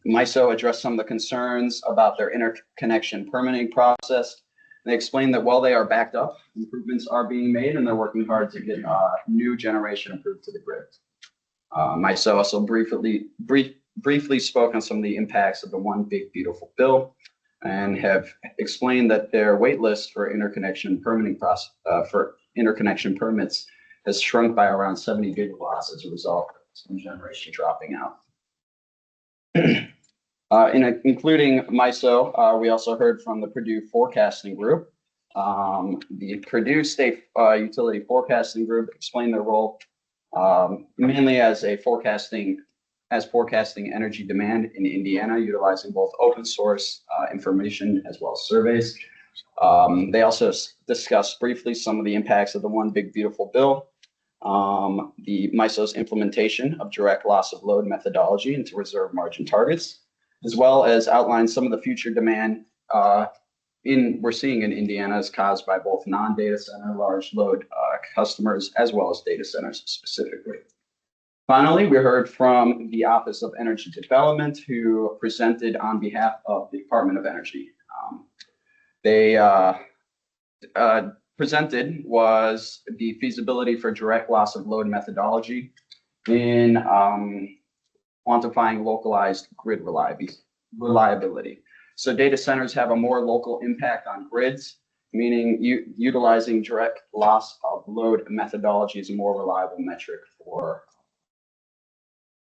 MISO addressed some of the concerns about their interconnection permitting process. They explained that while they are backed up, improvements are being made and they're working hard to get new generation approved to the grid. MISO also briefly spoke on some of the impacts of the One Big Beautiful Bill and have explained that their wait list for interconnection permitting permits has shrunk by around 70 gigawatts as a result of some generation dropping out. Including MISO, we also heard from the Purdue Forecasting Group. The Purdue State Utility Forecasting Group explained their role mainly as forecasting energy demand in Indiana, utilizing both open source information as well as surveys. They also discussed briefly some of the impacts of the One Big Beautiful Bill, the MISO's implementation of direct loss of load methodology into reserve margin targets, as well as outline some of the future demand we're seeing in Indiana is caused by both non-data center large load customers as well as data centers specifically. Finally, we heard from the Office of Energy Development, who presented on behalf of the Department of Energy. They presented was the feasibility for direct loss of load methodology in quantifying localized grid reliability. So data centers have a more local impact on grids, meaning utilizing direct loss of load methodology is a more reliable metric for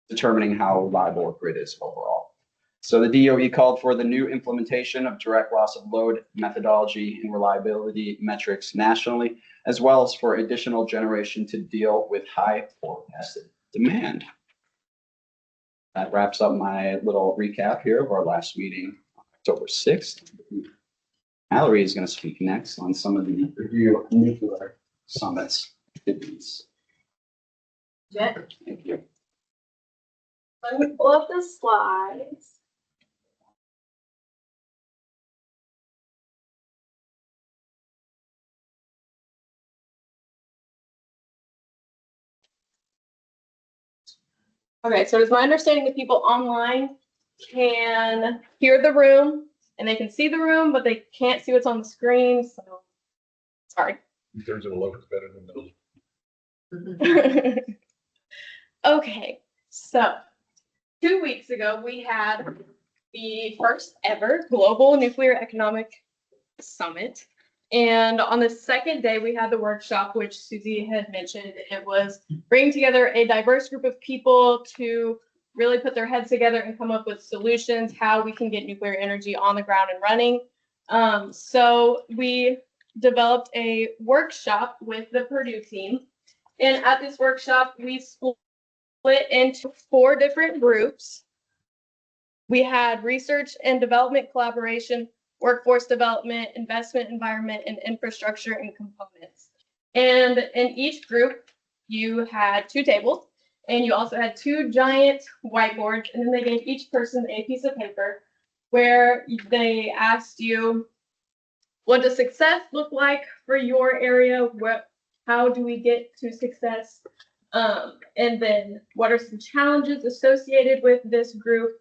determining how reliable a grid is overall. So the DOE called for the new implementation of direct loss of load methodology and reliability metrics nationally, as well as for additional generation to deal with high forecasted demand. That wraps up my little recap here of our last meeting, October 6th. Mallory is going to speak next on some of the Purdue Nuclear Summit's activities. Yeah. Thank you. Let me pull up the slides. Okay, so it's my understanding that people online can hear the room and they can see the room, but they can't see what's on the screen. So sorry. In terms of look, it's better than those. Okay, so 2 weeks ago we had the first ever Global Nuclear Economic Summit. And on the second day, we had the workshop, which Susie had mentioned. It was bringing together a diverse group of people to really put their heads together and come up with solutions, how we can get nuclear energy on the ground and running. So we developed a workshop with the Purdue team. And at this workshop, we split into 4 different groups. We had research and development collaboration, workforce development, investment environment, and infrastructure and components. And in each group, you had 2 tables, and you also had 2 giant whiteboards, and then they gave each person a piece of paper where they asked you, what does success look like for your area? How do we get to success? And then what are some challenges associated with this group?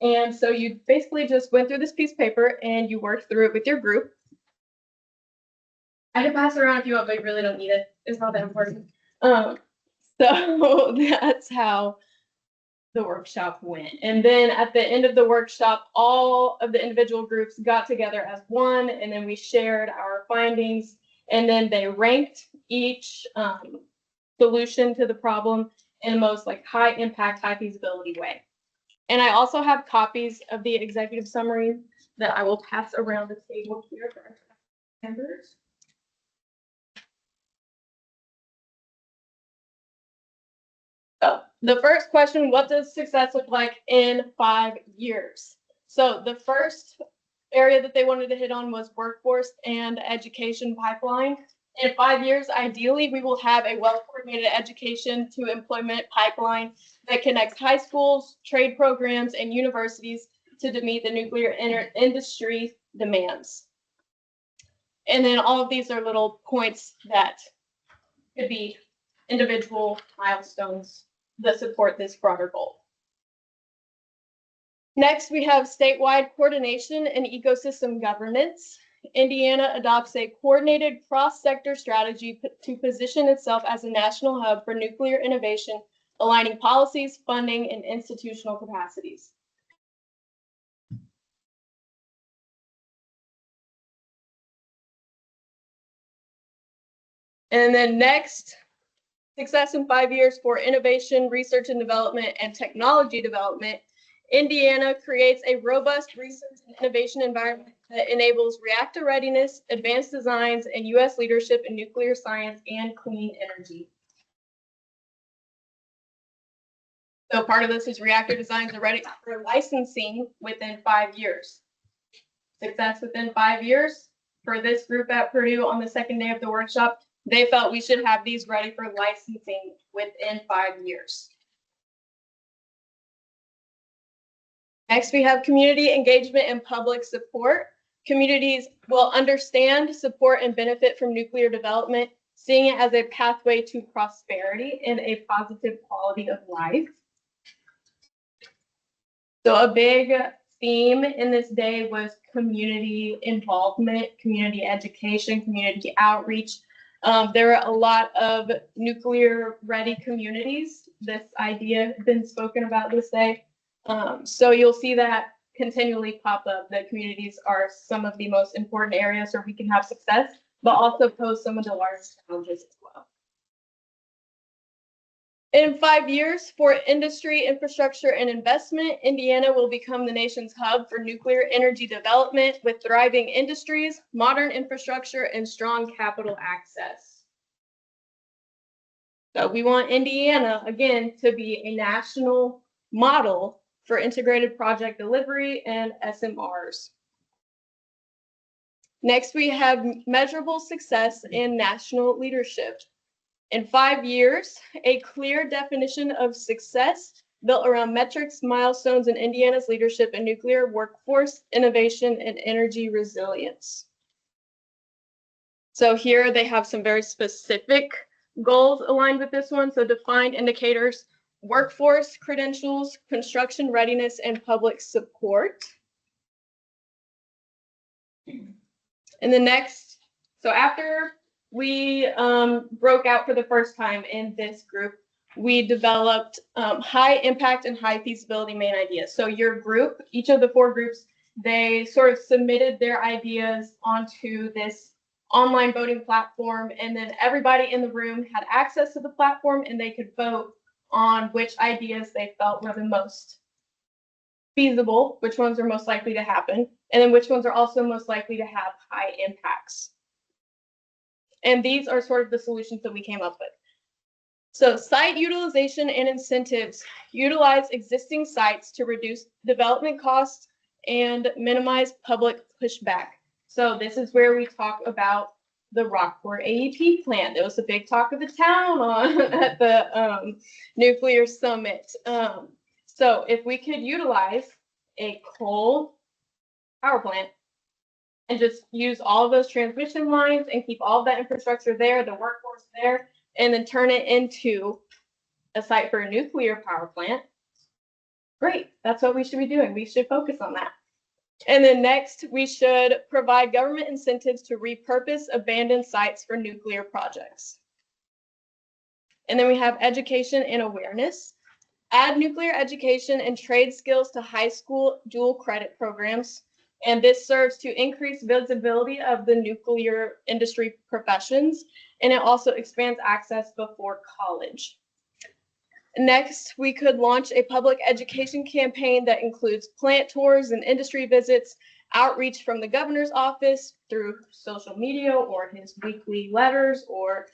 And so you basically just went through this piece of paper and you worked through it with your group. I can pass it around if you want, but you really don't need it. It's not that important. So that's how the workshop went. And then at the end of the workshop, all of the individual groups got together as one, and then we shared our findings, and then they ranked each solution to the problem in the most high impact, high feasibility way. And I also have copies of the executive summary that I will pass around the table here for our members. So the first question, what does success look like in 5 years? So the first area that they wanted to hit on was workforce and education pipeline. In 5 years, ideally, we will have a well-coordinated education to employment pipeline that connects high schools, trade programs, and universities to meet the nuclear industry demands. And then all of these are little points that could be individual milestones that support this broader goal. Next, we have statewide coordination and ecosystem governance. Indiana adopts a coordinated cross-sector strategy to position itself as a national hub for nuclear innovation, aligning policies, funding, and institutional capacities. And then next, success in 5 years for innovation, research and development, and technology development. Indiana creates a robust research and innovation environment that enables reactor readiness, advanced designs, and U.S. leadership in nuclear science and clean energy. So part of this is reactor designs are ready for licensing within 5 years. Success within 5 years for this group at Purdue on the second day of the workshop. They felt we should have these ready for licensing within 5 years. Next, we have community engagement and public support. Communities will understand, support, and benefit from nuclear development, seeing it as a pathway to prosperity and a positive quality of life. So a big theme in this day was community involvement, community education, community outreach. There were a lot of nuclear-ready communities. This idea has been spoken about this day. So you'll see that continually pop up, that communities are some of the most important areas where we can have success, but also pose some of the largest challenges as well. In 5 years, for industry, infrastructure, and investment, Indiana will become the nation's hub for nuclear energy development with thriving industries, modern infrastructure, and strong capital access. So we want Indiana, again, to be a national model for integrated project delivery and SMRs. Next, we have measurable success in national leadership. In 5 years, a clear definition of success built around metrics, milestones, and Indiana's leadership in nuclear workforce, innovation, and energy resilience. So here they have some very specific goals aligned with this one. So defined indicators, workforce credentials, construction readiness, and public support. And the next, so after we broke out for the first time in this group, we developed high impact and high feasibility main ideas. So your group, each of the 4 groups, they sort of submitted their ideas onto this online voting platform, and then everybody in the room had access to the platform and they could vote on which ideas they felt were the most feasible, which ones are most likely to happen, and then which ones are also most likely to have high impacts. And these are sort of the solutions that we came up with. So site utilization and incentives utilize existing sites to reduce development costs and minimize public pushback. So this is where we talk about the Rockport AEP plant. There was a big talk of the town on at the nuclear summit. So if we could utilize a coal power plant and just use all of those transmission lines and keep all of that infrastructure there, the workforce there, and then turn it into a site for a nuclear power plant, great. That's what we should be doing. We should focus on that. And then next, we should provide government incentives to repurpose abandoned sites for nuclear projects. And then we have education and awareness. Add nuclear education and trade skills to high school dual credit programs. And this serves to increase visibility of the nuclear industry professions, and it also expands access before college. Next, we could launch a public education campaign that includes plant tours and industry visits, outreach from the governor's office through social media or his weekly letters or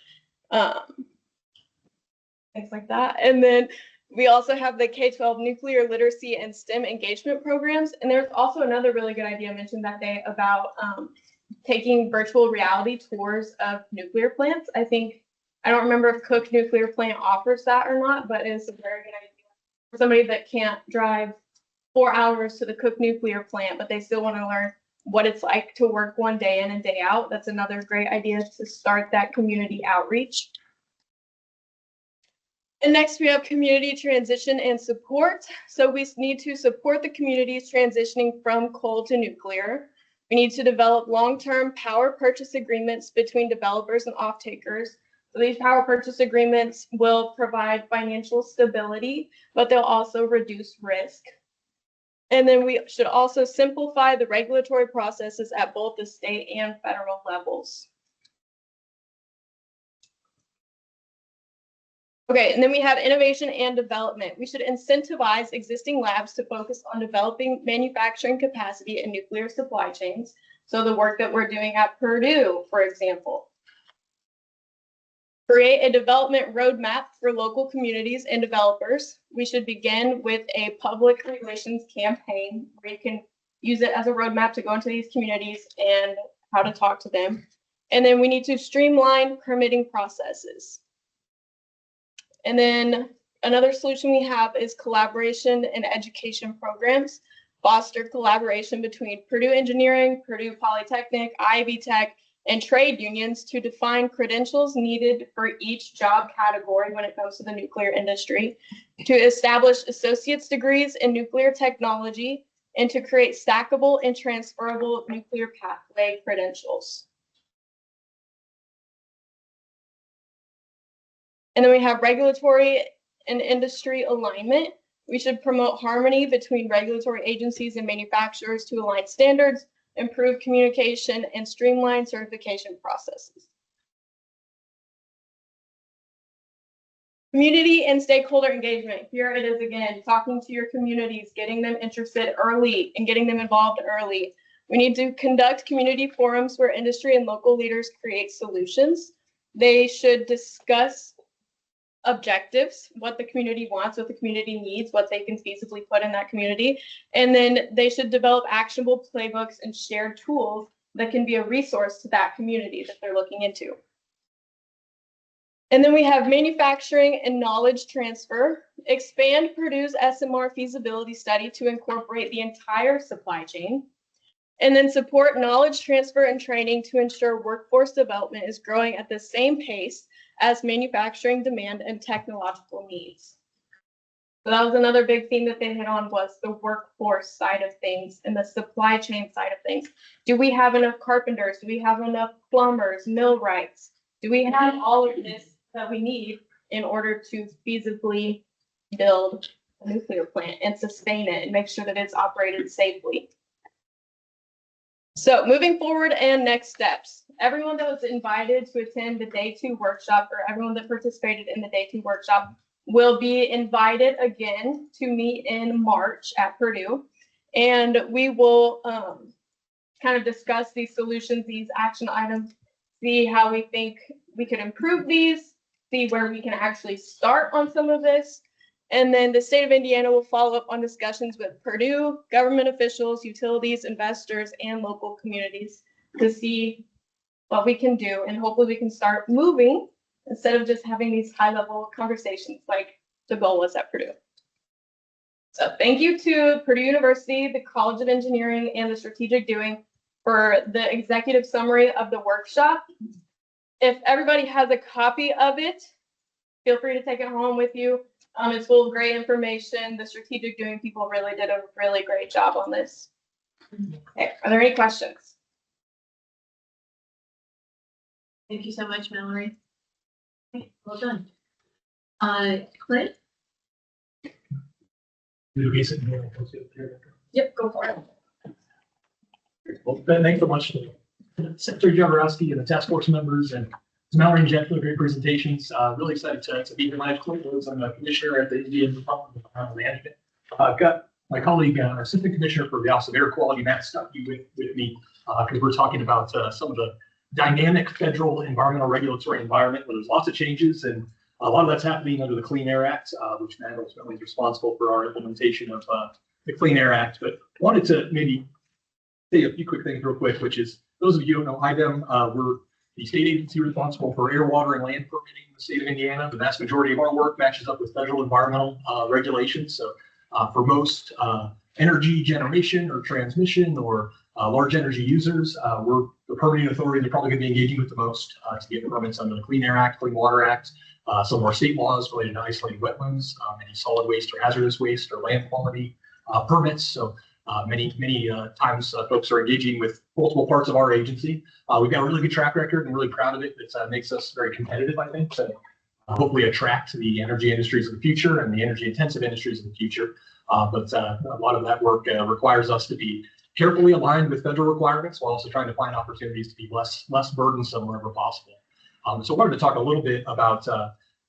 things like that. And then we also have the K-12 nuclear literacy and STEM engagement programs. And there's also another really good idea mentioned that day about taking virtual reality tours of nuclear plants. I don't remember if Cook Nuclear Plant offers that or not, but it's a very good idea for somebody that can't drive 4 hours to the Cook Nuclear Plant, but they still want to learn what it's like to work one day in and day out. That's another great idea to start that community outreach. And next we have community transition and support. So we need to support the communities transitioning from coal to nuclear. We need to develop long-term power purchase agreements between developers and off-takers. So these power purchase agreements will provide financial stability, but they'll also reduce risk. And then we should also simplify the regulatory processes at both the state and federal levels. Okay, and then we have innovation and development. We should incentivize existing labs to focus on developing manufacturing capacity in nuclear supply chains. So the work that we're doing at Purdue, for example. Create a development roadmap for local communities and developers. We should begin with a public relations campaign where you can use it as a roadmap to go into these communities and how to talk to them. And then we need to streamline permitting processes. And then another solution we have is collaboration and education programs. Foster collaboration between Purdue Engineering, Purdue Polytechnic, Ivy Tech, and trade unions to define credentials needed for each job category when it comes to the nuclear industry, to establish associate's degrees in nuclear technology, and to create stackable and transferable nuclear pathway credentials. And then we have regulatory and industry alignment. We should promote harmony between regulatory agencies and manufacturers to align standards, improve communication, and streamline certification processes. Community and stakeholder engagement. Here it is again, talking to your communities, getting them interested early and getting them involved early. We need to conduct community forums where industry and local leaders create solutions. They should discuss objectives, what the community wants, what the community needs, what they can feasibly put in that community. And then they should develop actionable playbooks and shared tools that can be a resource to that community that they're looking into. And then we have manufacturing and knowledge transfer. Expand Purdue's SMR feasibility study to incorporate the entire supply chain. And then support knowledge transfer and training to ensure workforce development is growing at the same pace as manufacturing demand and technological needs. So that was another big theme that they hit on, was the workforce side of things and the supply chain side of things. Do we have enough carpenters? Do we have enough plumbers, millwrights? Do we have all of this that we need in order to feasibly build a nuclear plant and sustain it and make sure that it's operated safely? So moving forward and next steps. Everyone that was invited to attend the day 2 workshop, or everyone that participated in the day 2 workshop, will be invited again to meet in March at Purdue. And we will kind of discuss these solutions, these action items, see how we think we could improve these, see where we can actually start on some of this. And then the state of Indiana will follow up on discussions with Purdue, government officials, utilities, investors, and local communities to see what we can do. And hopefully we can start moving instead of just having these high-level conversations like the goal was at Purdue. So thank you to Purdue University, the College of Engineering, and the Strategic Doing for the executive summary of the workshop. If everybody has a copy of it, feel free to take it home with you. It's full of great information. The Strategic Doing people really did a really great job on this. Okay, are there any questions? Thank you so much, Mallory. Okay, well done. Clint? Yep, go for it. Well, thanks so much to Secretary Jaworowski and the task force members, and to Mallory and Jeff for great presentations. Really excited to be here. My name is Clint Woods. I'm a commissioner at the Indiana Department of Environmental Management. I've got my colleague, our assistant commissioner for the Office of Air Quality, Matt Stuckey, with me, because we're talking about some of the dynamic federal environmental regulatory environment where there's lots of changes, and a lot of that's happening under the Clean Air Act, which Matt ultimately is responsible for our implementation of the Clean Air Act. But wanted to maybe say a few quick things real quick, which is, those of you who don't know IDEM, we're the state agency responsible for air, water, and land permitting in the state of Indiana. The vast majority of our work matches up with federal environmental regulations. So for most energy generation or transmission or large energy users, we're the permitting authority they're probably going to be engaging with the most to get permits under the Clean Air Act, Clean Water Act, some of our state laws related to isolated wetlands, any solid waste or hazardous waste or land quality permits. So many times folks are engaging with multiple parts of our agency. We've got a really good track record and really proud of it. It makes us very competitive, I think, to hopefully attract the energy industries of the future and the energy intensive industries of the future. But a lot of that work requires us to be carefully aligned with federal requirements while also trying to find opportunities to be less burdensome wherever possible. So I wanted to talk a little bit about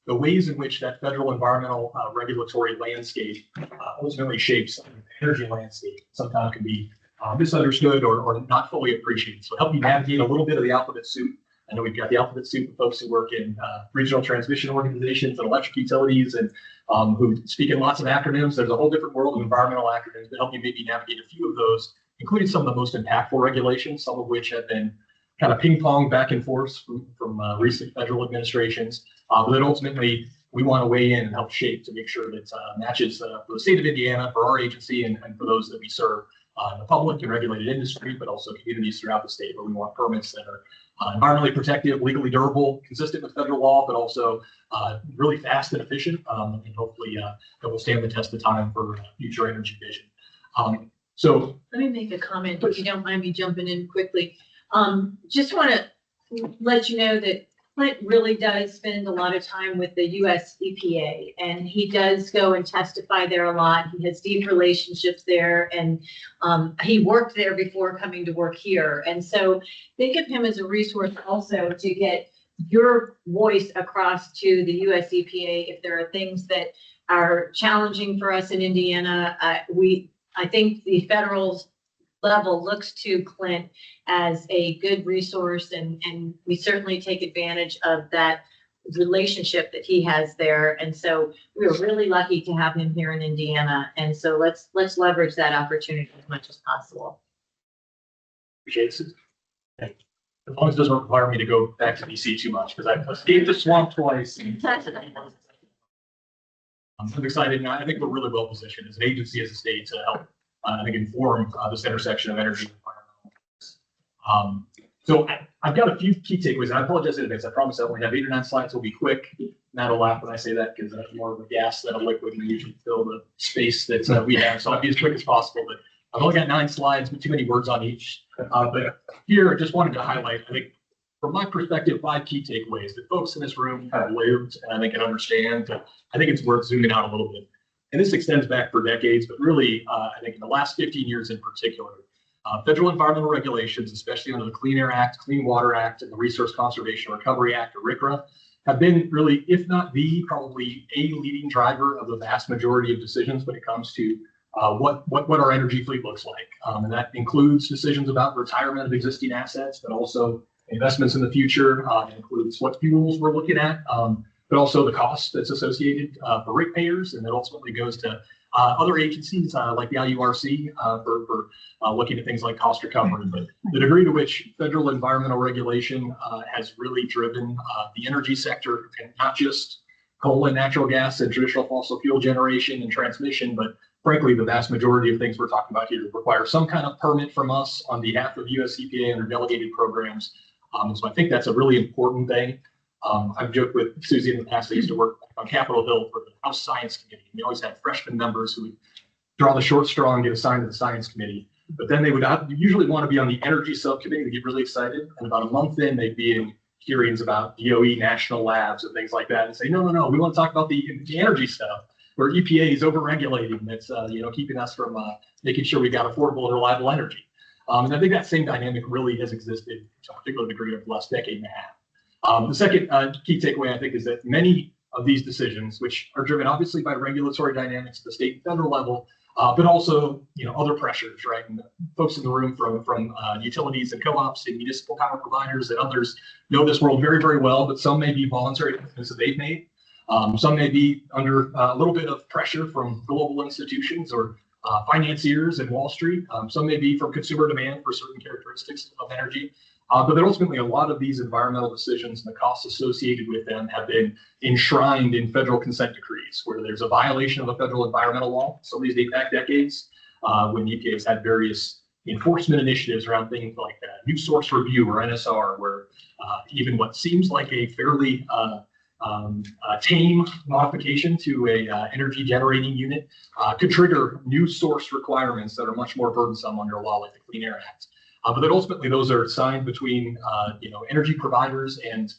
the ways in which that federal environmental regulatory landscape ultimately shapes the energy landscape. Sometimes can be misunderstood or not fully appreciated. So help you navigate a little bit of the alphabet soup. I know we've got the alphabet soup of folks who work in regional transmission organizations and electric utilities and who speak in lots of acronyms. There's a whole different world of environmental acronyms that help you maybe navigate a few of those, including some of the most impactful regulations, some of which have been kind of ping pong back and forth from recent federal administrations. But then ultimately, we want to weigh in and help shape to make sure that matches for the state of Indiana, for our agency, and for those that we serve in the public and regulated industry, but also communities throughout the state where we want permits that are environmentally protective, legally durable, consistent with federal law, but also really fast and efficient, and hopefully that will stand the test of time for future energy vision. So Let me make a comment, if you don't mind me jumping in quickly. Just want to let you know that Clint really does spend a lot of time with the US EPA, and he does go and testify there a lot. He has deep relationships there, and he worked there before coming to work here. And so think of him as a resource also to get your voice across to the US EPA if there are things that are challenging for us in Indiana. I think the federal level looks to Clint as a good resource, and we certainly take advantage of that relationship that he has there. And so we're really lucky to have him here in Indiana. And so let's leverage that opportunity as much as possible. appreciate it. As long as it doesn't require me to go back to DC too much, because I've escaped the swamp twice. I'm excited, and I think we're really well positioned as an agency, as a state, to help, I think, inform this intersection of energy and environmental. So I've got a few key takeaways, and I apologize in advance. I promise I only have 8 or 9 slides. We'll be quick. Matt will laugh when I say that because that's more of a gas than a liquid, and we usually fill the space that we have. So I'll be as quick as possible. But I've only got 9 slides, but too many words on each. But here, I just wanted to highlight, I think, from my perspective, 5 key takeaways that folks in this room have lived and I think can understand. I think it's worth zooming out a little bit. And this extends back for decades, but really, I think in the last 15 years in particular, federal environmental regulations, especially under the Clean Air Act, Clean Water Act, and the Resource Conservation Recovery Act, or RCRA, have been really, if not the, probably a leading driver of the vast majority of decisions when it comes to what our energy fleet looks like. And that includes decisions about retirement of existing assets, but also investments in the future. It includes what fuels we're looking at, but also the cost that's associated for ratepayers, and that ultimately goes to other agencies like the IURC for looking at things like cost recovery. But the degree to which federal environmental regulation has really driven the energy sector, and not just coal and natural gas and traditional fossil fuel generation and transmission, but frankly, the vast majority of things we're talking about here require some kind of permit from us on behalf of US EPA under delegated programs. So I think that's a really important thing. I've joked with Susie in the past. I used to work on Capitol Hill for the House Science Committee. We always had freshman members who would draw the short straw and get assigned to the Science Committee. But then they would usually want to be on the Energy Subcommittee to get really excited. And about a month in, they'd be in hearings about DOE national labs and things like that, and say, no, we want to talk about the energy stuff where EPA is overregulating. That's keeping us from making sure we got affordable and reliable energy. And I think that same dynamic really has existed to a particular degree over the last decade and a half. The second key takeaway, I think, is that many of these decisions, which are driven obviously by regulatory dynamics at the state and federal level, but also other pressures, right? And folks in the room from utilities and co-ops and municipal power providers and others know this world very, very well, but some may be voluntary commitments that they've made. Some may be under a little bit of pressure from global institutions or financiers and Wall Street. Some may be from consumer demand for certain characteristics of energy. But then ultimately, a lot of these environmental decisions and the costs associated with them have been enshrined in federal consent decrees, where there's a violation of a federal environmental law. Some of these date back decades, when the EPA has had various enforcement initiatives around things like New Source Review or NSR, where even what seems like a fairly tame modification to a energy generating unit could trigger new source requirements that are much more burdensome under a law like the Clean Air Act. But then ultimately those are signed between energy providers and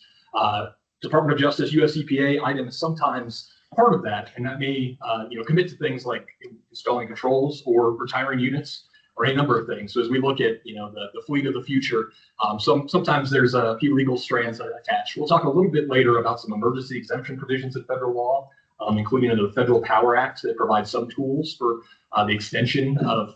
Department of Justice, US EPA. IDEM is sometimes part of that, and that may commit to things like installing controls or retiring units or any number of things. So as we look at the fleet of the future, sometimes there's a few legal strands attached. We'll talk a little bit later about some emergency exemption provisions in federal law, including under the Federal Power Act that provides some tools for the extension of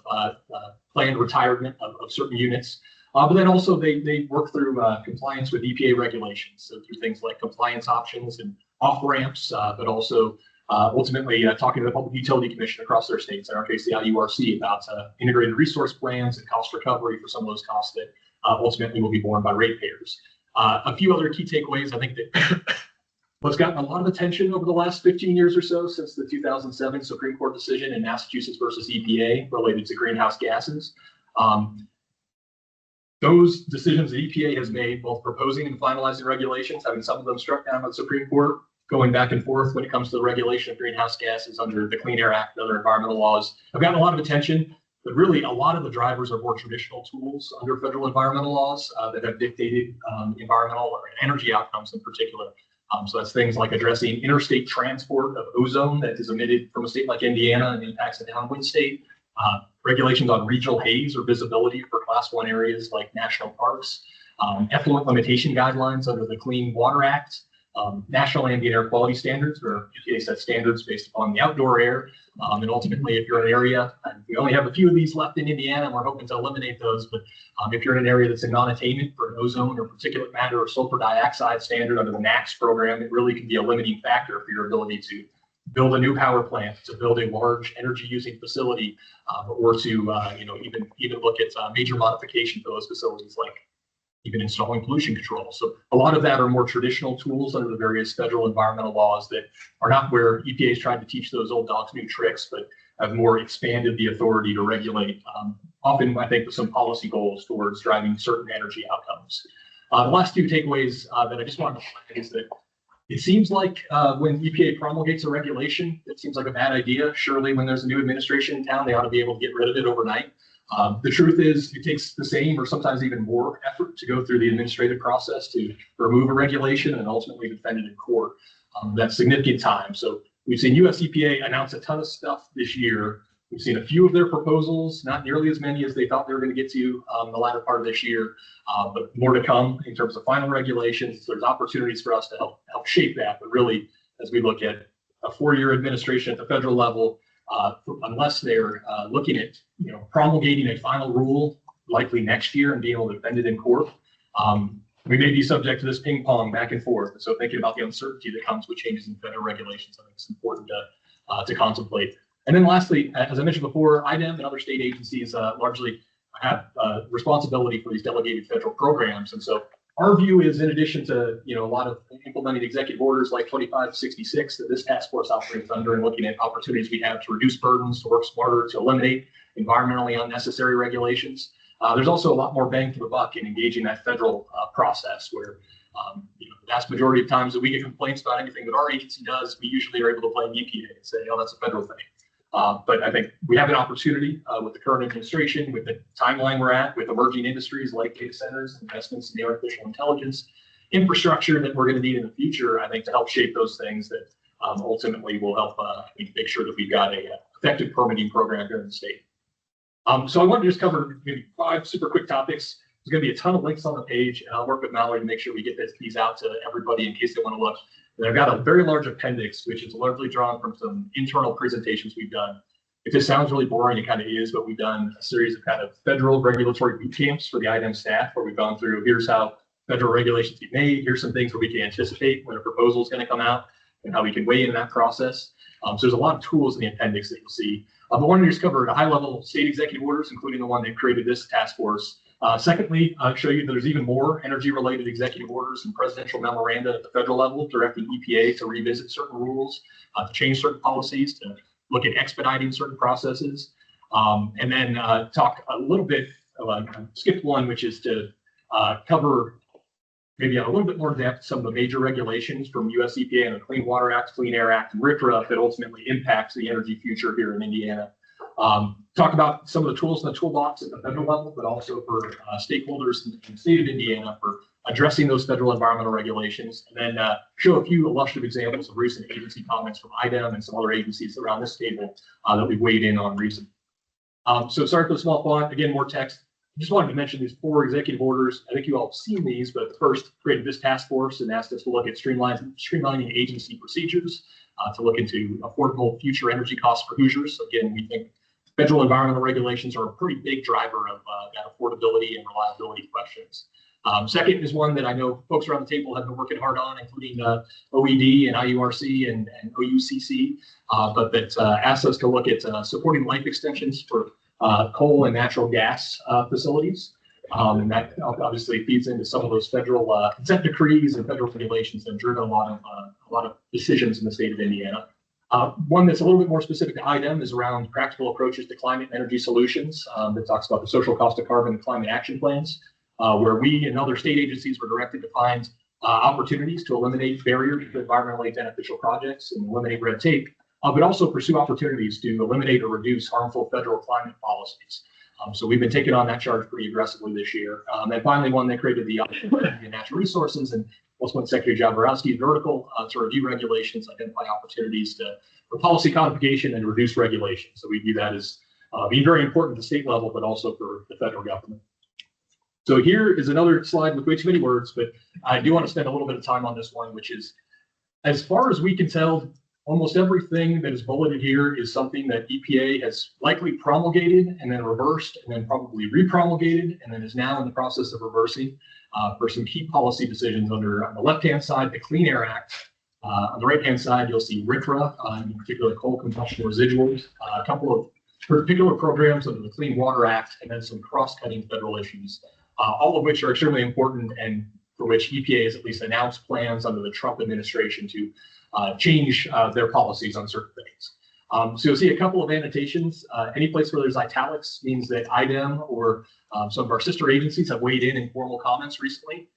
planned retirement of certain units. But then also they work through compliance with EPA regulations, so through things like compliance options and off ramps, but also ultimately talking to the Public Utility Commission across their states, in our case, the IURC, about integrated resource plans and cost recovery for some of those costs that ultimately will be borne by ratepayers. A few other key takeaways, I think that what's gotten a lot of attention over the last 15 years or so since the 2007 Supreme Court decision in Massachusetts versus EPA related to greenhouse gases. Those decisions that EPA has made, both proposing and finalizing regulations, having some of them struck down by the Supreme Court, going back and forth when it comes to the regulation of greenhouse gases under the Clean Air Act and other environmental laws, have gotten a lot of attention. But really, a lot of the drivers are more traditional tools under federal environmental laws that have dictated environmental or energy outcomes in particular. So that's things like addressing interstate transport of ozone that is emitted from a state like Indiana and impacts a downwind state. Regulations on regional haze or visibility for Class 1 areas like national parks, effluent limitation guidelines under the Clean Water Act, national ambient air quality standards, where EPA sets standards based upon the outdoor air. And ultimately, if you're in an area, and we only have a few of these left in Indiana, and we're hoping to eliminate those, but if you're in an area that's in non-attainment for an ozone or particulate matter or sulfur dioxide standard under the NAAQS program, it really can be a limiting factor for your ability to build a new power plant, to build a large energy using facility, or to even look at major modification for those facilities, like even installing pollution control. So a lot of that are more traditional tools under the various federal environmental laws that are not where EPA is trying to teach those old dogs new tricks, but have more expanded the authority to regulate, often I think with some policy goals towards driving certain energy outcomes. The last two takeaways that I just wanted to flag is that it seems like when EPA promulgates a regulation, it seems like a bad idea. Surely when there's a new administration in town, they ought to be able to get rid of it overnight. The truth is it takes the same or sometimes even more effort to go through the administrative process to remove a regulation and ultimately defend it in court. That's significant time. So we've seen US EPA announce a ton of stuff this year. We've seen a few of their proposals, not nearly as many as they thought they were going to get to the latter part of this year, but more to come in terms of final regulations. There's opportunities for us to help shape that. But really, as we look at a 4-year administration at the federal level, unless they're looking at promulgating a final rule likely next year and being able to defend it in court, we may be subject to this ping pong back and forth. And so thinking about the uncertainty that comes with changes in federal regulations, I think it's important to contemplate. And then lastly, as I mentioned before, IDEM and other state agencies largely have responsibility for these delegated federal programs. And so our view is, in addition to a lot of implementing executive orders like 2566 that this task force operates under, and looking at opportunities we have to reduce burdens, to work smarter, to eliminate environmentally unnecessary regulations, there's also a lot more bang for the buck in engaging that federal process, where the vast majority of times that we get complaints about anything that our agency does, we usually are able to blame EPA and say, oh, that's a federal thing. But I think we have an opportunity with the current administration, with the timeline we're at, with emerging industries like data centers, investments in the artificial intelligence infrastructure that we're going to need in the future, I think, to help shape those things that ultimately will help make sure that we've got a effective permitting program here in the state. So I want to just cover maybe 5 super quick topics. There's going to be a ton of links on the page, and I'll work with Mallory to make sure we get these out to everybody in case they want to look. And I've got a very large appendix, which is largely drawn from some internal presentations we've done. If this sounds really boring, it kind of is, but we've done a series of kind of federal regulatory boot camps for the IDEM staff, where we've gone through, here's how federal regulations get made, here's some things where we can anticipate when a proposal is going to come out, and how we can weigh in that process. So there's a lot of tools in the appendix that you'll see. But I wanted to just cover at a high level state executive orders, including the one that created this task force. Secondly, I'll show you that there's even more energy-related executive orders and presidential memoranda at the federal level directing EPA to revisit certain rules, to change certain policies, to look at expediting certain processes, and then talk a little bit, skipped one, which is to cover maybe a little bit more depth some of the major regulations from US EPA and the Clean Water Act, Clean Air Act, and RCRA that ultimately impacts the energy future here in Indiana. Talk about some of the tools in the toolbox at the federal level, but also for stakeholders in the state of Indiana for addressing those federal environmental regulations, and then show a few illustrative examples of recent agency comments from IDEM and some other agencies around this table that we've weighed in on recently. So sorry for the small font, again, more text. I just wanted to mention these 4 executive orders. I think you all have seen these, but the first created this task force and asked us to look at streamlining agency procedures to look into affordable future energy costs for Hoosiers. So again, we think federal environmental regulations are a pretty big driver of that affordability and reliability questions. Second is one that I know folks around the table have been working hard on, including OED and IURC and OUCC, but that asks us to look at supporting life extensions for coal and natural gas facilities. And that obviously feeds into some of those federal consent decrees and federal regulations that have driven a lot of decisions in the state of Indiana. One that's a little bit more specific to IDEM is around practical approaches to climate and energy solutions that talks about the social cost of carbon and climate action plans, where we and other state agencies were directed to find opportunities to eliminate barriers to environmentally beneficial projects and eliminate red tape, but also pursue opportunities to eliminate or reduce harmful federal climate policies. So we've been taking on that charge pretty aggressively this year. And finally, one that created the natural resources and also went Secretary Jaworowski's vertical to review regulations, identify opportunities for policy codification and reduce regulation. So we view that as being very important at the state level, but also for the federal government. So here is another slide with way too many words, but I do want to spend a little bit of time on this one, which is, as far as we can tell, almost everything that is bulleted here is something that EPA has likely promulgated and then reversed and then probably repromulgated and then is now in the process of reversing for some key policy decisions under, on the left-hand side, the Clean Air Act. On the right-hand side, you'll see RCRA, in particular coal combustion residuals, a couple of particular programs under the Clean Water Act, and then some cross-cutting federal issues, all of which are extremely important and for which EPA has at least announced plans under the Trump administration to change their policies on certain things. So you'll see a couple of annotations. Any place where there's italics means that IDEM or some of our sister agencies have weighed in formal comments recently.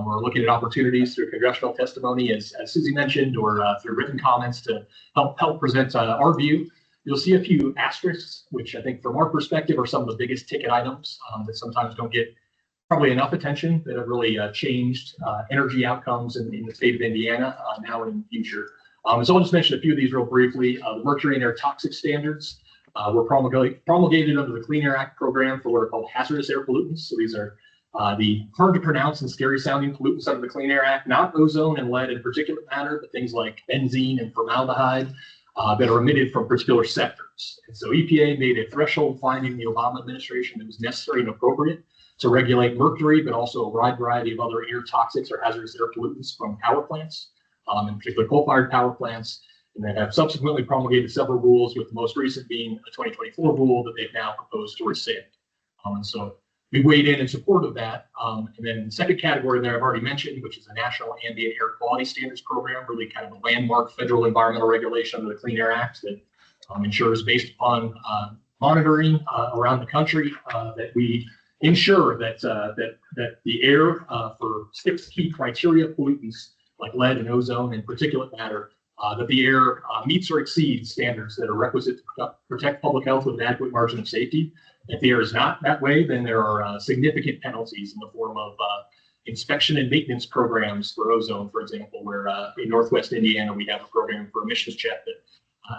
We're looking at opportunities through congressional testimony, as Susie mentioned, or through written comments to help present our view. You'll see a few asterisks, which I think from our perspective are some of the biggest ticket items that sometimes don't get probably enough attention, that have really changed energy outcomes in the state of Indiana now and in the future. So I'll just mention a few of these real briefly. The mercury and air toxic standards were promulgated under the Clean Air Act program for what are called hazardous air pollutants. So these are the hard to pronounce and scary sounding pollutants under the Clean Air Act, not ozone and lead and particulate matter, but things like benzene and formaldehyde that are emitted from particular sectors. And so EPA made a threshold finding in the Obama administration that was necessary and appropriate to regulate mercury, but also a wide variety of other air toxics or hazardous air pollutants from power plants, in particular coal-fired power plants, and then have subsequently promulgated several rules, with the most recent being a 2024 rule that they've now proposed to rescind. And so we weighed in support of that. And then the second category there I've already mentioned, which is the National Ambient Air Quality Standards Program, really kind of a landmark federal environmental regulation under the Clean Air Act that ensures, based upon monitoring around the country, that we ensure that the air for 6 key criteria pollutants like lead and ozone and particulate matter, that the air meets or exceeds standards that are requisite to protect public health with an adequate margin of safety. If the air is not that way, then there are significant penalties in the form of inspection and maintenance programs for ozone, for example, where in Northwest Indiana we have a program for emissions check that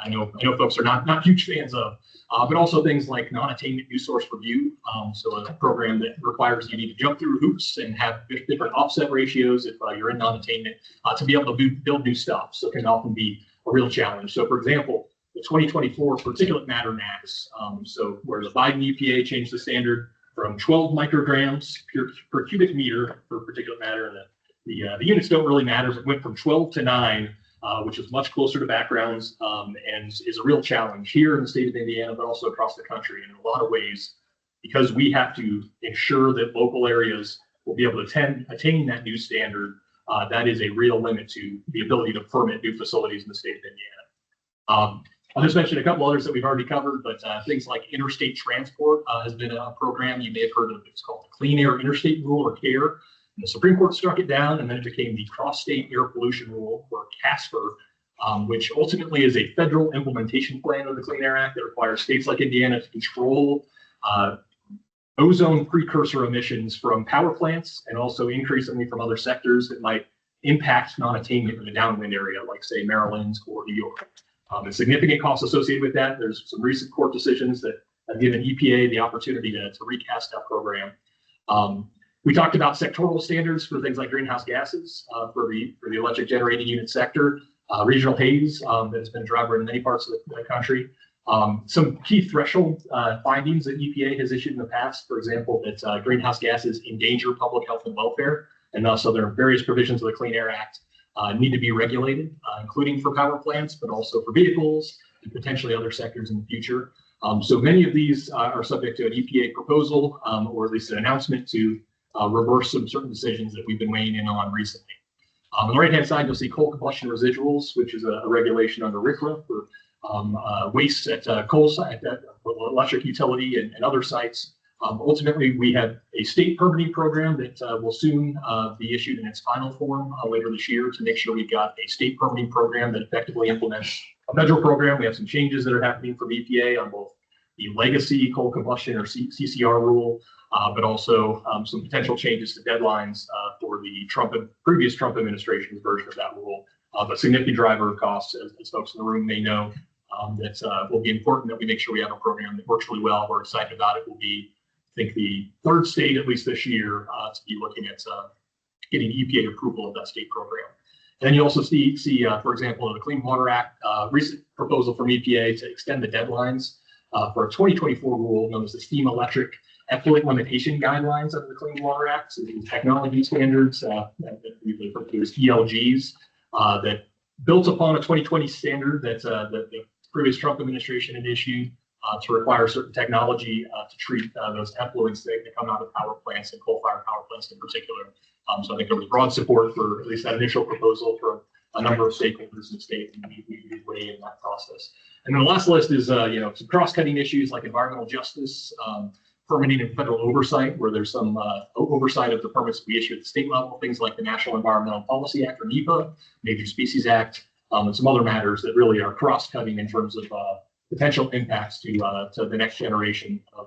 I know folks are not huge fans of, but also things like non-attainment new source review. So a program that requires you need to jump through hoops and have different offset ratios if you're in non-attainment to be able to build new stuff. So it can often be a real challenge. So for example, the 2024 particulate matter NAAQS, so where the Biden EPA changed the standard from 12 micrograms per cubic meter for particulate matter, and the units don't really matter. It went from 12 to 9. Which is much closer to backgrounds and is a real challenge here in the state of Indiana, but also across the country. And in a lot of ways, because we have to ensure that local areas will be able to attain that new standard, that is a real limit to the ability to permit new facilities in the state of Indiana. I'll just mention a couple others that we've already covered, but things like interstate transport has been a program you may have heard of. It's called the Clean Air Interstate Rule, or CARE. The Supreme Court struck it down, and then it became the Cross-State Air Pollution Rule, or CSAPR, which ultimately is a federal implementation plan of the Clean Air Act that requires states like Indiana to control ozone precursor emissions from power plants and also increasingly from other sectors that might impact non-attainment in a downwind area, like say Maryland or New York. There's significant costs associated with that. There's some recent court decisions that have given EPA the opportunity to recast that program. We talked about sectoral standards for things like greenhouse gases for the electric generating unit sector, regional haze that has been a driver in many parts of the country. Some key threshold findings that EPA has issued in the past, for example, that greenhouse gases endanger public health and welfare, and also there are various provisions of the Clean Air Act need to be regulated, including for power plants, but also for vehicles and potentially other sectors in the future. So many of these are subject to an EPA proposal, or at least an announcement to reverse some certain decisions that we've been weighing in on recently. On the right-hand side, you'll see coal combustion residuals, which is a regulation under RCRA for waste at coal site, at electric utility and other sites. Ultimately, we have a state permitting program that will soon be issued in its final form later this year to make sure we've got a state permitting program that effectively implements a federal program. We have some changes that are happening from EPA on both the legacy coal combustion or CCR rule, but also some potential changes to deadlines for the previous Trump administration's version of that rule. But significant driver of costs, as folks in the room may know, that will be important that we make sure we have a program that works really well. We're excited about it. We'll be, I think, the third state, at least this year, to be looking at getting EPA approval of that state program. And then you also see, for example, the Clean Water Act, recent proposal from EPA to extend the deadlines for a 2024 rule known as the Steam Electric Effluent Limitation Guidelines under the Clean Water Act. So these technology standards that we refer to as ELGs that built upon a 2020 standard that the previous Trump administration had issued to require certain technology to treat those effluents that come out of power plants and coal-fired power plants in particular. So I think there was broad support for at least that initial proposal from a number of stakeholders in the state, and we weigh in that process. And then the last list is some cross-cutting issues like environmental justice, permitting and federal oversight, where there's some oversight of the permits we issue at the state level, things like the National Environmental Policy Act or NEPA, Major Species Act, and some other matters that really are cross-cutting in terms of potential impacts to the next generation of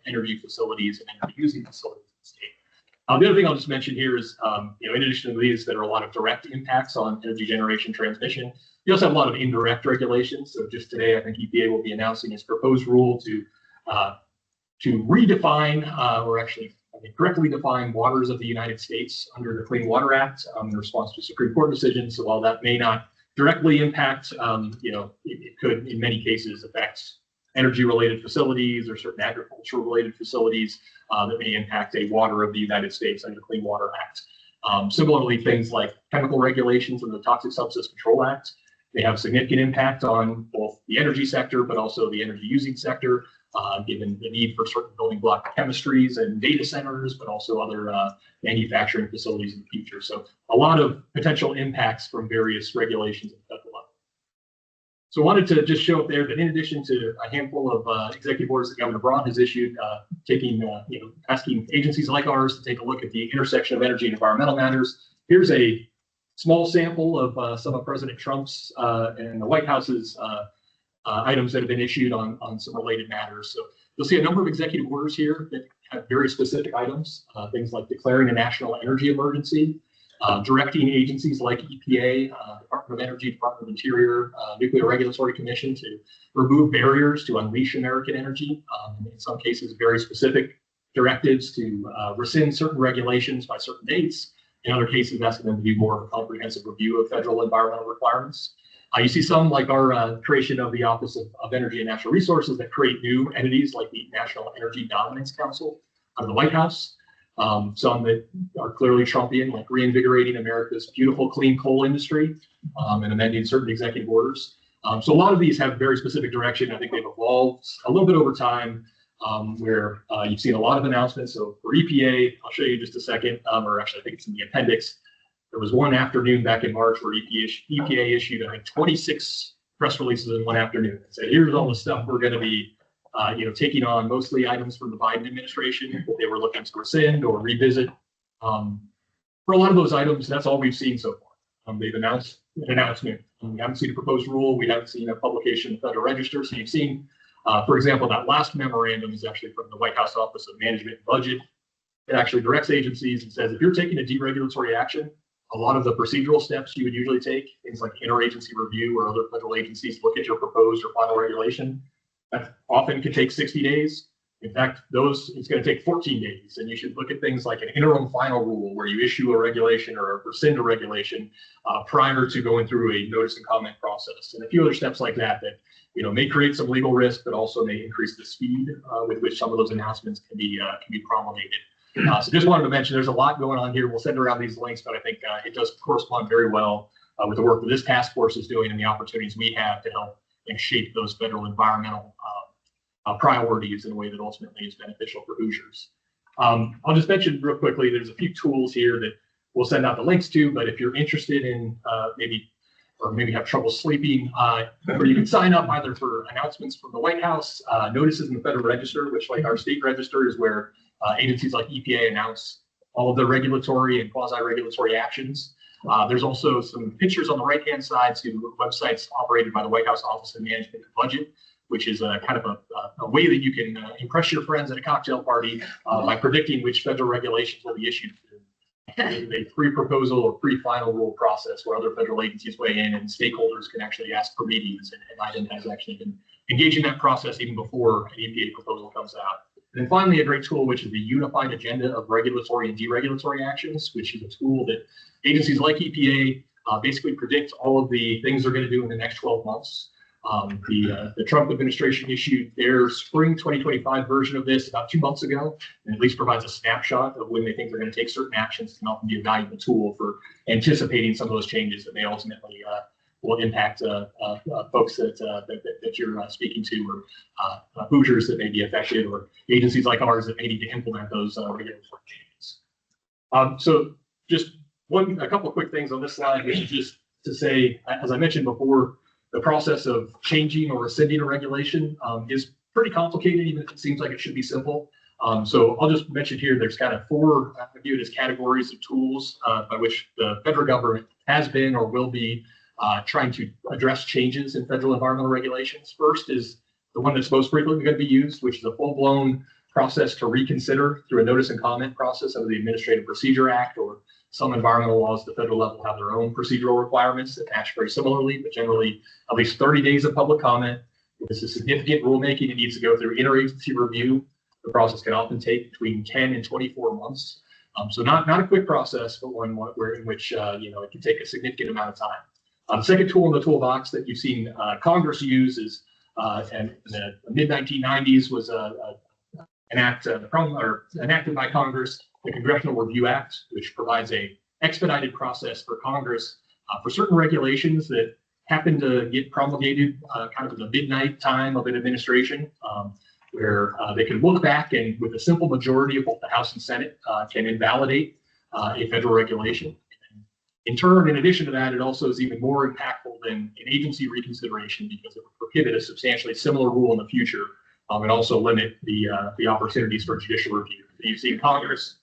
energy facilities and energy using facilities in the state. The other thing I'll just mention here is, in addition to these, there are a lot of direct impacts on energy generation transmission. You also have a lot of indirect regulations. So just today, I think EPA will be announcing its proposed rule to redefine, or actually, correctly define waters of the United States under the Clean Water Act in response to a Supreme Court decision. So while that may not directly impact, it could in many cases affect energy-related facilities or certain agricultural-related facilities that may impact a water of the United States under the Clean Water Act. Similarly, things like chemical regulations under the Toxic Substance Control Act, they have significant impact on both the energy sector, but also the energy-using sector, given the need for certain building block chemistries and data centers, but also other manufacturing facilities in the future. So a lot of potential impacts from various regulations at the federal level. So I wanted to just show up there that in addition to a handful of executive orders that Governor Braun has issued, asking agencies like ours to take a look at the intersection of energy and environmental matters, here's a small sample of some of President Trump's and the White House's items that have been issued on some related matters. So you'll see a number of executive orders here that have very specific items, things like declaring a national energy emergency, directing agencies like EPA, Department of Energy, Department of Interior, Nuclear Regulatory Commission to remove barriers to unleash American energy. In some cases, very specific directives to rescind certain regulations by certain dates. In other cases, asking them to do more of a comprehensive review of federal environmental requirements. You see some like our creation of the Office of Energy and Natural Resources that create new entities like the National Energy Dominance Council out of the White House. Some that are clearly Trumpian, like reinvigorating America's beautiful clean coal industry and amending certain executive orders. So a lot of these have very specific direction. I think they've evolved a little bit over time, where you've seen a lot of announcements. So for EPA, I'll show you in just a second, or actually I think it's in the appendix. There was one afternoon back in March where EPA issued, I think, 26 press releases in one afternoon and said, here's all the stuff we're going to be taking on, mostly items from the Biden administration that they were looking to rescind or revisit. for a lot of those items, that's all we've seen so far. They've announced an announcement. We haven't seen a proposed rule. We haven't seen a publication in the Federal Register. So you've seen, for example, that last memorandum is actually from the White House Office of Management and Budget. It actually directs agencies and says, if you're taking a deregulatory action, a lot of the procedural steps you would usually take, things like interagency review or other federal agencies look at your proposed or final regulation, that often can take 60 days. In fact, it's going to take 14 days, and you should look at things like an interim final rule where you issue a regulation or rescind a regulation prior to going through a notice and comment process, and a few other steps like that may create some legal risk, but also may increase the speed with which some of those announcements can be promulgated. So just wanted to mention there's a lot going on here. We'll send around these links, but I think it does correspond very well with the work that this task force is doing and the opportunities we have to help shape those federal environmental priorities in a way that ultimately is beneficial for Hoosiers. I'll just mention real quickly, there's a few tools here that we'll send out the links to, but if you're interested in maybe have trouble sleeping, where you can sign up either for announcements from the White House, notices in the Federal Register, which like our state register is where agencies like EPA announce all of their regulatory and quasi-regulatory actions. There's also some pictures on the right-hand side to websites operated by the White House Office of Management and Budget, which is a kind of a way that you can impress your friends at a cocktail party by predicting which federal regulations will be issued. A pre-proposal or pre-final rule process where other federal agencies weigh in and stakeholders can actually ask for meetings, and IDEM has actually been engaging in that process even before an EPA proposal comes out. And then finally, a great tool, which is the Unified Agenda of Regulatory and Deregulatory Actions, which is a tool that agencies like EPA basically predict all of the things they're going to do in the next 12 months. The Trump administration issued their spring 2025 version of this about 2 months ago, and at least provides a snapshot of when they think they're going to take certain actions. Can often be a valuable tool for anticipating some of those changes that may ultimately will impact folks that you're speaking to, or Hoosiers that may be affected, or agencies like ours that may need to implement those regulatory changes. So just a couple of quick things on this slide, which is just to say, as I mentioned before, the process of changing or rescinding a regulation is pretty complicated, even if it seems like it should be simple. So I'll just mention here, there's kind of four, I view it as categories of tools by which the federal government has been or will be trying to address changes in federal environmental regulations. First is the one that's most frequently going to be used, which is a full-blown process to reconsider through a notice and comment process under the Administrative Procedure Act, or some environmental laws at the federal level have their own procedural requirements that match very similarly, but generally at least 30 days of public comment. If it's a significant rulemaking, it needs to go through interagency review. The process can often take between 10 and 24 months. So not a quick process, but one where in which it can take a significant amount of time. The second tool in the toolbox that you've seen Congress use is, and in the mid-1990s was enacted by Congress, the Congressional Review Act, which provides a expedited process for Congress for certain regulations that happen to get promulgated kind of in the midnight time of an administration, where they can look back and with a simple majority of both the House and Senate can invalidate a federal regulation. In turn, in addition to that, it also is even more impactful than an agency reconsideration because it would prohibit a substantially similar rule in the future and also limit the opportunities for judicial review. You've seen Congress,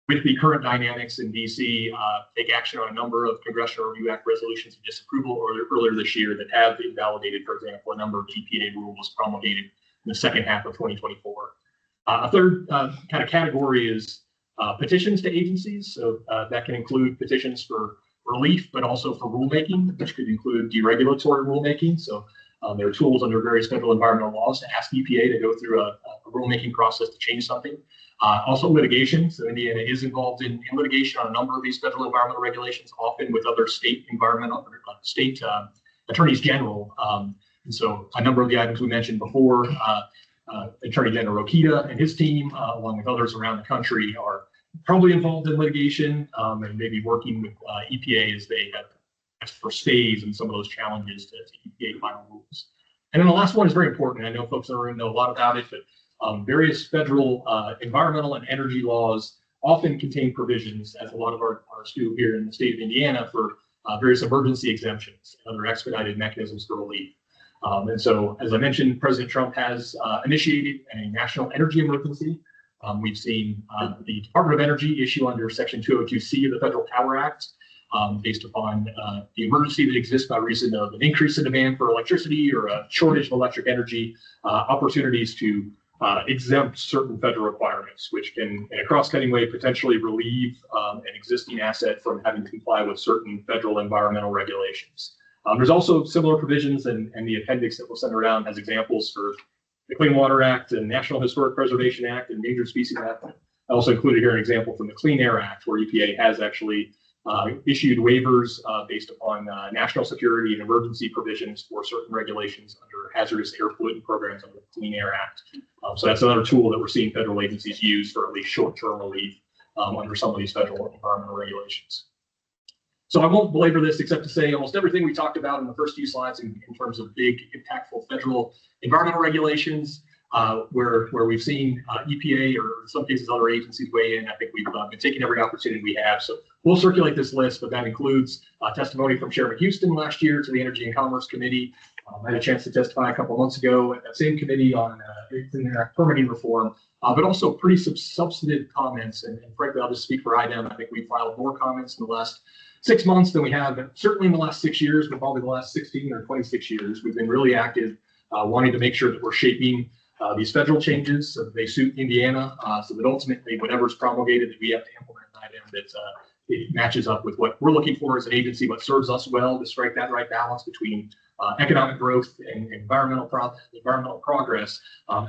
with the current dynamics in DC, take action on a number of Congressional Review Act resolutions of disapproval earlier this year that have invalidated, for example, a number of EPA rules promulgated in the second half of 2024. A third kind of category is petitions to agencies. So that can include petitions for relief, but also for rulemaking, which could include deregulatory rulemaking. So there are tools under various federal environmental laws to ask EPA to go through a rulemaking process to change something. Also litigation. So Indiana is involved in litigation on a number of these federal environmental regulations, often with other state attorneys general. And so a number of the items we mentioned before, Attorney General Rokita and his team, along with others around the country, are probably involved in litigation and maybe working with EPA as they have asked for stays and some of those challenges to EPA final rules. And then the last one is very important. I know folks in the room know a lot about it, but various federal environmental and energy laws often contain provisions, as a lot of our do here in the state of Indiana, for various emergency exemptions and other expedited mechanisms for relief. And so, as I mentioned, President Trump has initiated a national energy emergency We've seen the Department of Energy issue under Section 202C of the Federal Power Act, based upon the emergency that exists by reason of an increase in demand for electricity or a shortage of electric energy, opportunities to exempt certain federal requirements, which can, in a cross-cutting way, potentially relieve an existing asset from having to comply with certain federal environmental regulations. There's also similar provisions, and the appendix that we'll send around has examples for the Clean Water Act and National Historic Preservation Act and Endangered Species Act. I also included here an example from the Clean Air Act, where EPA has actually issued waivers based upon national security and emergency provisions for certain regulations under hazardous air pollutant programs under the Clean Air Act. So that's another tool that we're seeing federal agencies use for at least short-term relief under some of these federal environmental regulations. So I won't belabor this except to say almost everything we talked about in the first few slides in terms of big, impactful federal environmental regulations, where we've seen EPA or in some cases other agencies weigh in. I think we've been taking every opportunity we have. So we'll circulate this list, but that includes testimony from Chairman Houston last year to the Energy and Commerce Committee. I had a chance to testify a couple of months ago at that same committee on permitting reform, but also pretty substantive comments. And frankly, I'll just speak for IDEM. I think we filed more comments in the last 6 months than we have certainly in the last 6 years, but probably the last 16 or 26 years. We've been really active, wanting to make sure that we're shaping these federal changes so that they suit Indiana, so that ultimately whatever's promulgated that we have to implement an item that it matches up with what we're looking for as an agency, what serves us well to strike that right balance between economic growth and environmental progress,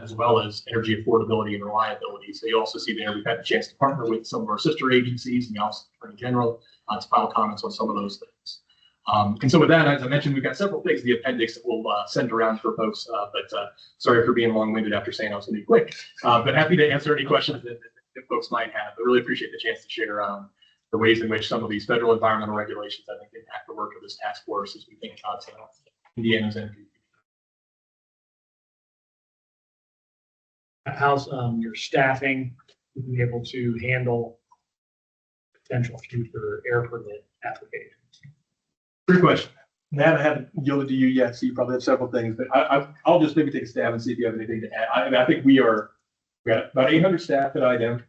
as well as energy affordability and reliability. So you also see there we've had a chance to partner with some of our sister agencies and the Office of the Attorney General to file comments on some of those things. And so with that, as I mentioned, we've got several things in the appendix that we'll send around for folks, but sorry for being long-winded after saying I was going to be quick, but happy to answer any questions that folks might have. I really appreciate the chance to share the ways in which some of these federal environmental regulations, I think, impact the work of this task force as we think about Indiana's energy. How's your staffing to be able to handle potential future air permit applications? Great question. Matt, I haven't yielded to you yet, so you probably have several things, but I'll just maybe take a stab and see if you have anything to add. I think we got about 800 staff at IDEM.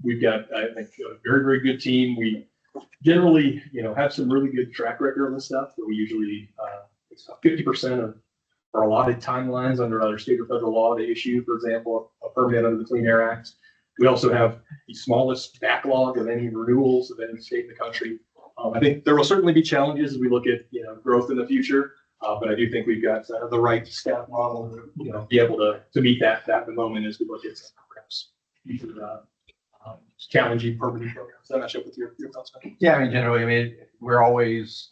We've got, I think, a very, very good team. We generally, have some really good track record on this stuff. So we usually, it's about 50% of our allotted timelines under other state or federal law to issue, for example, a permit under the Clean Air Act. We also have the smallest backlog of any renewals of any state in the country. I think there will certainly be challenges as we look at growth in the future, but I do think we've got the right staff model to be able to meet that at the moment as we look at perhaps future challenging permitting programs. Does that match up with your thoughts? Yeah, generally, we're always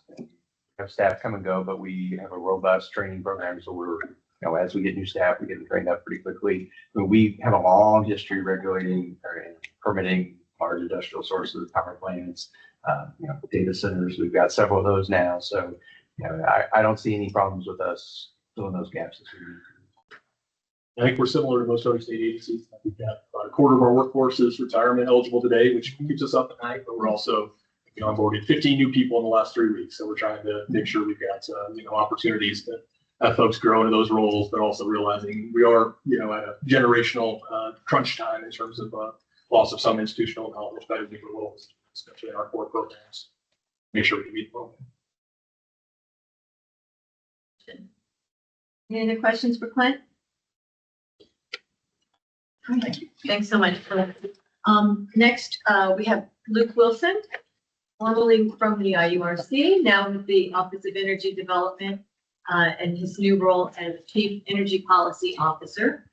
have staff come and go, but we have a robust training program. So we're, as we get new staff, we get them trained up pretty quickly. We have a long history regulating or permitting large industrial sources, power plants, data centers. We've got several of those now. So, I don't see any problems with us filling those gaps as we need to. I think we're similar to most other state agencies. We've got about a quarter of our workforce is retirement eligible today, which keeps us up at night, but we're also onboarded 15 new people in the last 3 weeks. So we're trying to make sure we've got, opportunities to have folks grow into those roles, but also realizing we are, at a generational crunch time in terms of loss of some institutional knowledge by different roles, especially in our core programs. Make sure we can meet the program. Any other questions for Clint? Thank you. Thanks so much for that. Next, we have Luke Wilson, formerly from the IURC, now with the Office of Energy Development, and his new role as Chief Energy Policy Officer.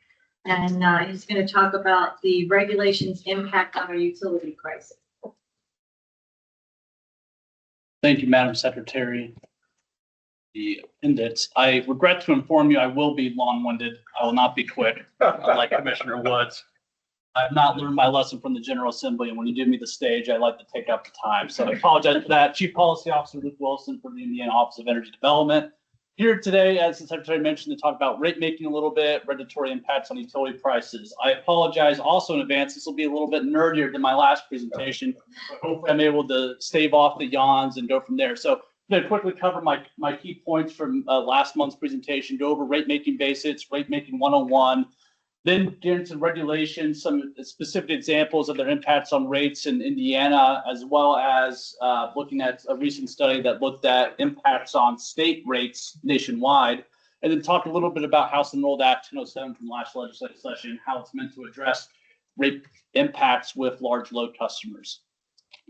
And he's going to talk about the regulations impact on our utility crisis. Thank you, Madam Secretary. The appendix. I regret to inform you I will be long-winded. I will not be quick, like Commissioner Woods. I've not learned my lesson from the General Assembly, and when you give me the stage, I like to take up the time. So I apologize for that. Chief Policy Officer Luke Wilson from the Indiana Office of Energy Development. Here today, as the Secretary mentioned, to talk about rate making a little bit, regulatory impacts on utility prices. I apologize also in advance. This will be a little bit nerdier than my last presentation. Hopefully I'm able to stave off the yawns and go from there. So I'm going to quickly cover my key points from last month's presentation, go over rate making basics, rate making 101, Then get into regulations, some specific examples of their impacts on rates in Indiana, as well as looking at a recent study that looked at impacts on state rates nationwide, and then talk a little bit about House Enrolled Act 1007 from last legislative session, how it's meant to address rate impacts with large load customers.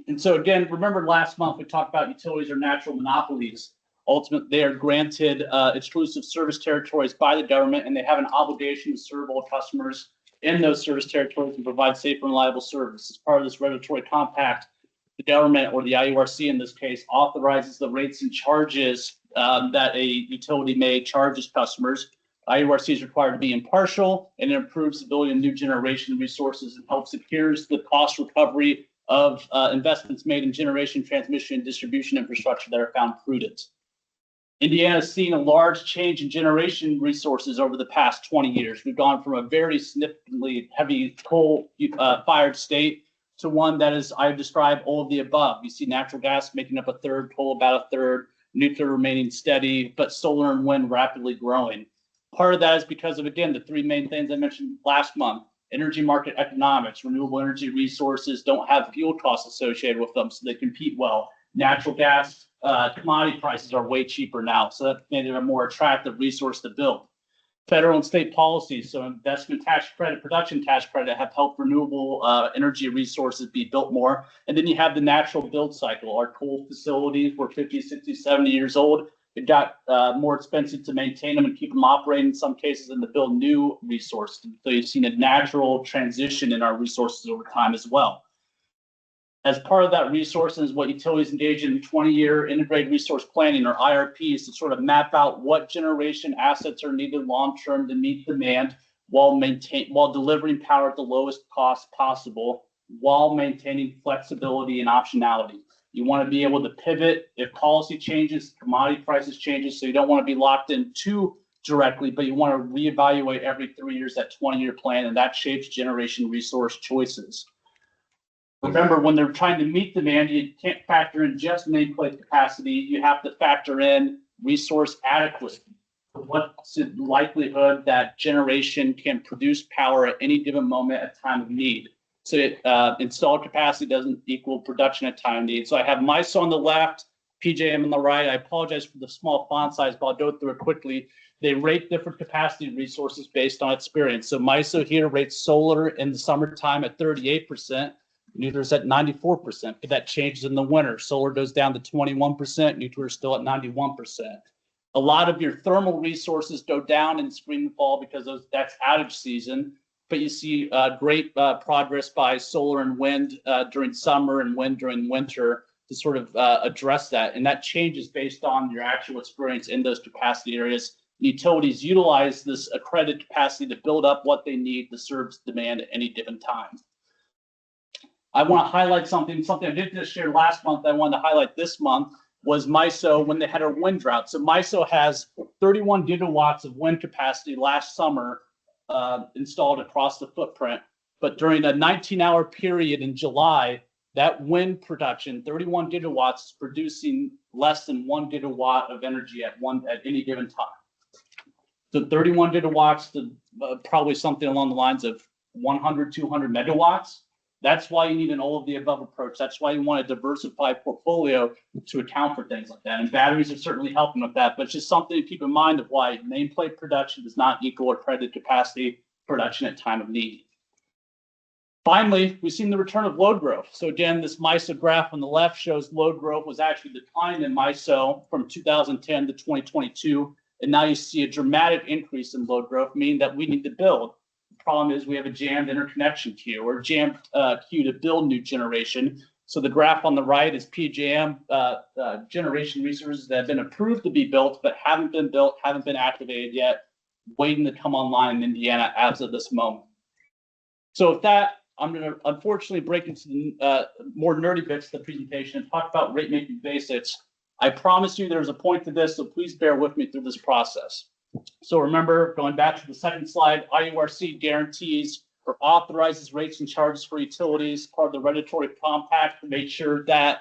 And so again, remember last month we talked about utilities are natural monopolies. Ultimately, they are granted exclusive service territories by the government, and they have an obligation to serve all customers in those service territories and provide safe and reliable service. As part of this regulatory compact, the government, or the IURC in this case, authorizes the rates and charges that a utility may charge its customers. IURC is required to be impartial, and it improves the ability of new generation resources and helps secures the cost recovery of investments made in generation, transmission, and distribution infrastructure that are found prudent. Indiana has seen a large change in generation resources over the past 20 years. We've gone from a very significantly heavy coal-fired state to one that is, I describe, all of the above. You see natural gas making up a third, coal about a third, nuclear remaining steady, but solar and wind rapidly growing. Part of that is because of, again, the three main things I mentioned last month: energy market economics. Renewable energy resources don't have fuel costs associated with them, so they compete well. Natural gas commodity prices are way cheaper now, so that made it a more attractive resource to build. Federal and state policies, so investment tax credit, production tax credit, have helped renewable energy resources be built more. And then you have the natural build cycle. Our coal facilities were 50, 60, 70 years old. It got more expensive to maintain them and keep them operating in some cases than to build new resources. So you've seen a natural transition in our resources over time as well. As part of that resources, what utilities engage in 20-year integrated resource planning, or IRPs, to sort of map out what generation assets are needed long-term to meet demand while delivering power at the lowest cost possible, while maintaining flexibility and optionality. You want to be able to pivot if policy changes, commodity prices changes, so you don't want to be locked in too directly, but you want to reevaluate every 3 years that 20-year plan, and that shapes generation resource choices. Remember, when they're trying to meet demand, you can't factor in just nameplate capacity. You have to factor in resource adequacy. What's the likelihood that generation can produce power at any given moment at time of need? So installed capacity doesn't equal production at time of need. So I have MISO on the left, PJM on the right. I apologize for the small font size, but I'll go through it quickly. They rate different capacity resources based on experience. So MISO here rates solar in the summertime at 38%. Nuclear's at 94%, but that changes in the winter. Solar goes down to 21%, nuclear is still at 91%. A lot of your thermal resources go down in spring and fall because that's outage season, but you see great progress by solar and wind during summer and wind during winter to sort of address that. And that changes based on your actual experience in those capacity areas. Utilities utilize this accredited capacity to build up what they need to serve demand at any given time. I want to highlight something I did just share last month. I wanted to highlight this month was MISO when they had a wind drought. So MISO has 31 gigawatts of wind capacity last summer installed across the footprint. But during a 19-hour period in July, that wind production, 31 gigawatts, is producing less than 1 gigawatt of energy at any given time. So 31 gigawatts to probably something along the lines of 100, 200 megawatts. That's why you need an all of the above approach. That's why you want a diversified portfolio to account for things like that. And batteries are certainly helping with that, but it's just something to keep in mind of why nameplate production does not equal accredited capacity production at time of need. Finally, we've seen the return of load growth. So again, this MISO graph on the left shows load growth was actually declining in MISO from 2010 to 2022. And now you see a dramatic increase in load growth, meaning that we need to build. The problem is we have a jammed interconnection queue or jammed queue to build new generation. So the graph on the right is PJM generation resources that have been approved to be built, but haven't been built, haven't been activated yet, waiting to come online in Indiana as of this moment. So with that, I'm going to unfortunately break into the more nerdy bits of the presentation and talk about rate making basics. I promise you there's a point to this, so please bear with me through this process. So remember, going back to the second slide, IURC guarantees or authorizes rates and charges for utilities, part of the regulatory compact, to make sure that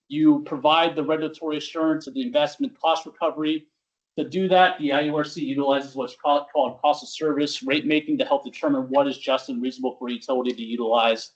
you provide the regulatory assurance of the investment cost recovery. To do that, the IURC utilizes what's called cost of service rate making to help determine what is just and reasonable for a utility to utilize.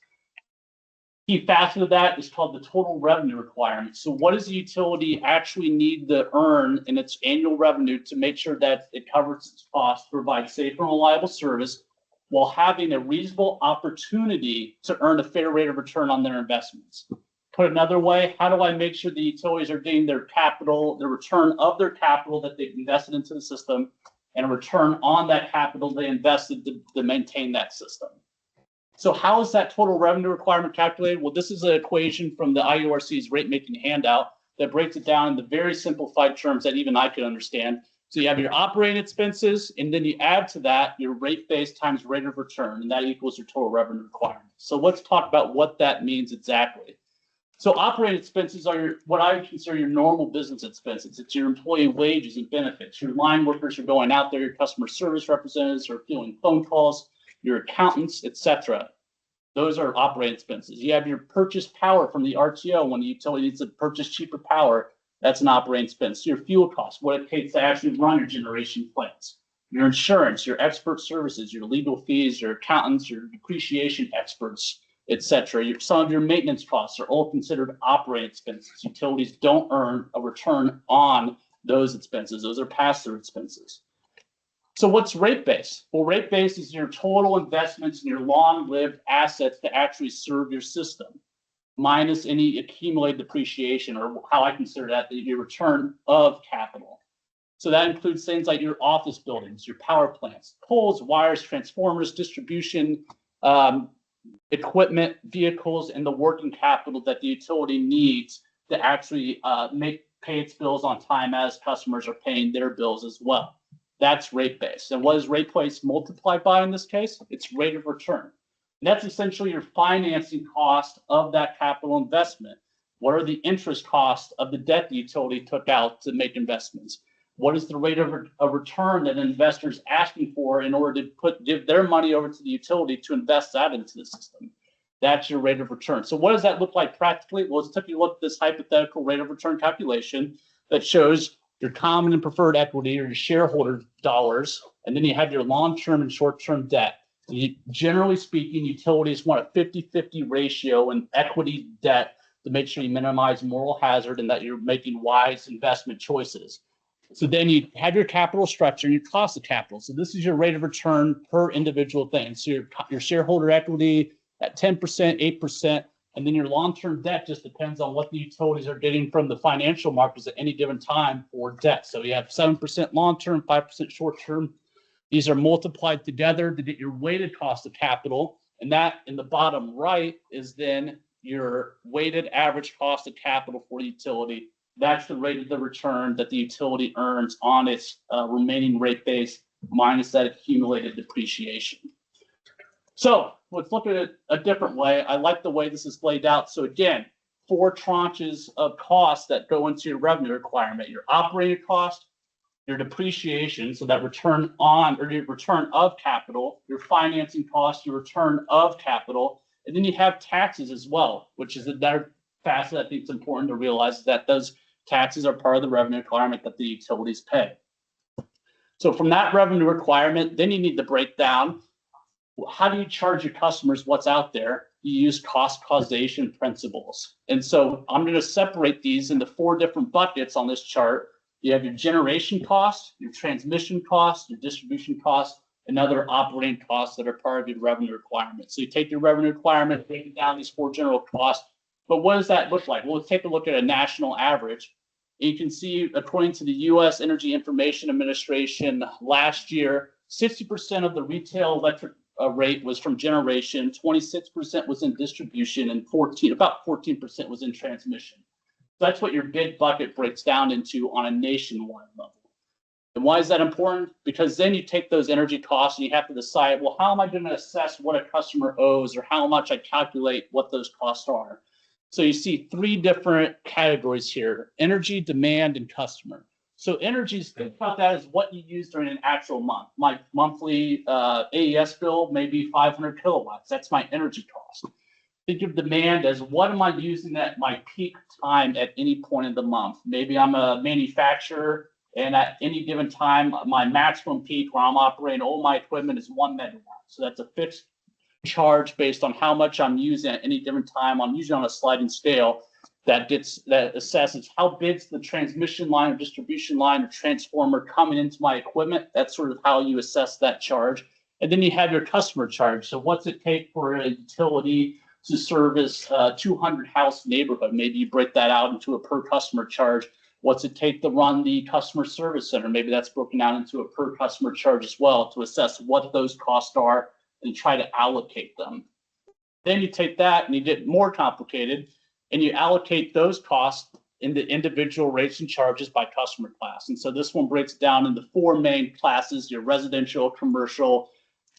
Key facet of that is called the total revenue requirement. So what does the utility actually need to earn in its annual revenue to make sure that it covers its costs, provide safe and reliable service while having a reasonable opportunity to earn a fair rate of return on their investments? Put another way, how do I make sure the utilities are getting their capital, the return of their capital that they've invested into the system, and a return on that capital they invested to maintain that system? So how is that total revenue requirement calculated? Well, this is an equation from the IURC's rate making handout that breaks it down in the very simplified terms that even I could understand. So you have your operating expenses, and then you add to that your rate base times rate of return, and that equals your total revenue requirement. So let's talk about what that means exactly. So operating expenses are what I consider your normal business expenses. It's your employee wages and benefits. Your line workers are going out there, your customer service representatives are fielding phone calls, your accountants, etc. Those are operating expenses. You have your purchase power from the RTO when the utility needs to purchase cheaper power. That's an operating expense. Your fuel costs, what it takes to actually run your generation plants. Your insurance, your expert services, your legal fees, your accountants, your depreciation experts, etc. Some of your maintenance costs are all considered operating expenses. Utilities don't earn a return on those expenses. Those are pass-through expenses. So what's rate base? Well, rate base is your total investments in your long-lived assets to actually serve your system, minus any accumulated depreciation, or how I consider that your return of capital. So that includes things like your office buildings, your power plants, poles, wires, transformers, distribution, equipment, vehicles, and the working capital that the utility needs to actually pay its bills on time as customers are paying their bills as well. That's rate base. And what is rate base multiplied by in this case? It's rate of return. And that's essentially your financing cost of that capital investment. What are the interest costs of the debt the utility took out to make investments? What is the rate of return that an investor is asking for in order to give their money over to the utility to invest that into the system? That's your rate of return. So what does that look like practically? Well, let's take a look at this hypothetical rate of return calculation that shows your common and preferred equity, or your shareholder dollars, and then you have your long-term and short-term debt. Generally speaking, utilities want a 50-50 ratio in equity debt to make sure you minimize moral hazard and that you're making wise investment choices. So then you have your capital structure and your cost of capital. So this is your rate of return per individual thing. So your shareholder equity at 10%, 8%, and then your long-term debt just depends on what the utilities are getting from the financial markets at any given time for debt. So you have 7% long-term, 5% short-term. These are multiplied together to get your weighted cost of capital. And that in the bottom right is then your weighted average cost of capital for the utility. That's the rate of the return that the utility earns on its remaining rate base minus that accumulated depreciation. So let's look at it a different way. I like the way this is laid out. So again, 4 tranches of costs that go into your revenue requirement: your operating cost, your depreciation, so that return on or your return of capital, your financing cost, your return of capital, and then you have taxes as well, which is another facet I think it's important to realize, that those taxes are part of the revenue requirement that the utilities pay. So from that revenue requirement, then you need to break down, how do you charge your customers what's out there? You use cost causation principles. And so I'm going to separate these into 4 different buckets on this chart. You have your generation cost, your transmission cost, your distribution cost, and other operating costs that are part of your revenue requirement. So you take your revenue requirement, break it down these 4 general costs. But what does that look like? Well, let's take a look at a national average. You can see, according to the U.S. Energy Information Administration, last year, 60% of the retail electric rate was from generation, 26% was in distribution, and about 14% was in transmission. So that's what your big bucket breaks down into on a nationwide level. And why is that important? Because then you take those energy costs and you have to decide, well, how am I going to assess what a customer owes, or how much I calculate what those costs are? So you see 3 different categories here: energy, demand, and customer. So energy, think about that as what you use during an actual month. My monthly AES bill may be 500 kilowatts. That's my energy cost. Think of demand as what am I using at my peak time at any point in the month. Maybe I'm a manufacturer And at any given time, my maximum peak where I'm operating all my equipment is 1 megawatt. So that's a fixed charge based on how much I'm using at any given time. I'm usually on a sliding scale that assesses how big's the transmission line or distribution line or transformer coming into my equipment. That's sort of how you assess that charge. And then you have your customer charge. So what's it take for a utility to service a 200 house neighborhood? Maybe you break that out into a per customer charge. What's it take to run the customer service center? Maybe that's broken down into a per customer charge as well to assess what those costs are and try to allocate them. Then you take that and you get more complicated and you allocate those costs into individual rates and charges by customer class. And so this one breaks down into 4 main classes: your residential, commercial,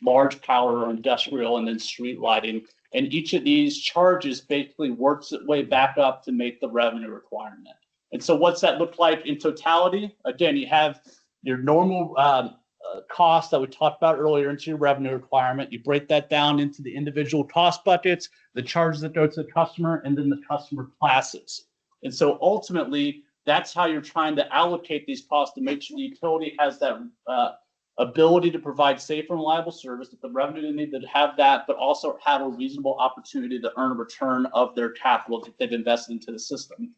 large power or industrial, and then street lighting. And each of these charges basically works its way back up to make the revenue requirement. And so what's that look like in totality? Again, you have your normal cost that we talked about earlier into your revenue requirement. You break that down into the individual cost buckets, the charges that go to the customer, and then the customer classes. And so ultimately, that's how you're trying to allocate these costs to make sure the utility has that ability to provide safe and reliable service, that the revenue they need to have that, but also have a reasonable opportunity to earn a return of their capital that they've invested into the system.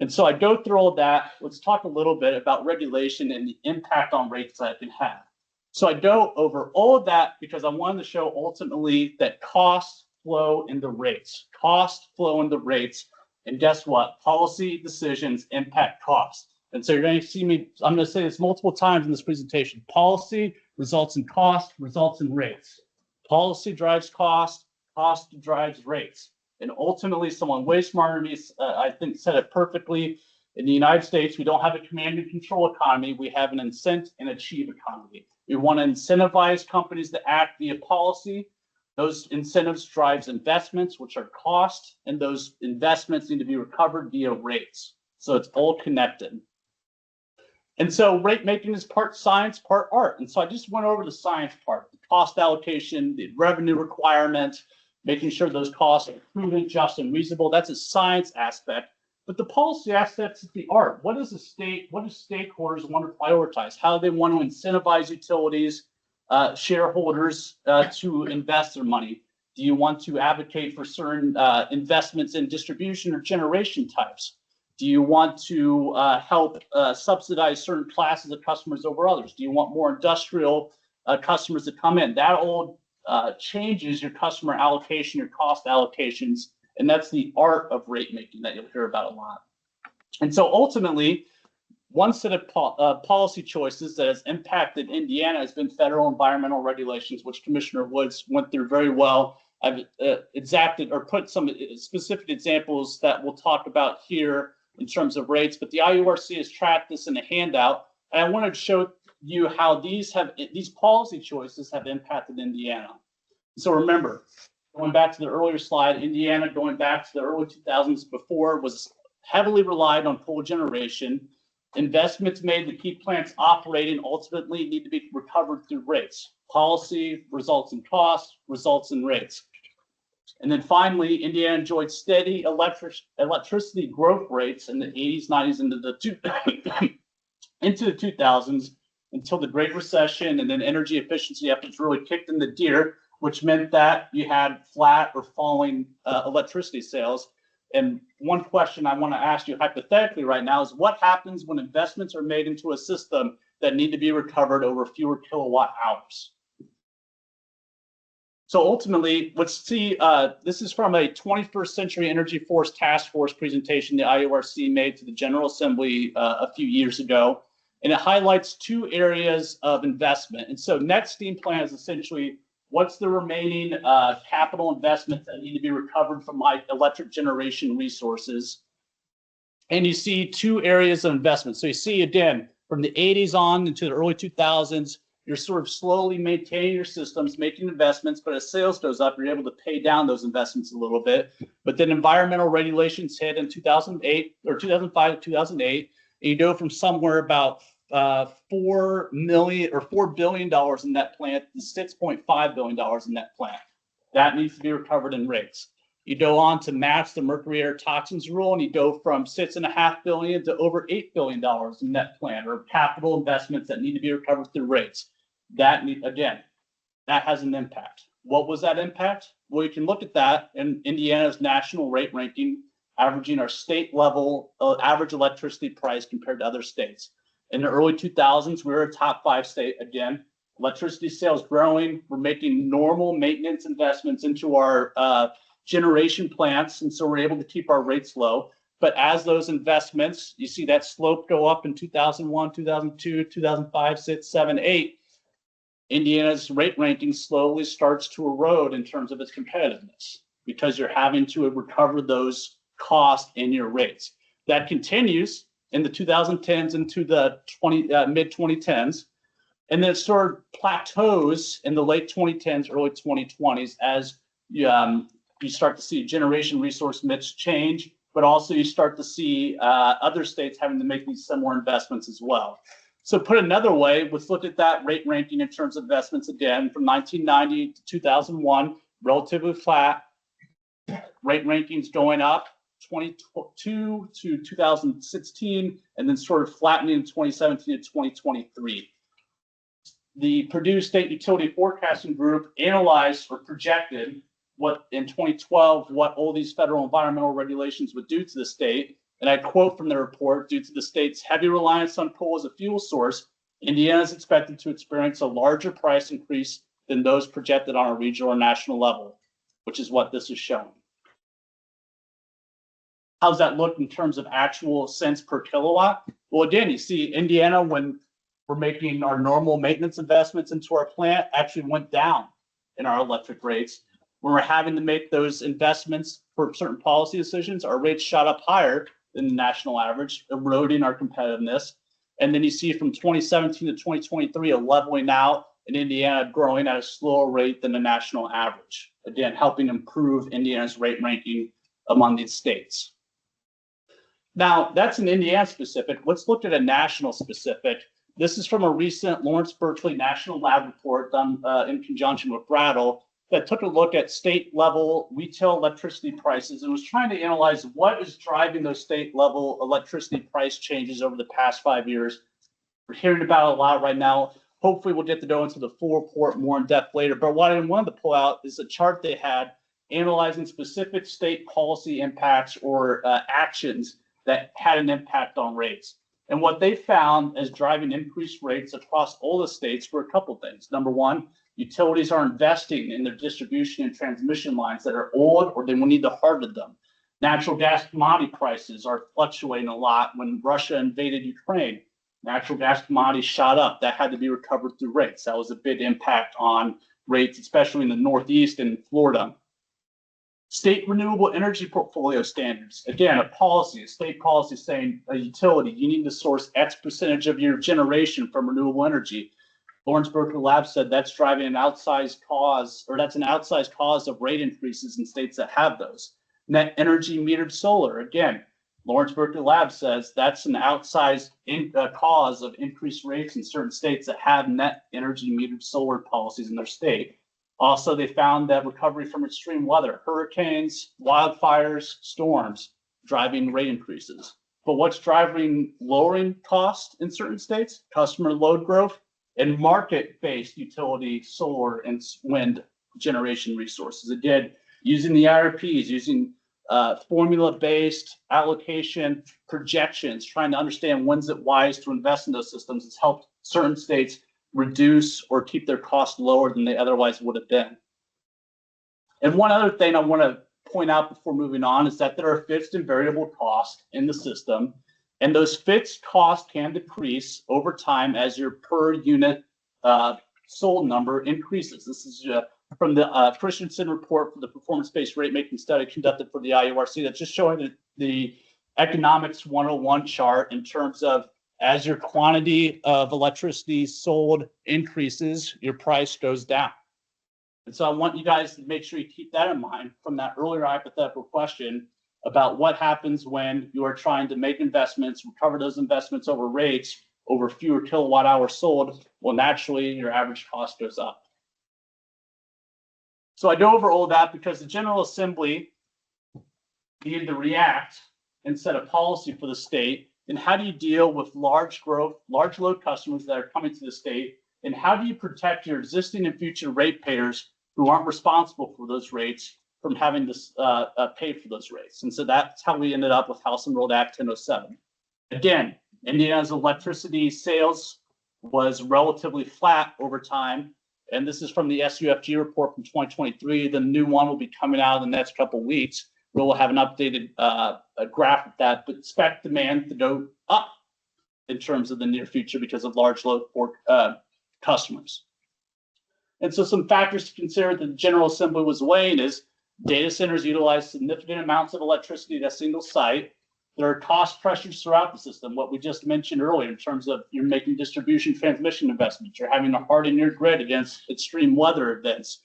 And so I go through all of that. Let's talk a little bit about regulation and the impact on rates that it can have. So I go over all of that because I wanted to show ultimately that costs flow into rates. Costs flow into rates. And guess what? Policy decisions impact costs. And so you're going to see me, I'm going to say this multiple times in this presentation. Policy results in cost, results in rates. Policy drives cost, cost drives rates. And ultimately, someone way smarter than me, I think, said it perfectly. In the United States, we don't have a command and control economy. We have an incent and achieve economy. We want to incentivize companies to act via policy. Those incentives drives investments, which are cost, and those investments need to be recovered via rates. So it's all connected. And so rate making is part science, part art. And so I just went over the science part, the cost allocation, the revenue requirement, making sure those costs are prudent, just, and reasonable. That's a science aspect. But the policy aspect is the art. What does the state, what do stakeholders want to prioritize? How do they want to incentivize utilities, shareholders to invest their money? Do you want to advocate for certain investments in distribution or generation types? Do you want to help subsidize certain classes of customers over others? Do you want more industrial customers to come in? That all changes your customer allocation, your cost allocations, and that's the art of rate making that you'll hear about a lot. And so ultimately, one set of policy choices that has impacted Indiana has been federal environmental regulations, which Commissioner Woods went through very well. I've exacted or put some specific examples that we'll talk about here in terms of rates, but the IURC has tracked this in a handout, and I wanted to show you how these policy choices have impacted Indiana. So remember, going back to the earlier slide, Indiana, going back to the early 2000s before, was heavily relied on coal generation. Investments made to keep plants operating ultimately need to be recovered through rates. Policy results in cost, results in rates. And then finally, Indiana enjoyed steady electricity growth rates in the 80s, 90s, into the 2000s until the Great Recession, and then energy efficiency efforts really kicked into gear, which meant that you had flat or falling electricity sales. And one question I want to ask you hypothetically right now is what happens when investments are made into a system that need to be recovered over fewer kilowatt hours? So ultimately, let's see, this is from a 21st Century Energy Force Task Force presentation the IURC made to the General Assembly a few years ago. And it highlights 2 areas of investment. And so net steam plan is essentially what's the remaining capital investments that need to be recovered from my electric generation resources. And you see 2 areas of investment. So you see, again, from the 80s on into the early 2000s, you're sort of slowly maintaining your systems, making investments, but as sales goes up, you're able to pay down those investments a little bit. But then environmental regulations hit in 2008 or 2005 to 2008, and you go from somewhere about $4 billion in net plant to $6.5 billion in net plant. That needs to be recovered in rates. You go on to match the mercury air toxins rule, and you go from $6.5 billion to over $8 billion in net plan or capital investments that need to be recovered through rates. That has an impact. What was that impact? Well, you can look at that in Indiana's national rate ranking, averaging our state level average electricity price compared to other states. In the early 2000s, we were a top 5 state again. Electricity sales growing. We're making normal maintenance investments into our generation plants, and so we're able to keep our rates low. But as those investments, you see that slope go up in 2001, 2002, 2005, 6, 7, 8. Indiana's rate ranking slowly starts to erode in terms of its competitiveness because you're having to recover those costs in your rates. That continues in the 2010s into the mid 2010s, and then it sort of plateaus in the late 2010s, early 2020s as you start to see generation resource mix change, but also you start to see other states having to make these similar investments as well. So put another way, let's look at that rate ranking in terms of investments again from 1990 to 2001, relatively flat. Rate rankings going up 22 to 2016, and then sort of flattening in 2017 to 2023. The Purdue State Utility Forecasting Group analyzed or projected what in 2012 what all these federal environmental regulations would do to the state. And I quote from the report, due to the state's heavy reliance on coal as a fuel source, Indiana is expected to experience a larger price increase than those projected on a regional or national level, which is what this is showing. How's that look in terms of actual cents per kilowatt? Well, again, you see Indiana, when we're making our normal maintenance investments into our plant, actually went down in our electric rates. When we're having to make those investments for certain policy decisions, our rates shot up higher than the national average, eroding our competitiveness. And then you see from 2017 to 2023, a leveling out in Indiana growing at a slower rate than the national average. Again, helping improve Indiana's rate ranking among these states. Now, that's an Indiana specific. Let's look at a national specific. This is from a recent Lawrence Berkeley National Lab report done in conjunction with Brattle that took a look at state level retail electricity prices and was trying to analyze what is driving those state level electricity price changes over the past 5 years. We're hearing about it a lot right now. Hopefully we'll get to go into the full report more in depth later. But what I wanted to pull out is a chart they had analyzing specific state policy impacts or actions that had an impact on rates. And what they found as driving increased rates across all the states were a couple things. Number one, utilities are investing in their distribution and transmission lines that are old or they will need to harden them. Natural gas commodity prices are fluctuating a lot. When Russia invaded Ukraine, natural gas commodities shot up. That had to be recovered through rates. That was a big impact on rates, especially in the Northeast and Florida. State renewable energy portfolio standards. Again, a state policy saying a utility, you need to source X percentage of your generation from renewable energy. Lawrence Berkeley Lab said that's driving an outsized cause, or that's an outsized cause of rate increases in states that have those. Net energy metered solar. Again, Lawrence Berkeley Lab says that's an outsized cause of increased rates in certain states that have net energy metered solar policies in their state. Also, they found that recovery from extreme weather, hurricanes, wildfires, storms, driving rate increases. But what's driving lowering costs in certain states? Customer load growth and market-based utility solar and wind generation resources. Again, using the IRPs, using formula-based allocation projections, trying to understand when's it wise to invest in those systems has helped certain states reduce or keep their costs lower than they otherwise would have been. And one other thing I want to point out before moving on is that there are fixed and variable costs in the system, and those fixed costs can decrease over time as your per unit sold number increases. This is from the Christensen report for the performance-based rate making study conducted for the IURC that's just showing the economics 101 chart in terms of as your quantity of electricity sold increases, your price goes down. And so I want you guys to make sure you keep that in mind from that earlier hypothetical question about what happens when you are trying to make investments, recover those investments over rates, over fewer kilowatt hours sold. Well, naturally, your average cost goes up. So I go over all of that because the General Assembly needed to react and set a policy for the state. And how do you deal with large growth, large load customers that are coming to the state? And how do you protect your existing and future ratepayers who aren't responsible for those rates from having to pay for those rates? And so that's how we ended up with House Enrolled Act 1007. Again, Indiana's electricity sales was relatively flat over time. And this is from the SUFG report from 2023. The new one will be coming out in the next couple of weeks. We'll have an updated graph of that, but expect demand to go up in terms of the near future because of large load for customers. And so some factors to consider that the General Assembly was weighing is data centers utilize significant amounts of electricity at a single site. There are cost pressures throughout the system, what we just mentioned earlier in terms of you're making distribution transmission investments, you're having to harden your grid against extreme weather events.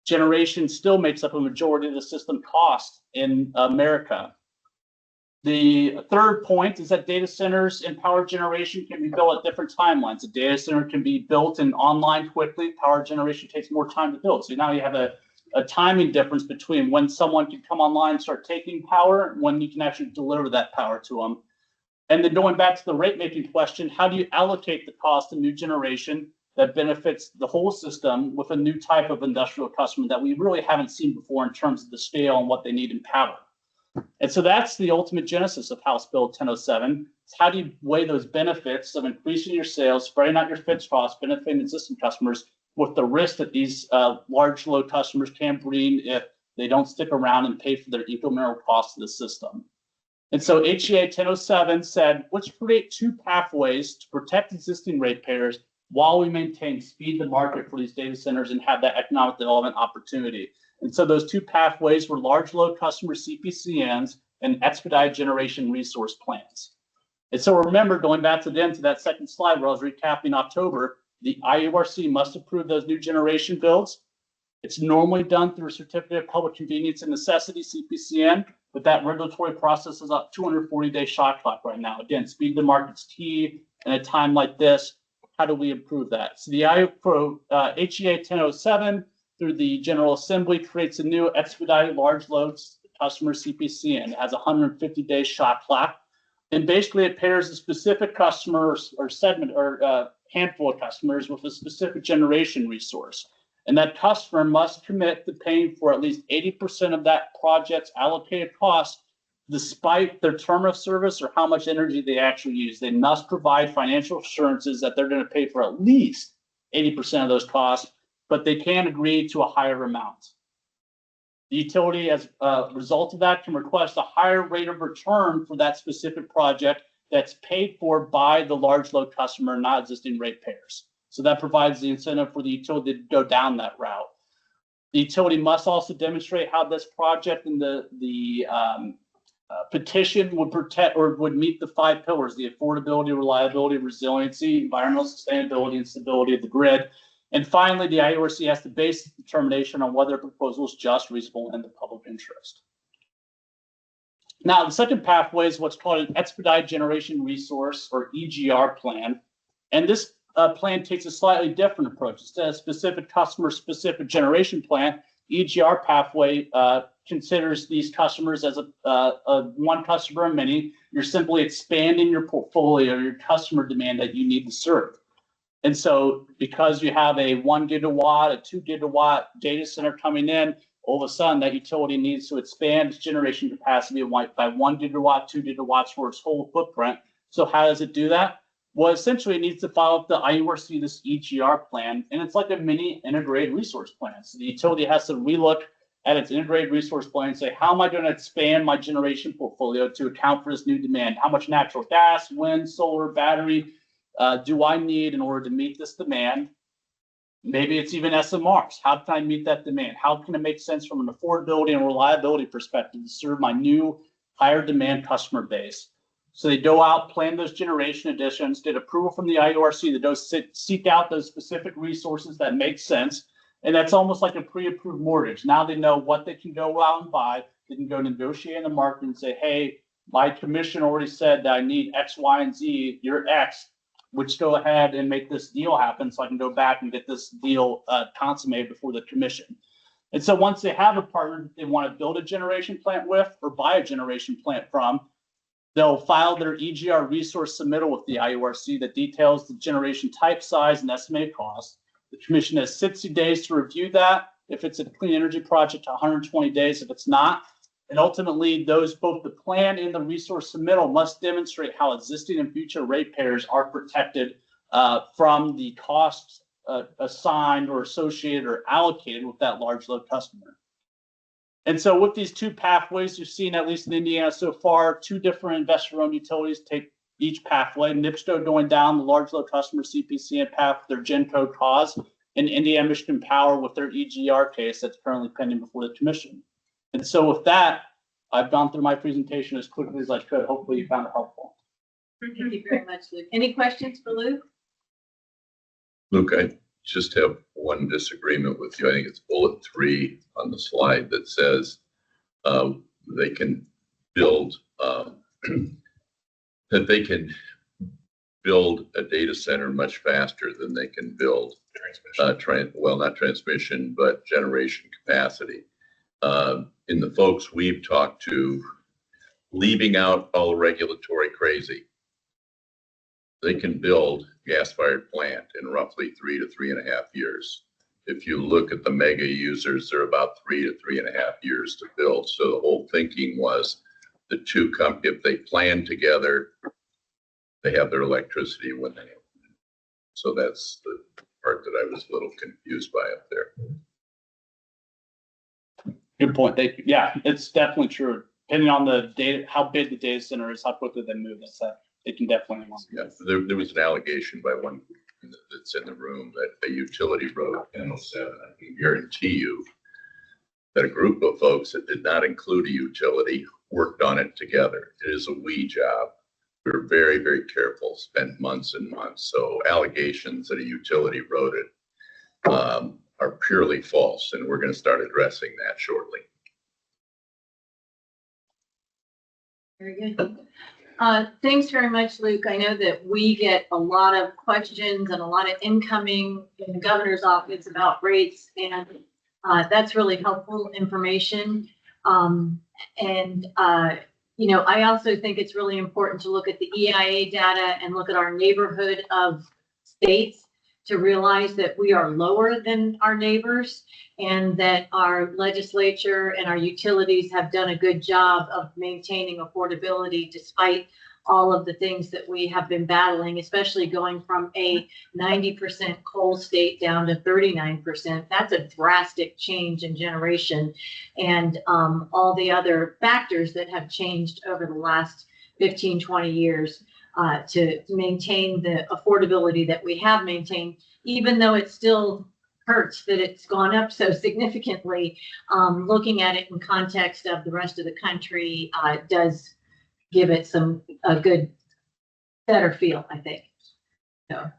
Generation still makes up a majority of the system cost in America. The third point is that data centers and power generation can be built at different timelines. A data center can be built and online quickly. Power generation takes more time to build. So now you have a timing difference between when someone can come online and start taking power and when you can actually deliver that power to them. And then going back to the rate making question, how do you allocate the cost of new generation that benefits the whole system with a new type of industrial customer that we really haven't seen before in terms of the scale and what they need in power? And so that's the ultimate genesis of House Bill 1007. It's how do you weigh those benefits of increasing your sales, spreading out your fixed costs, benefiting existing customers with the risk that these large load customers can bring if they don't stick around and pay for their incremental costs of the system. And so HEA 1007 said, let's create two pathways to protect existing ratepayers while we maintain speed to market for these data centers and have that economic development opportunity. And so those two pathways were large load customer CPCNs and expedited generation resource plans. And so remember, going back to that second slide where I was recapping October, the IURC must approve those new generation builds. It's normally done through a certificate of public convenience and necessity, CPCN, but that regulatory process is up 240-day shot clock right now. Again, speed to market's key. And at a time like this, how do we improve that? So the HEA 1007 through the General Assembly creates a new expedited large loads customer CPCN. It has a 150-day shot clock. And basically it pairs a specific customer or segment or handful of customers with a specific generation resource. And that customer must commit to paying for at least 80% of that project's allocated cost, despite their term of service or how much energy they actually use. They must provide financial assurances that they're going to pay for at least 80% of those costs, but they can agree to a higher amount. The utility, as a result of that, can request a higher rate of return for that specific project that's paid for by the large load customer, not existing ratepayers. So that provides the incentive for the utility to go down that route. The utility must also demonstrate how this project and the petition would protect or would meet the 5 pillars: the affordability, reliability, resiliency, environmental sustainability, and stability of the grid. And finally, the IURC has to base its determination on whether a proposal is just, reasonable, and in the public interest. Now, the second pathway is what's called an expedited generation resource or EGR plan. And this plan takes a slightly different approach. Instead of specific customer specific generation plan, EGR pathway considers these customers as a one customer of many. You're simply expanding your portfolio, your customer demand that you need to serve. And so because you have a 1 gigawatt, a 2 gigawatt data center coming in, all of a sudden that utility needs to expand its generation capacity by 1 gigawatt, 2 gigawatts for its whole footprint. So how does it do that? Well, essentially it needs to file up the IURC, this EGR plan, and it's like a mini integrated resource plan. So the utility has to relook at its integrated resource plan and say, how am I going to expand my generation portfolio to account for this new demand? How much natural gas, wind, solar, battery do I need in order to meet this demand? Maybe it's even SMRs. How can I meet that demand? How can it make sense from an affordability and reliability perspective to serve my new higher demand customer base? So they go out, plan those generation additions, get approval from the IURC that goes seek out those specific resources that make sense. And that's almost like a pre-approved mortgage. Now they know what they can go out and buy. They can go negotiate in the market and say, hey, my commission already said that I need X, Y, and Z. You're X. Which go ahead and make this deal happen so I can go back and get this deal consummated before the commission. And so once they have a partner that they want to build a generation plant with or buy a generation plant from, they'll file their EGR resource submittal with the IURC that details the generation type, size, and estimated cost. The commission has 60 days to review that. If it's a clean energy project, 120 days if it's not. And ultimately, both the plan and the resource submittal must demonstrate how existing and future ratepayers are protected from the costs assigned or associated or allocated with that large load customer. And so with these two pathways, you've seen, at least in Indiana so far, two different investor-owned utilities take each pathway. NIPSCO going down the large load customer CPCN path, their Gen Code cause, and Indiana Michigan Power with their EGR case that's currently pending before the commission. And so with that, I've gone through my presentation as quickly as I could. Hopefully you found it helpful. Thank you very much, Luke. Any questions for Luke? Luke, I just have one disagreement with you. I think it's bullet 3 on the slide that says they can build that they can build a data center much faster than they can build not transmission, but generation capacity. In the folks we've talked to, leaving out all the regulatory crazy, they can build gas-fired plant in roughly 3 to 3.5 years. If you look at the mega users, they're about 3 to 3.5 years to build. So the whole thinking was the two if they plan together, they have their electricity when they. So that's the part that I was a little confused by up there. Good point. Yeah, it's definitely true. Depending on the data, how big the data center is, how quickly they move, they can definitely. Yeah, there was an allegation by one that's in the room that a utility wrote NO7. I can guarantee you that a group of folks that did not include a utility worked on it together. It is a we job. We were very, very careful, spent months and months. So allegations that a utility wrote it are purely false, and we're going to start addressing that shortly. Very good. Thanks very much, Luke. I know that we get a lot of questions and a lot of incoming in the governor's office about rates, and that's really helpful information. You know, I also think it's really important to look at the EIA data and look at our neighborhood of states to realize that we are lower than our neighbors and that our legislature and our utilities have done a good job of maintaining affordability despite all of the things that we have been battling, especially going from a 90% coal state down to 39%. That's a drastic change in generation, and all the other factors that have changed over the last 15, 20 years to maintain the affordability that we have maintained, even though it still hurts that it's gone up so significantly. Looking at it in context of the rest of the country does give it a good, better feel, I think. So,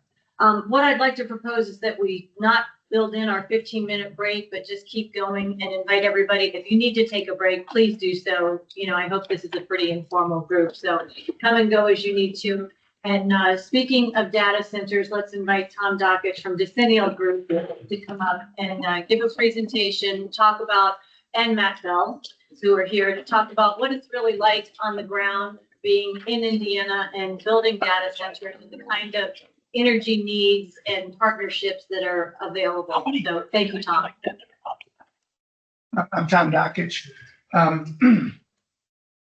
what I'd like to propose is that we not build in our 15-minute break, but just keep going and invite everybody. If you need to take a break, please do so. You know, I hope this is a pretty informal group, so come and go as you need to. And speaking of data centers, let's invite Tom Dockich from Decennial Group to come up and give a presentation, talk about, and Matt Bell, who are here to talk about what it's really like on the ground being in Indiana and building data centers and the kind of energy needs and partnerships that are available. So thank you, Tom. I'm Tom Dockich.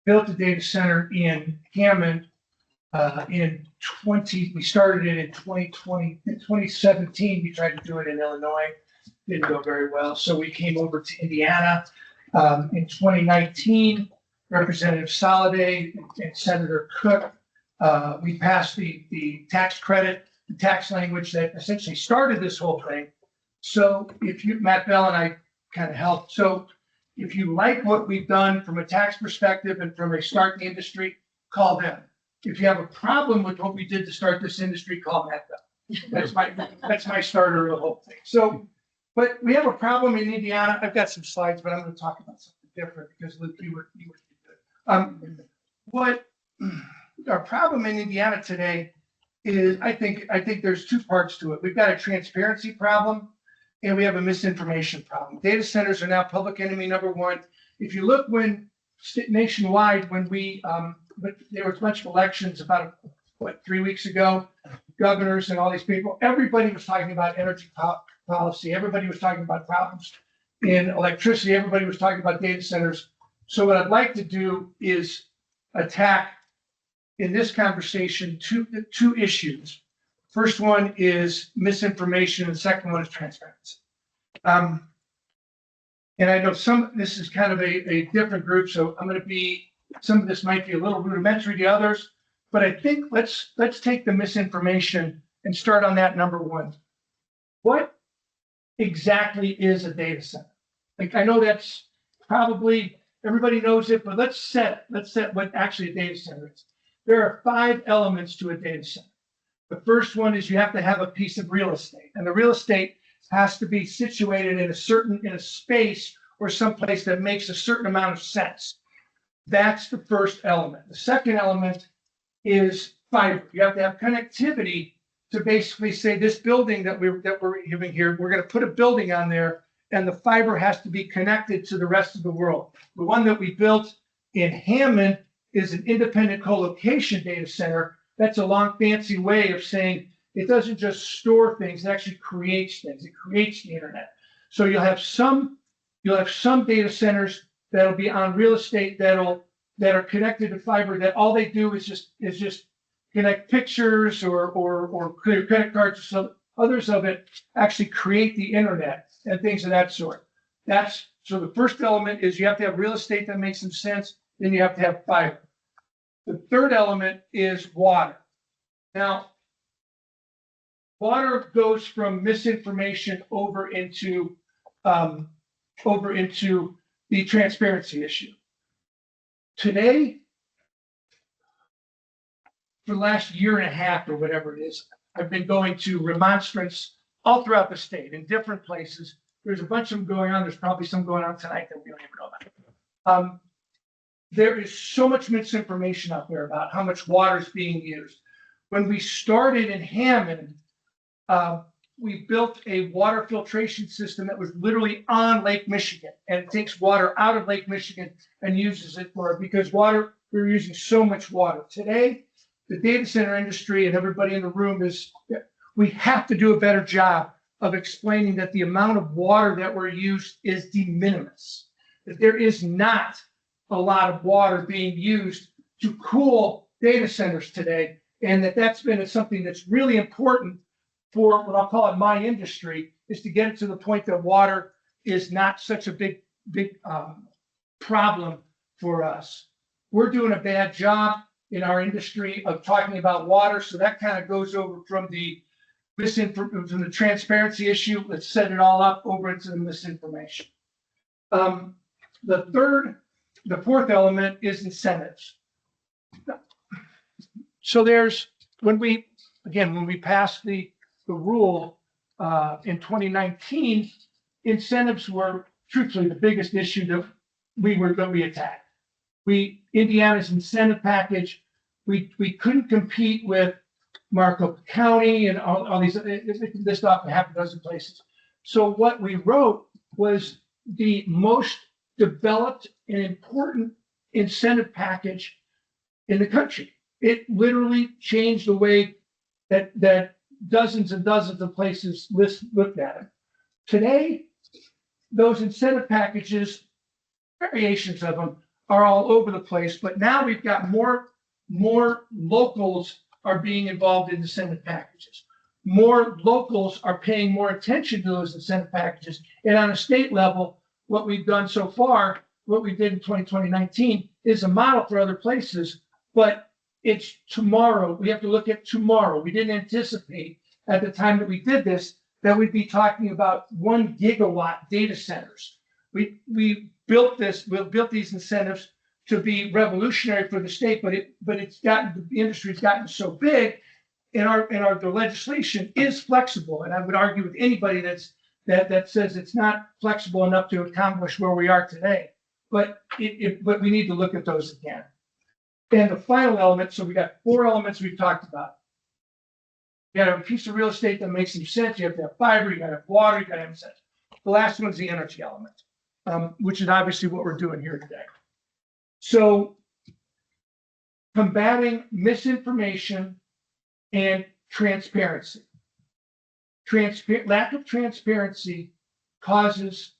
Built a data center in Hammond we started it in 2020. In 2017, we tried to do it in Illinois. Didn't go very well. So we came over to Indiana. In 2019, Representative Soliday and Senator Cook, we passed the tax credit, the tax language that essentially started this whole thing. So Matt Bell and I kind of helped. So if you like what we've done from a tax perspective and from a start the industry, call them. If you have a problem with what we did to start this industry, call Matt Bell. That's my starter of the whole thing. So, but we have a problem in Indiana. I've got some slides, but I'm going to talk about something different because Luke, you were good. What our problem in Indiana today is, I think there's two parts to it. We've got a transparency problem, and we have a misinformation problem. Data centers are now public enemy number one. If you look nationwide, when but there was a bunch of elections about, 3 weeks ago, governors and all these people, everybody was talking about energy policy. Everybody was talking about problems in electricity. Everybody was talking about data centers. So what I'd like to do is attack in this conversation two issues. First one is misinformation, and the second one is transparency. And I know this is kind of a different group, so some of this might be a little rudimentary to others, but I think let's take the misinformation and start on that number one. What exactly is a data center? Like, I know that's probably, everybody knows it, but let's set what actually a data center is. There are 5 elements to a data center. The first one is you have to have a piece of real estate, and the real estate has to be situated in a space or someplace that makes a certain amount of sense. That's the first element. The second element is fiber. You have to have connectivity to basically say this building that we're giving here, we're going to put a building on there, and the fiber has to be connected to the rest of the world. The one that we built in Hammond is an independent co-location data center. That's a long, fancy way of saying it doesn't just store things, it actually creates things. It creates the internet. So you'll have some data centers that'll be on real estate that are connected to fiber, that all they do is just connect pictures or credit cards. So others of it actually create the internet and things of that sort. So the first element is you have to have real estate that makes some sense. Then you have to have fiber. The third element is water. Now, water goes from misinformation over into the transparency issue. Today, for the last year and a half or whatever it is, I've been going to remonstrance all throughout the state in different places. There's a bunch of them going on. There's probably some going on tonight that we don't even know about. There is so much misinformation out there about how much water is being used. When we started in Hammond, we built a water filtration system that was literally on Lake Michigan, and it takes water out of Lake Michigan and uses it because we're using so much water. Today, the data center industry and everybody in the room we have to do a better job of explaining that the amount of water that we're used is de minimis, that there is not a lot of water being used to cool data centers today, and that's been something that's really important for what I'll call it my industry, is to get it to the point that water is not such a big problem for us. We're doing a bad job in our industry of talking about water, so that kind of goes over from the transparency issue. Let's set it all up over into the misinformation. The fourth element is incentives. So when we passed the rule in 2019, incentives were truthfully the biggest issue that we attacked. Indiana's incentive package, we couldn't compete with Maricopa County and all these, this off in half a dozen places. So what we wrote was the most developed and important incentive package in the country. It literally changed the way that dozens and dozens of places looked at it. Today, those incentive packages, variations of them, are all over the place, but now we've got more locals are being involved in incentive packages. More locals are paying more attention to those incentive packages. And on a state level, what we've done so far, what we did in 2019, is a model for other places, but it's tomorrow. We have to look at tomorrow. We didn't anticipate at the time that we did this that we'd be talking about 1 gigawatt data centers. We built these incentives to be revolutionary for the state, but the industry's gotten so big, and the legislation is flexible. And I would argue with anybody that says it's not flexible enough to accomplish where we are today. But we need to look at those again. And the final element, so we got 4 elements we've talked about. You gotta have a piece of real estate that makes some sense. You have to have fiber, you gotta have water, you gotta have sense. The last one's the energy element, which is obviously what we're doing here today. So combating misinformation and transparency. Lack of transparency causes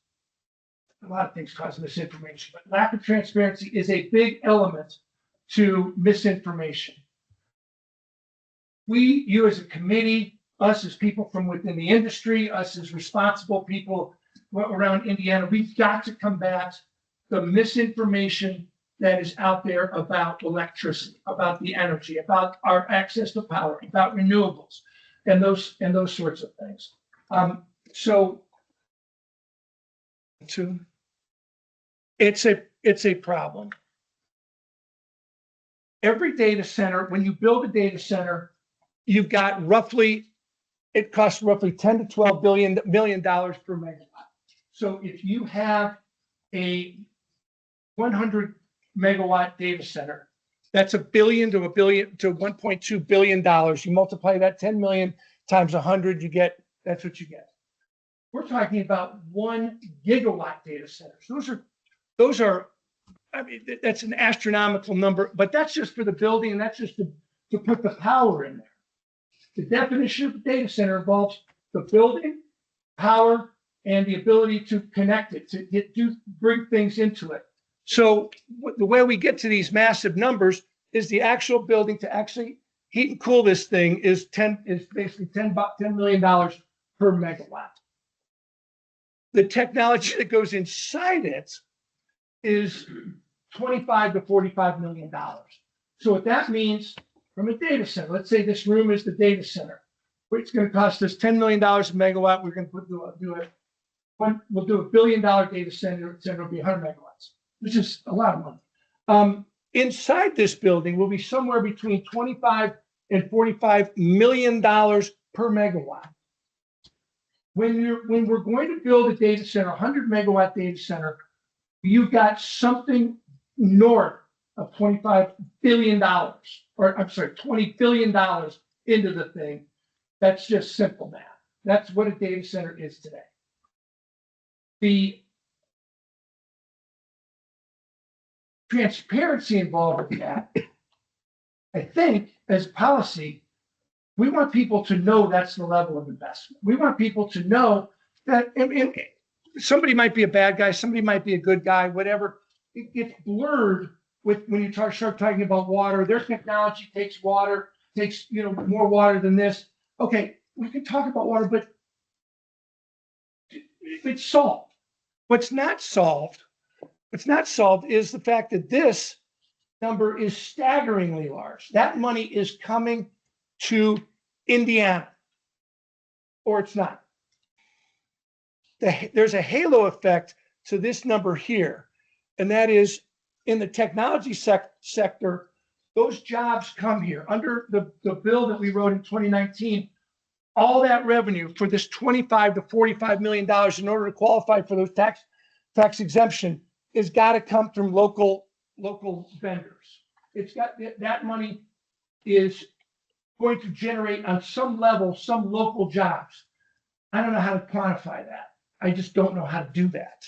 a lot of things cause misinformation, but lack of transparency is a big element to misinformation. You as a committee, us as people from within the industry, us as responsible people around Indiana, we've got to combat the misinformation that is out there about electricity, about the energy, about our access to power, about renewables, and those sorts of things. It's a problem. Every data center, when you build a data center, you've got roughly, it costs roughly 10 to 12 million dollars per megawatt. So if you have a 100 megawatt data center, that's $1 billion to $1.2 billion. You multiply that 10 million times 100, that's what you get. We're talking about 1 gigawatt data centers. Those are, I mean, that's an astronomical number, but that's just for the building, and that's just to put the power in there. The definition of a data center involves the building, power, and the ability to connect it, to bring things into it. So the way we get to these massive numbers is the actual building to actually heat and cool this thing is basically $10 million per megawatt. The technology that goes inside it is $25 to $45 million. So what that means from a data center, let's say this room is the data center. It's going to cost us $10 million a megawatt. We're going to we'll do $1 billion data center. It'll be 100 megawatts, which is a lot of money. Inside this building will be somewhere between $25 and $45 million per megawatt. When we're going to build a data center, 100 megawatt data center, you've got something north of $25 billion, or I'm sorry, $20 billion into the thing. That's just simple math. That's what a data center is today. The transparency involved with that, I think, as policy, we want people to know that's the level of investment. We want people to know that somebody might be a bad guy, somebody might be a good guy, whatever. It gets blurred with when you start talking about water. Their technology takes more water than this. Okay, we can talk about water, but it's solved. What's not solved is the fact that this number is staggeringly large. That money is coming to Indiana, or it's not. There's a halo effect to this number here, and that is in the technology sector, those jobs come here. Under the bill that we wrote in 2019, all that revenue for this $25 to $45 million in order to qualify for those tax exemption has got to come from local vendors. It's got that money is going to generate on some level some local jobs. I don't know how to quantify that. I just don't know how to do that.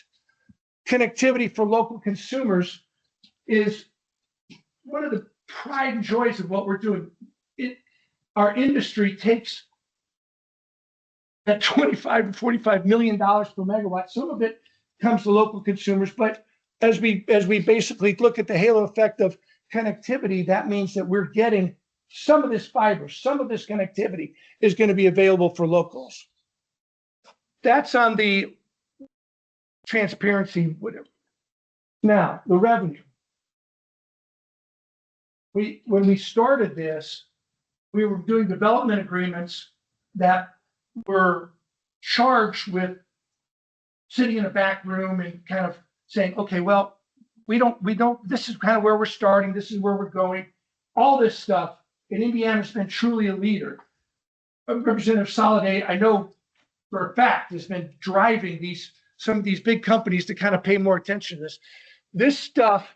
Connectivity for local consumers is one of the pride and joys of what we're doing. Our industry takes that $25 to $45 million per megawatt. Some of it comes to local consumers, but as we basically look at the halo effect of connectivity, that means that we're getting some of this fiber, some of this connectivity is going to be available for locals. That's on the transparency, whatever. Now, the revenue. When we started this, we were doing development agreements that were charged with sitting in a back room and kind of saying, okay, well, we don't, this is kind of where we're starting, this is where we're going. All this stuff, and Indiana's been truly a leader. Representative Soliday, I know for a fact, has been driving some of these big companies to kind of pay more attention to this. This stuff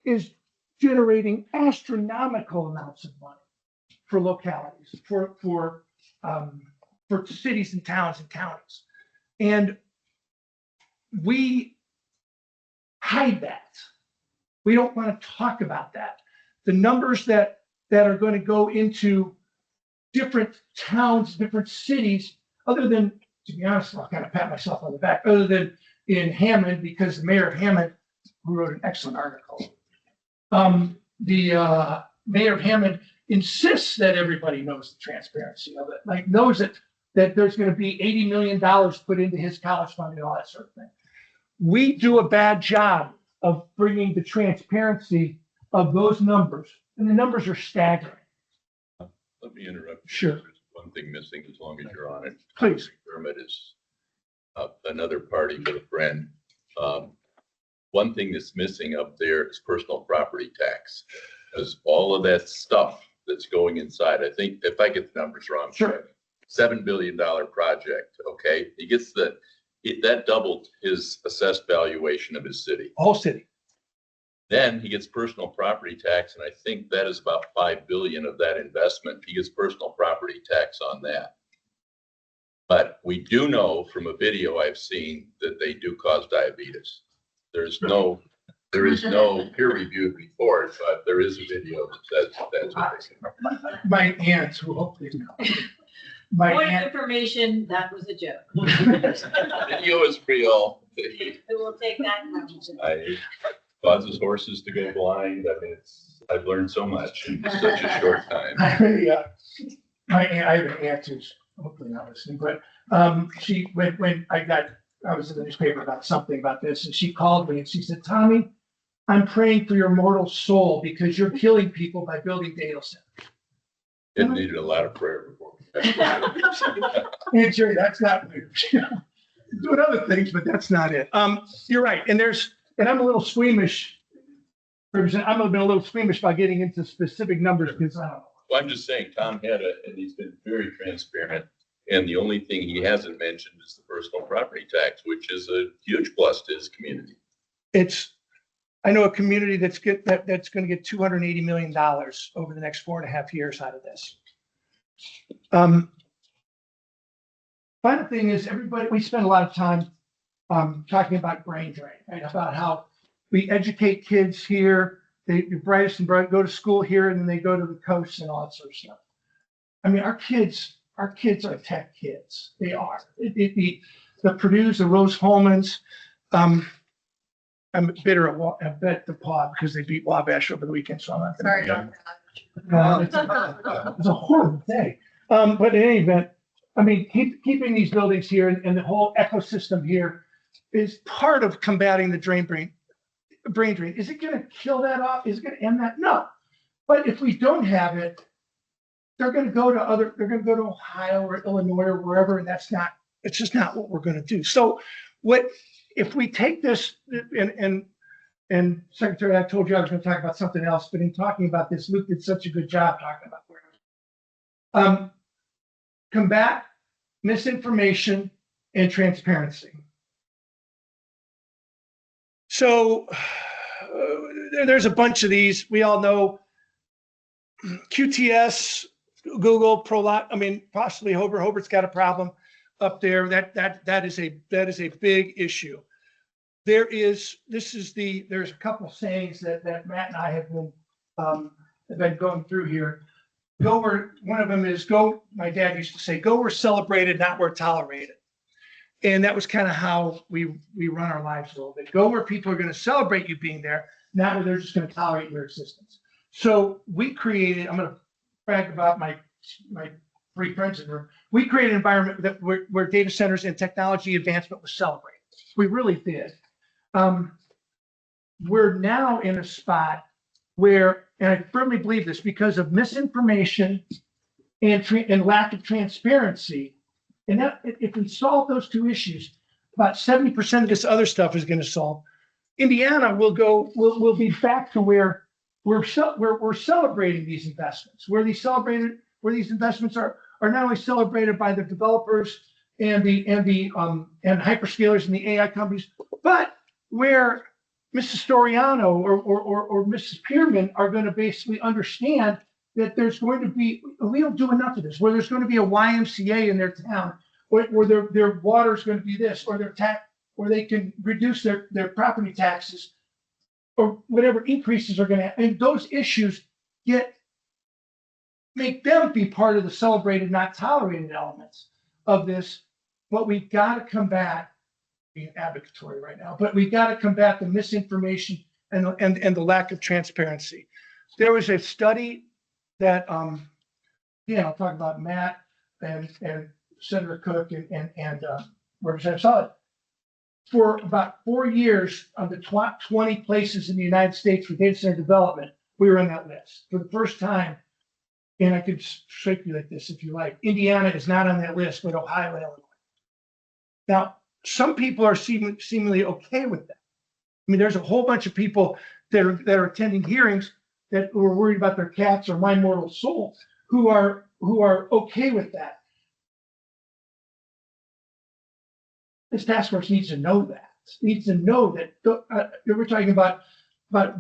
is generating astronomical amounts of money for localities, for for cities and towns and counties. And we hide that. We don't want to talk about that. The numbers that are going to go into different towns, different cities, other than, to be honest, I'll kind of pat myself on the back, other than in Hammond, because the mayor of Hammond, who wrote an excellent article, the mayor of Hammond insists that everybody knows the transparency of it, like knows that there's going to be $80 million put into his college fund and all that sort of thing. We do a bad job of bringing the transparency of those numbers, and the numbers are staggering. Let me interrupt. you. Sure. There's one thing missing as long as you're on it. Please. Kermit is another party but a friend. One thing that's missing up there is personal property tax. Because all of that stuff that's going inside, I think, if I get the numbers wrong. Sure. $7 billion project, okay? He gets that doubled his assessed valuation of his city. Whole city. Then he gets personal property tax, and I think that is about 5 billion of that investment. He gets personal property tax on that. But we do know from a video I've seen that they do cause diabetes. There is no peer-reviewed report, but there is a video that says that's what they say. My aunt, who hopefully my Point of aunt, information, that was a joke. Video is real. We will take that. I causes horses to go blind. I mean, I've learned so much in such a short time. I have an aunt who's hopefully not listening, but she, when I was in the newspaper about something about this, and she called me and she said, "Tommy, I'm praying for your mortal soul because you're killing people by building data centers." It needed a lot of prayer before. And Jerry, that's not weird. Doing other things, but that's not it. You're right. And I'm a little squeamish. I'm a little squeamish about getting into specific numbers because I don't know. Well, I'm just saying, Tom had and he's been very transparent. And the only thing he hasn't mentioned is the personal property tax, which is a huge plus to his community. I know a community that's going to get $280 million over the next 4.5 years out of this. Final thing is, we spend a lot of time talking about brain drain, right? About how we educate kids here, the brightest and bright go to school here, and then they go to the coast and all that sort of stuff. I mean, our kids are tech kids. They are. The Purdue's, the Rose Holmans. I'm bitter at the Pod because they beat Wabash over the weekend, so I'm not. Sorry, gonna- Dr. It's a horrible day. But in any event, I mean, keeping these buildings here and the whole ecosystem here is part of combating the brain drain. Is it going to kill that off? Is it going to end that? No. But if we don't have it, they're going to go to Ohio or Illinois or wherever, and it's just not what we're going to do. So if we take this and Secretary, I told you I was going to talk about something else, but in talking about this, Luke did such a good job talking about where combat misinformation and transparency. So there's a bunch of these. We all know QTS, Google, ProLot. I mean, possibly Hobart's got a problem up there. That is a big issue. There's a couple of sayings that Matt and I have been going through here. One of them is go. My dad used to say, "Go where celebrated, not where tolerated," and that was kind of how we run our lives a little bit. Go where people are going to celebrate you being there, not where they're just going to tolerate your existence. So we created. I'm going to brag about my 3 friends in the room. We created an environment where data centers and technology advancement was celebrated. We really did. We're now in a spot where, and I firmly believe this, because of misinformation and lack of transparency, and that if we solve those 2 issues, about 70% of this other stuff is going to solve. Indiana will be back to where we're celebrating these investments, where these investments are not only celebrated by the developers and hyperscalers and the AI companies, but where Mrs. Storiano or Mrs. Pearman are going to basically understand that there's going to be, we don't do enough of this, where there's going to be a YMCA in their town, or their water is going to be this, or their tax, or they can reduce their property taxes, or whatever increases are going to, and those issues make them be part of the celebrated, not tolerated elements of this. But we've got to combat, being advocatory right now, but we've got to combat the misinformation and the lack of transparency. There was a study that, I'll talk about Matt and Senator Cook and Representative Sullivan. For about 4 years, of the 20 places in the United States for data center development, we were on that list for the first time. And I could circulate this if you like. Indiana is not on that list, but Ohio and Illinois. Now, some people are seemingly okay with that. I mean, there's a whole bunch of people that are attending hearings that were worried about their cats or my mortal soul who are okay with that. This task force needs to know that. Needs to know that we're talking about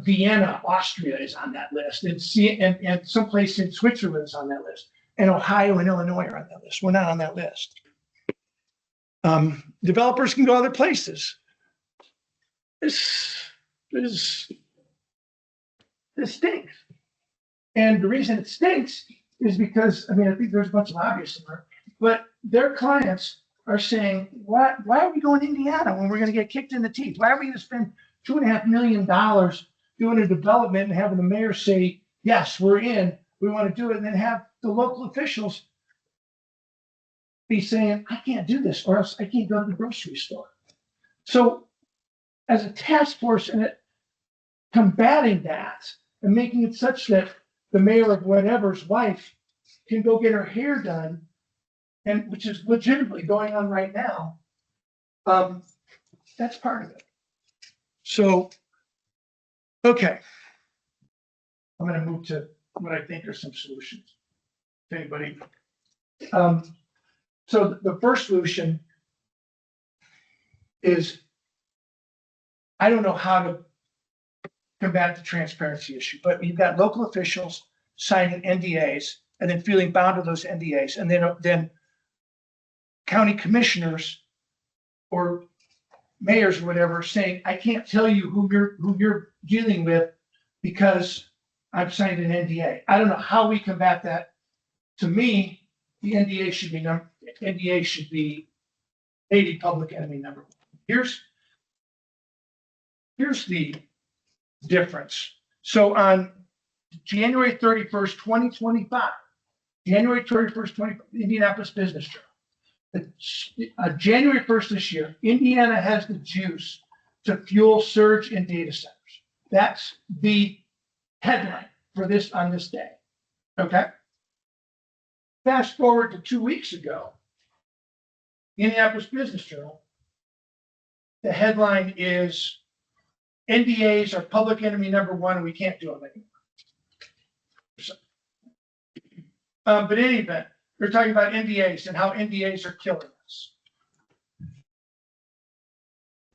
Vienna, Austria is on that list, and someplace in Switzerland is on that list, and Ohio and Illinois are on that list. We're not on that list. Developers can go other places. This stinks. And the reason it stinks is because, I think there's a bunch of lobbyists in there, but their clients are saying, why are we going to Indiana when we're going to get kicked in the teeth? Why are we going to spend $2.5 million doing a development and having the mayor say, yes, we're in, we want to do it, and then have the local officials be saying, I can't do this, or else I can't go to the grocery store. So as a task force and combating that and making it such that the mayor of whatever's wife can go get her hair done, and which is legitimately going on right now, that's part of it. So, okay. I'm going to move to what I think are some solutions. If anybody. So the first solution is, I don't know how to combat the transparency issue, but you've got local officials signing NDAs and then feeling bound to those NDAs, and then county commissioners or mayors or whatever saying, I can't tell you who you're dealing with because I've signed an NDA. I don't know how we combat that. To me, the NDA should be Navy public enemy number one. Here's the difference. So on January 31st, 2025, Indianapolis Business Journal. January 1st this year, Indiana has the juice to fuel surge in data centers. That's the headline for this on this day. Okay. Fast forward to 2 weeks ago, Indianapolis Business Journal. The headline is NDAs are public enemy number one, and we can't do them anymore. But in any event, they're talking about NDAs and how NDAs are killing us.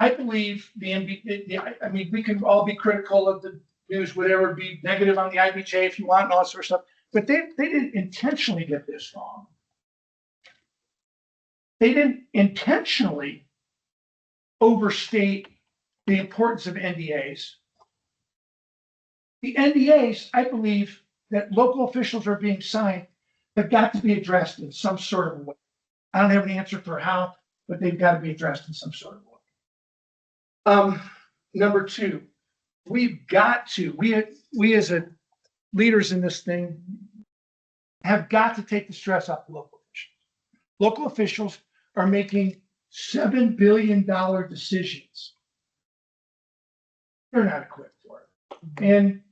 I believe we can all be critical of the news, whatever, be negative on the IBJ if you want and all that sort of stuff, but they didn't intentionally get this wrong. They didn't intentionally overstate the importance of NDAs. The NDAs, I believe, that local officials are being signed have got to be addressed in some sort of way. I don't have an answer for how, but they've got to be addressed in some sort of way. Number two, we as leaders in this thing have got to take the stress off the local officials. Local officials are making $7 billion decisions. They're not equipped for it. And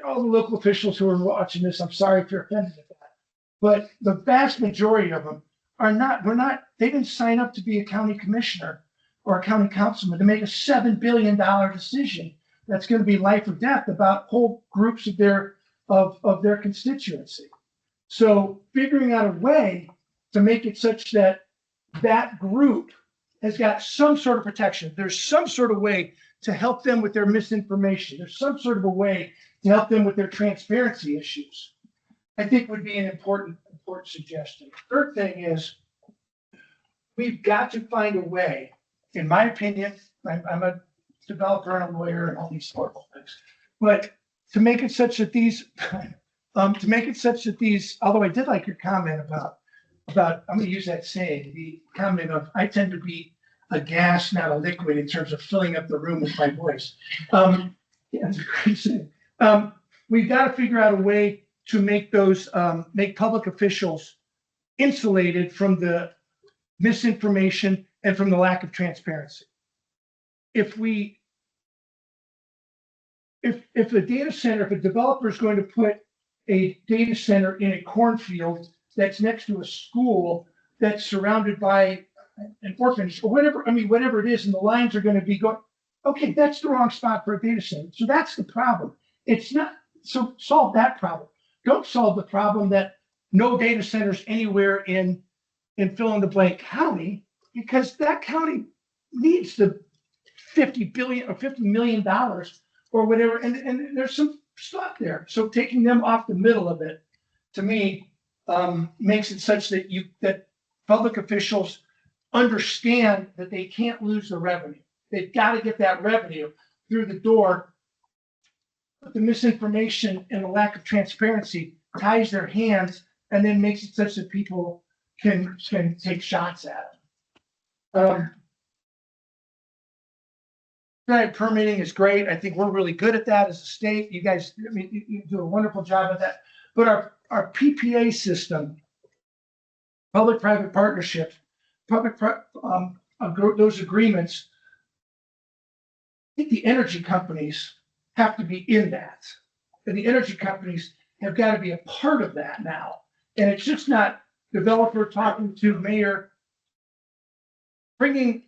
all the local officials who are watching this, I'm sorry if you're offended at that. But the vast majority of them they didn't sign up to be a county commissioner or a county councilman to make a $7 billion decision that's going to be life or death about whole groups of their constituency. So figuring out a way to make it such that that group has got some sort of protection. There's some sort of way to help them with their misinformation. There's some sort of a way to help them with their transparency issues. I think would be an important suggestion. Third thing is, we've got to find a way, in my opinion, I'm a developer and a lawyer and all these horrible things, but to make it such that these, although I did like your comment about, I'm gonna use that saying, the comment of, I tend to be a gas, not a liquid, in terms of filling up the room with my voice. Yeah, that's a great saying. We've got to figure out a way to make those, make public officials insulated from the misinformation and from the lack of transparency. If a data center, if a developer is going to put a data center in a cornfield that's next to a school that's surrounded by an orphanage or whatever, whatever it is, and the lines are going to be going, okay, that's the wrong spot for a data center. So that's the problem. It's not, so solve that problem. Don't solve the problem that no data centers anywhere in fill in the blank county, because that county needs the $50 billion or $50 million or whatever. And there's some stuff there. So taking them off the middle of it, to me, makes it such that that public officials understand that they can't lose the revenue. They've got to get that revenue through the door. But the misinformation and the lack of transparency ties their hands and then makes it such that people can take shots at it. Permitting is great. I think we're really good at that as a state. You guys, you do a wonderful job at that. But our PPA system, public-private partnerships, those agreements, I think the energy companies have to be in that. And the energy companies have got to be a part of that now. And it's just not developer talking to mayor, bringing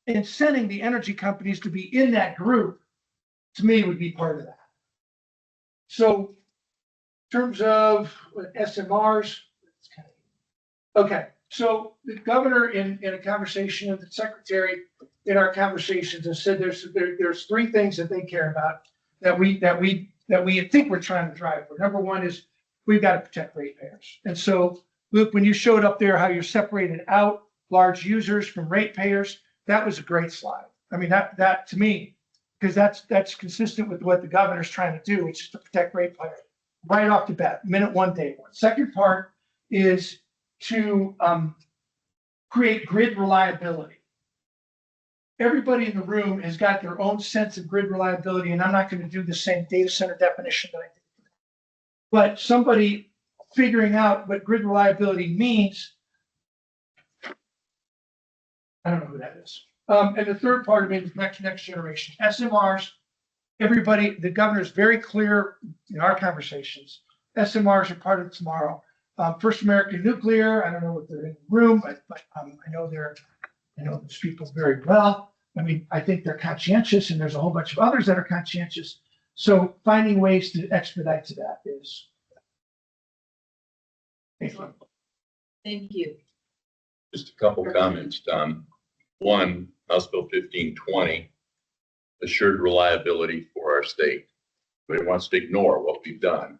and sending the energy companies to be in that group, to me, would be part of that. So in terms of SMRs, okay, so the governor in a conversation with the secretary in our conversations has said there's three things that they care about that we think we're trying to drive for. Number one is we've got to protect ratepayers. And so, Luke, when you showed up there how you're separated out large users from ratepayers, that was a great slide. I mean, that to me, because that's consistent with what the governor's trying to do, which is to protect ratepayers right off the bat, minute one, day one. Second part is to create grid reliability. Everybody in the room has got their own sense of grid reliability, and I'm not going to do the same data center definition that I did. But somebody figuring out what grid reliability means, I don't know who that is. And the third part of it is next generation. SMRs, everybody, the governor's very clear in our conversations. SMRs are part of tomorrow. First American Nuclear, I don't know if they're in the room, but I know those people very well. I mean, I think they're conscientious, and there's a whole bunch of others that are conscientious. So finding ways to expedite to that is. Thank you. Just a couple comments, Tom. One, House Bill 1520, assured reliability for our state. Nobody wants to ignore what we've done.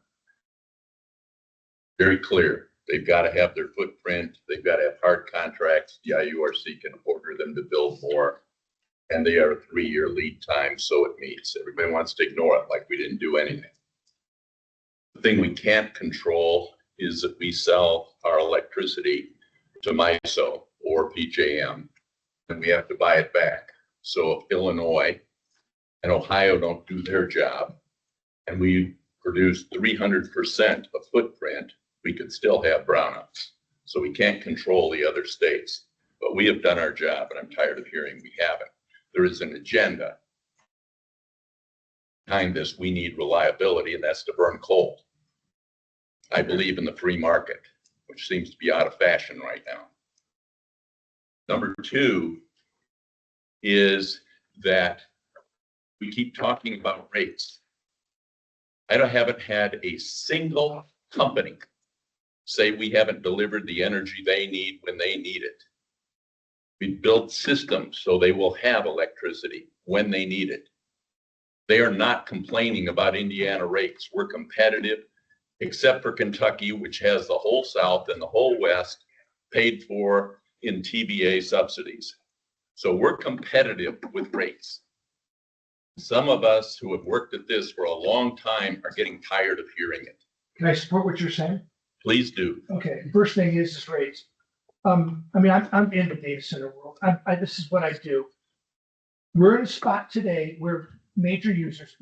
Very clear. They've got to have their footprint. They've got to have hard contracts. The IURC can order them to build more. And they are a 3-year lead time, so it meets. Everybody wants to ignore it like we didn't do anything. The thing we can't control is that we sell our electricity to MISO or PJM, and we have to buy it back. So if Illinois and Ohio don't do their job, and we produce 300% of footprint, we could still have brownouts. So we can't control the other states, but we have done our job, and I'm tired of hearing we haven't. There is an agenda behind this. We need reliability, and that's to burn coal. I believe in the free market, which seems to be out of fashion right now. Number two is that we keep talking about rates. I haven't had a single company say we haven't delivered the energy they need when they need it. We built systems so they will have electricity when they need it. They are not complaining about Indiana rates. We're competitive. except for Kentucky, which has the whole South and the whole West paid for in TBA subsidies. So we're competitive with rates. Some of us who have worked at this for a long time are getting tired of hearing it. Can I support what you're saying? Please do. Okay, first thing is rates. I mean, I'm in the data center world. This is what I do. We're in a spot today where major users,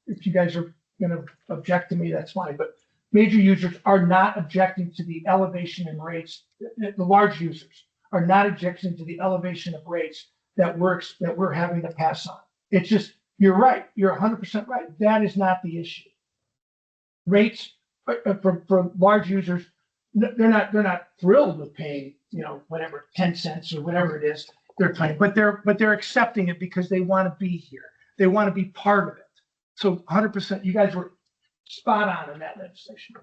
if you guys are gonna object to me, that's fine, but major users are not objecting to the elevation in rates. The large users are not objecting to the elevation of rates that we're having to pass on. It's just, you're right. You're 100% right. That is not the issue. Rates for large users, they're not thrilled with paying, whatever, 10 cents or whatever it is they're paying, but they're accepting it because they want to be here. They want to be part of it. So 100%, you guys were spot on in that legislation.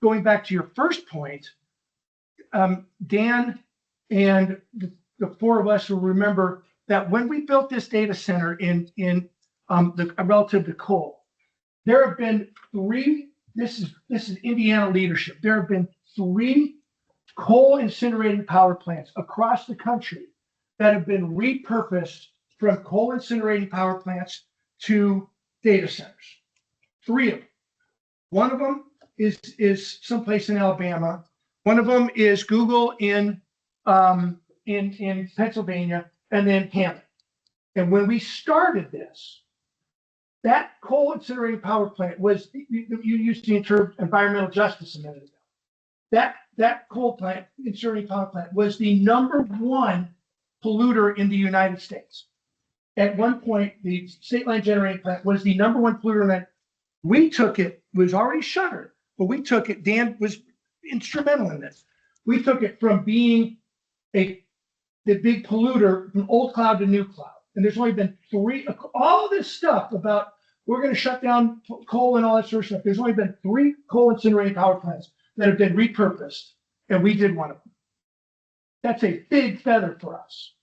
Going back to your first point, Dan and the four of us will remember that when we built this data center relative to coal, there have been three. This is Indiana leadership. There have been 3 coal incinerating power plants across the country that have been repurposed from coal incinerating power plants to data centers. 3 of them. One of them is someplace in Alabama. One of them is Google in Pennsylvania, and then Hammond. And when we started this, that coal incinerating power plant was, you used the term environmental justice a minute ago. That coal plant, incinerating power plant, was the #1 polluter in the United States. At one point, the State Line Generating Plant was the #1 polluter, and we took it, was already shuttered, but we took it, Dan was instrumental in this. We took it from being the big polluter from old cloud to new cloud. And there's only been 3, all this stuff about we're going to shut down coal and all that sort of stuff. There's only been 3 coal incinerating power plants that have been repurposed, and we did one of them. That's a big feather for us.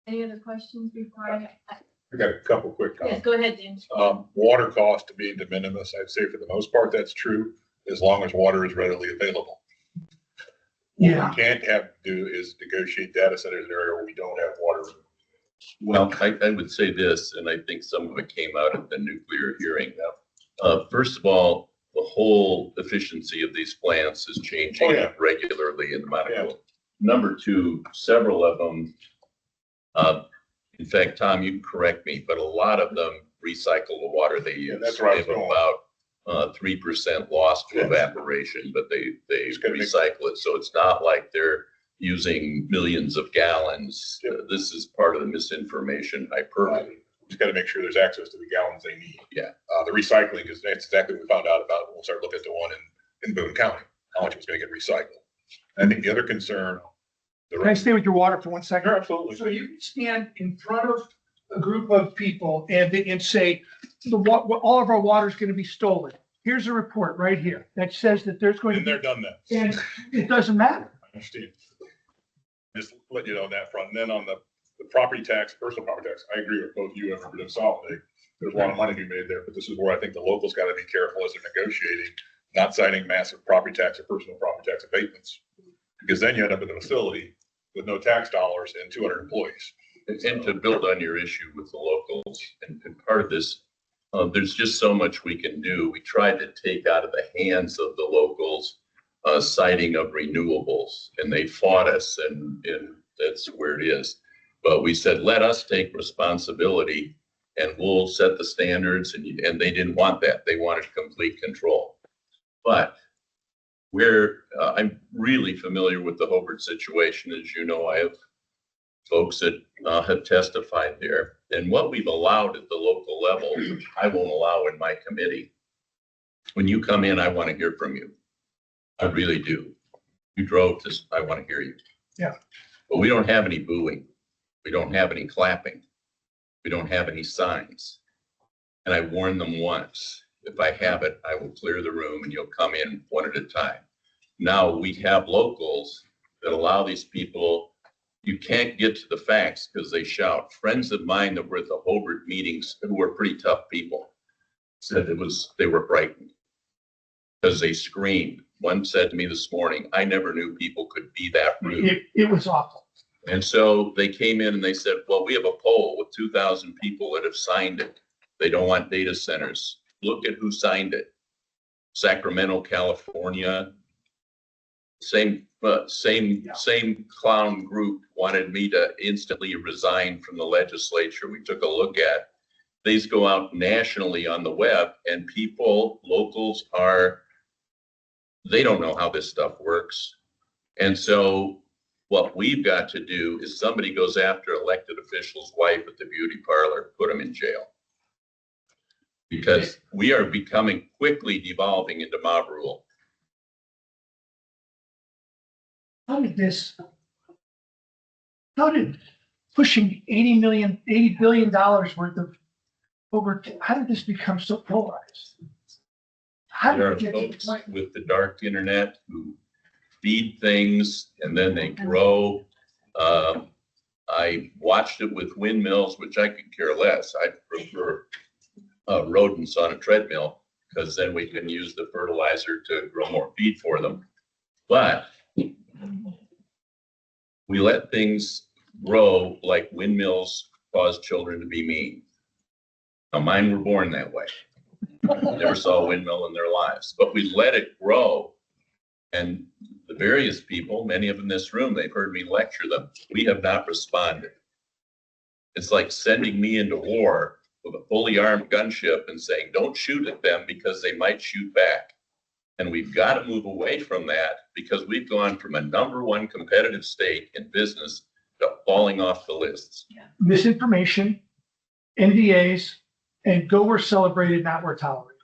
Any other questions before I? I got a couple quick Yes, comments. go ahead, Dan. Water cost to be de minimis, I'd say for the most part, that's true, as long as water is readily available. Yeah. What we can't have to do is negotiate data centers in an area where we don't have water. Well, I would say this, and I think some of it came out at the nuclear hearing. First of all, the whole efficiency of these plants is changing Oh, yeah. regularly in Monaco. Yeah. Number 2, several of them, in fact, Tom, you can correct me, but a lot of them recycle the water they use. that's where I was They have going. about 3% loss to Yeah. evaporation, but they gotta make- recycle it. So it's not like they're using millions of gallons. Yeah. This is part of the misinformation hyperbole. Just gotta make sure there's access to the gallons they need. Yeah. The recycling is, that's exactly what we found out about when we started looking at the one in Boone County, how much was gonna get recycled. I think the other concern. Can I stay with your water for 1 second? Sure, absolutely. So you can stand in front of a group of people and say, all of our water is going to be stolen. Here's a report right here that says that there's going to And be, they're done that. and it doesn't matter. I understand. Just let you know on that front. And then on the property tax, personal property tax, I agree with both you and Representative Solomon. There's a lot of money to be made there, but this is where I think the locals got to be careful as they're negotiating, not citing massive property tax or personal property tax abatements. Because then you end up in a facility with no tax dollars and 200 employees. And to build on your issue with the locals, and part of this, there's just so much we can do. We tried to take out of the hands of the locals citing of renewables, and they fought us, and that's where it is. But we said, let us take responsibility, and we'll set the standards, and they didn't want that. They wanted complete control. But I'm really familiar with the Hobart situation. As you know, I have folks that have testified there. And what we've allowed at the local level, I won't allow in my committee. When you come in, I want to hear from you. I really do. You drove this, I want to hear you. Yeah. But we don't have any booing. We don't have any clapping. We don't have any signs. And I warned them once, if I have it, I will clear the room and you'll come in one at a time. Now we have locals that allow these people, you can't get to the facts because they shout. Friends of mine that were at the Hobart meetings who were pretty tough people said they were frightened because they screamed. One said to me this morning, I never knew people could be that rude. It was awful. And so they came in and they said, well, we have a poll with 2,000 people that have signed it. They don't want data centers. Look at who signed it. Sacramento, California. Same clown group wanted me to instantly resign from the legislature. We took a look at. These go out nationally on the web, and people, locals they don't know how this stuff works. And so what we've got to do is somebody goes after elected official's wife at the beauty parlor, put them in jail. Because we are quickly devolving into mob rule. How did pushing $80 billion worth of how did this become so polarized? How There are did it get to the folks point? with the dark internet who feed things and then they grow. I watched it with windmills, which I could care less. I prefer rodents on a treadmill because then we can use the fertilizer to grow more feed for them. But we let things grow like windmills cause children to be mean. Now, mine were born that way. Never saw a windmill in their lives, but we let it grow. And the various people, many of them in this room, they've heard me lecture them. We have not responded. It's like sending me into war with a fully armed gunship and saying, don't shoot at them because they might shoot back. And we've got to move away from that because we've gone from a #1 competitive state in business to falling off the lists. Misinformation, NDAs, and go where celebrated, not where tolerated.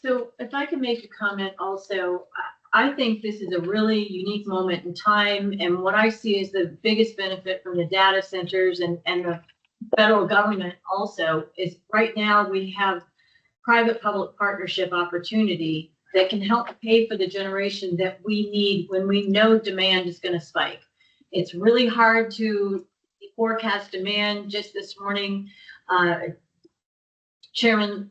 So if I could make a comment also, I think this is a really unique moment in time. And what I see is the biggest benefit from the data centers and the federal government also is right now we have private-public partnership opportunity that can help pay for the generation that we need when we know demand is going to spike. It's really hard to forecast demand. Just this morning, Chairman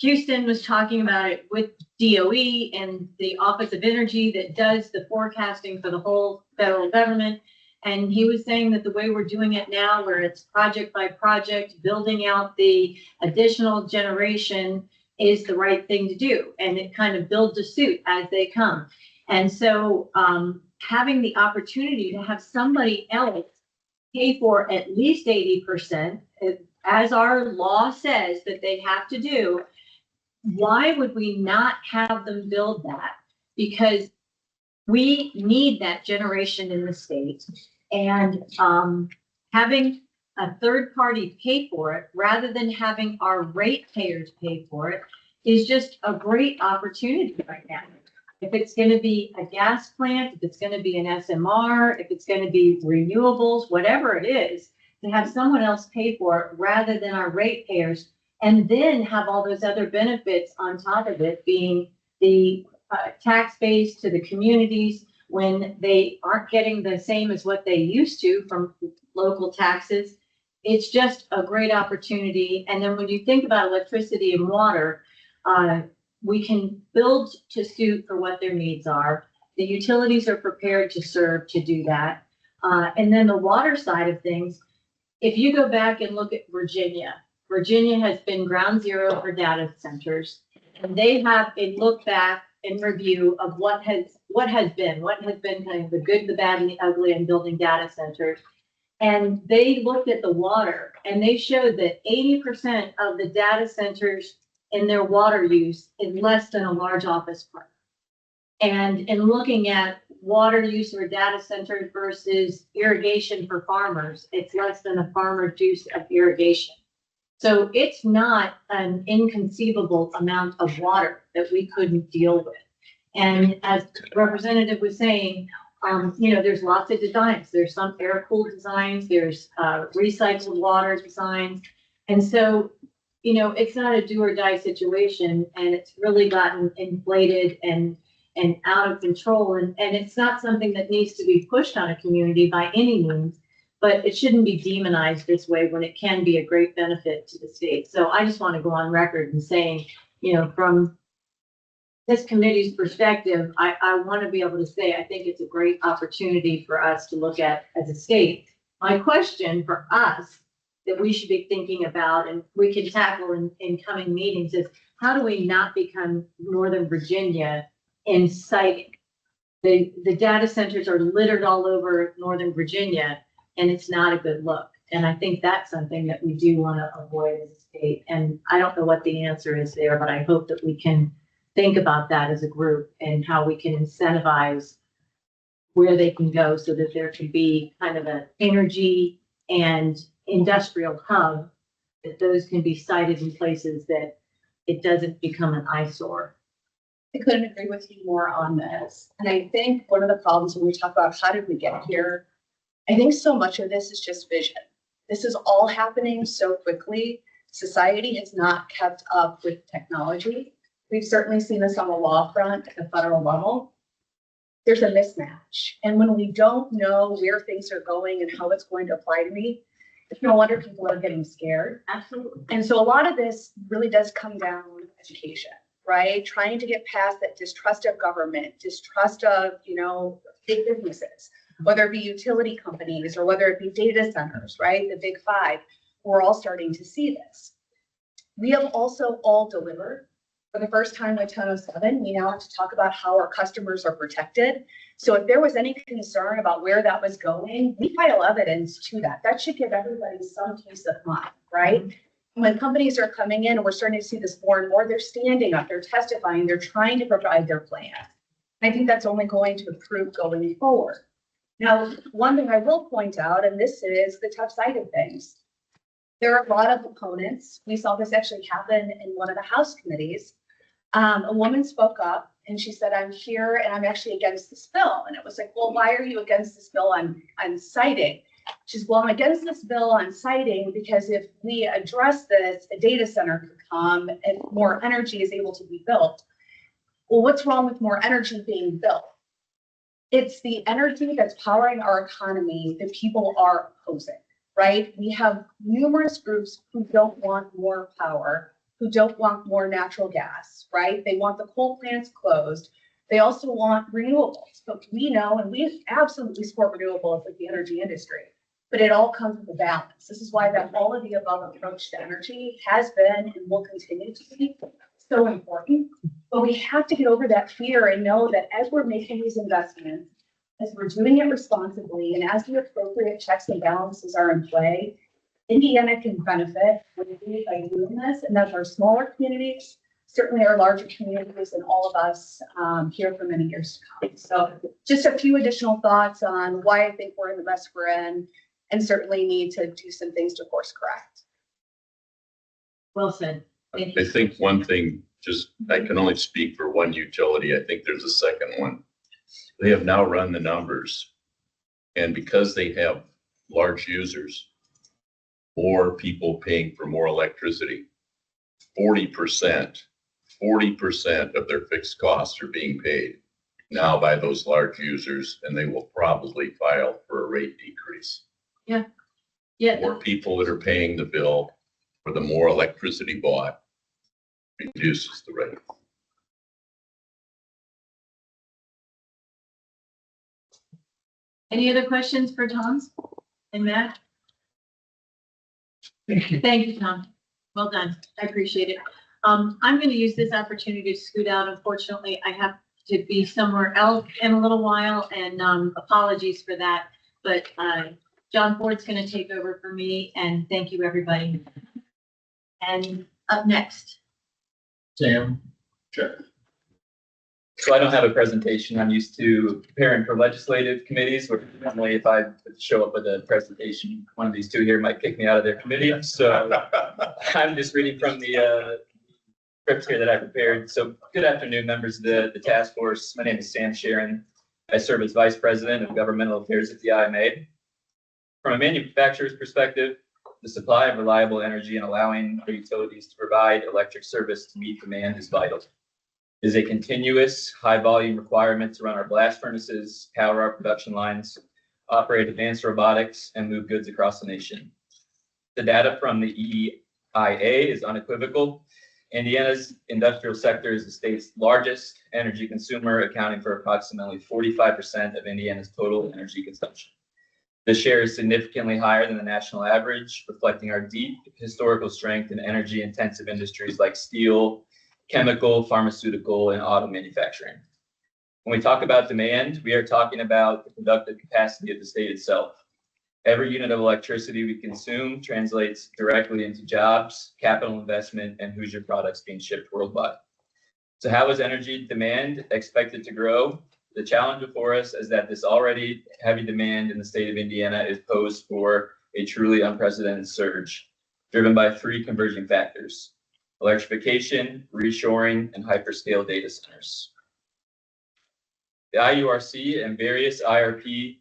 Houston was talking about it with DOE and the Office of Energy that does the forecasting for the whole federal government. And he was saying that the way we're doing it now, where it's project by project, building out the additional generation is the right thing to do. And it kind of builds a suit as they come. And so having the opportunity to have somebody else pay for at least 80%, as our law says that they have to do, why would we not have them build that? Because we need that generation in the state. And having a third party pay for it rather than having our ratepayers pay for it is just a great opportunity right now. If it's going to be a gas plant, if it's going to be an SMR, if it's going to be renewables, whatever it is, to have someone else pay for it rather than our ratepayers, and then have all those other benefits on top of it, being the tax base to the communities when they aren't getting the same as what they used to from local taxes. It's just a great opportunity. And then when you think about electricity and water, we can build to suit for what their needs are. The utilities are prepared to serve to do that. And then the water side of things, if you go back and look at Virginia has been ground zero for data centers. And they have a look back and review of what has been kind of the good, the bad, and the ugly in building data centers. And they looked at the water and they showed that 80% of the data centers in their water use is less than a large office park. And in looking at water use for data centers versus irrigation for farmers, it's less than a farmer's use of irrigation. So it's not an inconceivable amount of water that we couldn't deal with. And as the representative was saying, there's lots of designs. There's some air-cooled designs. There's recycled water designs. And so, it's not a do or die situation, and it's really gotten inflated and out of control. And it's not something that needs to be pushed on a community by any means. but it shouldn't be demonized this way when it can be a great benefit to the state. So I just want to go on record and saying, you know, from this committee's perspective, I want to be able to say, I think it's a great opportunity for us to look at as a state. My question for us that we should be thinking about and we can tackle in coming meetings is, how do we not become Northern Virginia in siting? The data centers are littered all over Northern Virginia, and it's not a good look. And I think that's something that we do want to avoid as a state. And I don't know what the answer is there, but I hope that we can think about that as a group and how we can incentivize where they can go so that there can be kind of an energy and industrial hub, that those can be sited in places that it doesn't become an eyesore. I couldn't agree with you more on this. And I think one of the problems when we talk about how did we get here, I think so much of this is just vision. This is all happening so quickly. Society has not kept up with technology. We've certainly seen this on the law front at the federal level. There's a mismatch. And when we don't know where things are going and how it's going to apply to me, it's no wonder people are getting scared. Absolutely. And so a lot of this really does come down to education, right? Trying to get past that distrust of government, distrust of, big businesses, whether it be utility companies or whether it be data centers, right? The big five, we're all starting to see this. We have also all delivered. For the first time with 1007, we now have to talk about how our customers are protected. So if there was any concern about where that was going, we file evidence to that. That should give everybody some peace of mind, right? When companies are coming in, and we're starting to see this more and more, they're standing up, they're testifying, they're trying to provide their plan. I think that's only going to improve going forward. Now, one thing I will point out, and this is the tough side of things. There are a lot of opponents. We saw this actually happen in one of the House committees. A woman spoke up and she said, I'm here and I'm actually against this bill. And it was like, well, why are you against this bill on siting? She says, well, I'm against this bill on siting because if we address this, a data center could come and more energy is able to be built. Well, what's wrong with more energy being built? It's the energy that's powering our economy that people are opposing, right? We have numerous groups who don't want more power, who don't want more natural gas, right? They want the coal plants closed. They also want renewables, but we know, and we absolutely support renewables like the energy industry, but it all comes with a balance. This is why that all of the above approach to energy has been and will continue to be so important. But we have to get over that fear and know that as we're making these investments, as we're doing it responsibly, and as the appropriate checks and balances are in play, Indiana can benefit by doing this, and that's our smaller communities, certainly our larger communities, and all of us here for many years to come. So just a few additional thoughts on why I think we're in the mess we're in, and certainly need to do some things to course correct. Well said. Thank you. I think one thing, I can only speak for one utility. I think there's a second one. They have now run the numbers, and because they have large users, more people paying for more electricity, 40% of their fixed costs are being paid now by those large users, and they will probably file for a rate decrease. Yeah. More people that are paying the bill for the more electricity bought reduces the rate. Any other questions for Tom and Matt? Thank you. Thank you, Tom. Well done. I appreciate it. I'm going to use this opportunity to scoot out. Unfortunately, I have to be somewhere else in a little while, and apologies for that. But John Ford's going to take over for me, and thank you, everybody. And up next. Sam. Sure. So I don't have a presentation. I'm used to preparing for legislative committees, where normally if I show up with a presentation, one of these two here might kick me out of their committee. So I'm just reading from the script here that I prepared. So good afternoon, members of the task force. My name is Sam Sharon. I serve as Vice President of Governmental Affairs at the IMA. From a manufacturer's perspective, the supply of reliable energy and allowing our utilities to provide electric service to meet demand is vital. It is a continuous high volume requirement to run our blast furnaces, power our production lines, operate advanced robotics, and move goods across the nation. The data from the EIA is unequivocal. Indiana's industrial sector is the state's largest energy consumer, accounting for approximately 45% of Indiana's total energy consumption. The share is significantly higher than the national average, reflecting our deep historical strength in energy-intensive industries like steel, chemical, pharmaceutical, and auto manufacturing. When we talk about demand, we are talking about the productive capacity of the state itself. Every unit of electricity we consume translates directly into jobs, capital investment, and Hoosier products being shipped worldwide. So how is energy demand expected to grow? The challenge before us is that this already heavy demand in the state of Indiana is posed for a truly unprecedented surge, driven by three converging factors: electrification, reshoring, and hyperscale data centers. The IURC and various IRP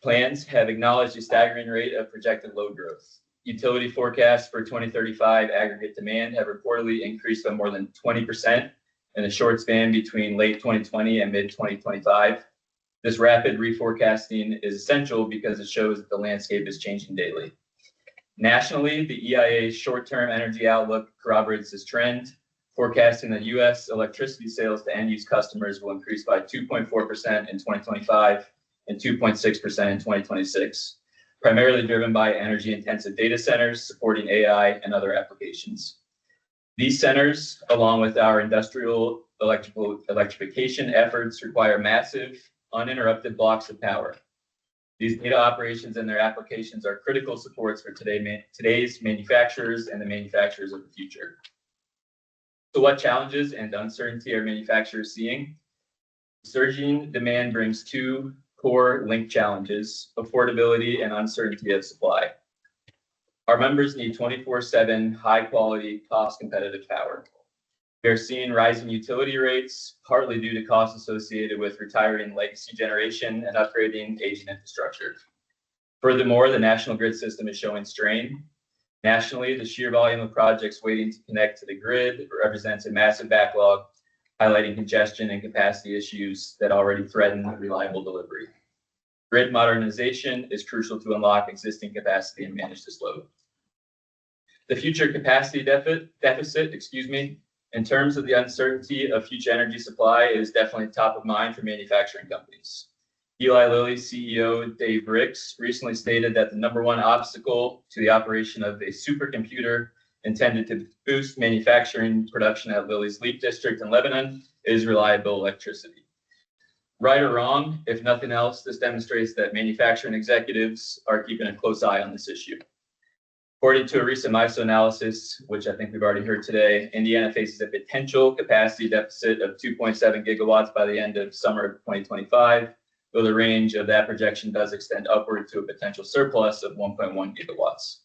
plans have acknowledged a staggering rate of projected load growth. Utility forecasts for 2035 aggregate demand have reportedly increased by more than 20% in a short span between late 2020 and mid-2025. This rapid reforecasting is essential because it shows that the landscape is changing daily. Nationally, the EIA's short-term energy outlook corroborates this trend, forecasting that U.S. electricity sales to end-use customers will increase by 2.4% in 2025 and 2.6% in 2026, primarily driven by energy-intensive data centers supporting AI and other applications. These centers, along with our industrial electrification efforts, require massive, uninterrupted blocks of power. These data operations and their applications are critical supports for today's manufacturers and the manufacturers of the future. So what challenges and uncertainty are manufacturers seeing? Surging demand brings two core linked challenges: affordability and uncertainty of supply. Our members need 24/7 high quality, cost competitive power. We are seeing rising utility rates, partly due to costs associated with retiring legacy generation and upgrading aging infrastructure. Furthermore, the national grid system is showing strain. Nationally, the sheer volume of projects waiting to connect to the grid represents a massive backlog, highlighting congestion and capacity issues that already threaten reliable delivery. Grid modernization is crucial to unlock existing capacity and manage this load. The future capacity deficit, in terms of the uncertainty of future energy supply, is definitely top of mind for manufacturing companies. Eli Lilly's CEO, Dave Ricks, recently stated that the number one obstacle to the operation of a supercomputer intended to boost manufacturing production at Lilly's Leap District in Lebanon is reliable electricity. Right or wrong, if nothing else, this demonstrates that manufacturing executives are keeping a close eye on this issue. According to a recent MISO analysis, which I think we've already heard today, Indiana faces a potential capacity deficit of 2.7 gigawatts by the end of summer of 2025, though the range of that projection does extend upward to a potential surplus of 1.1 gigawatts.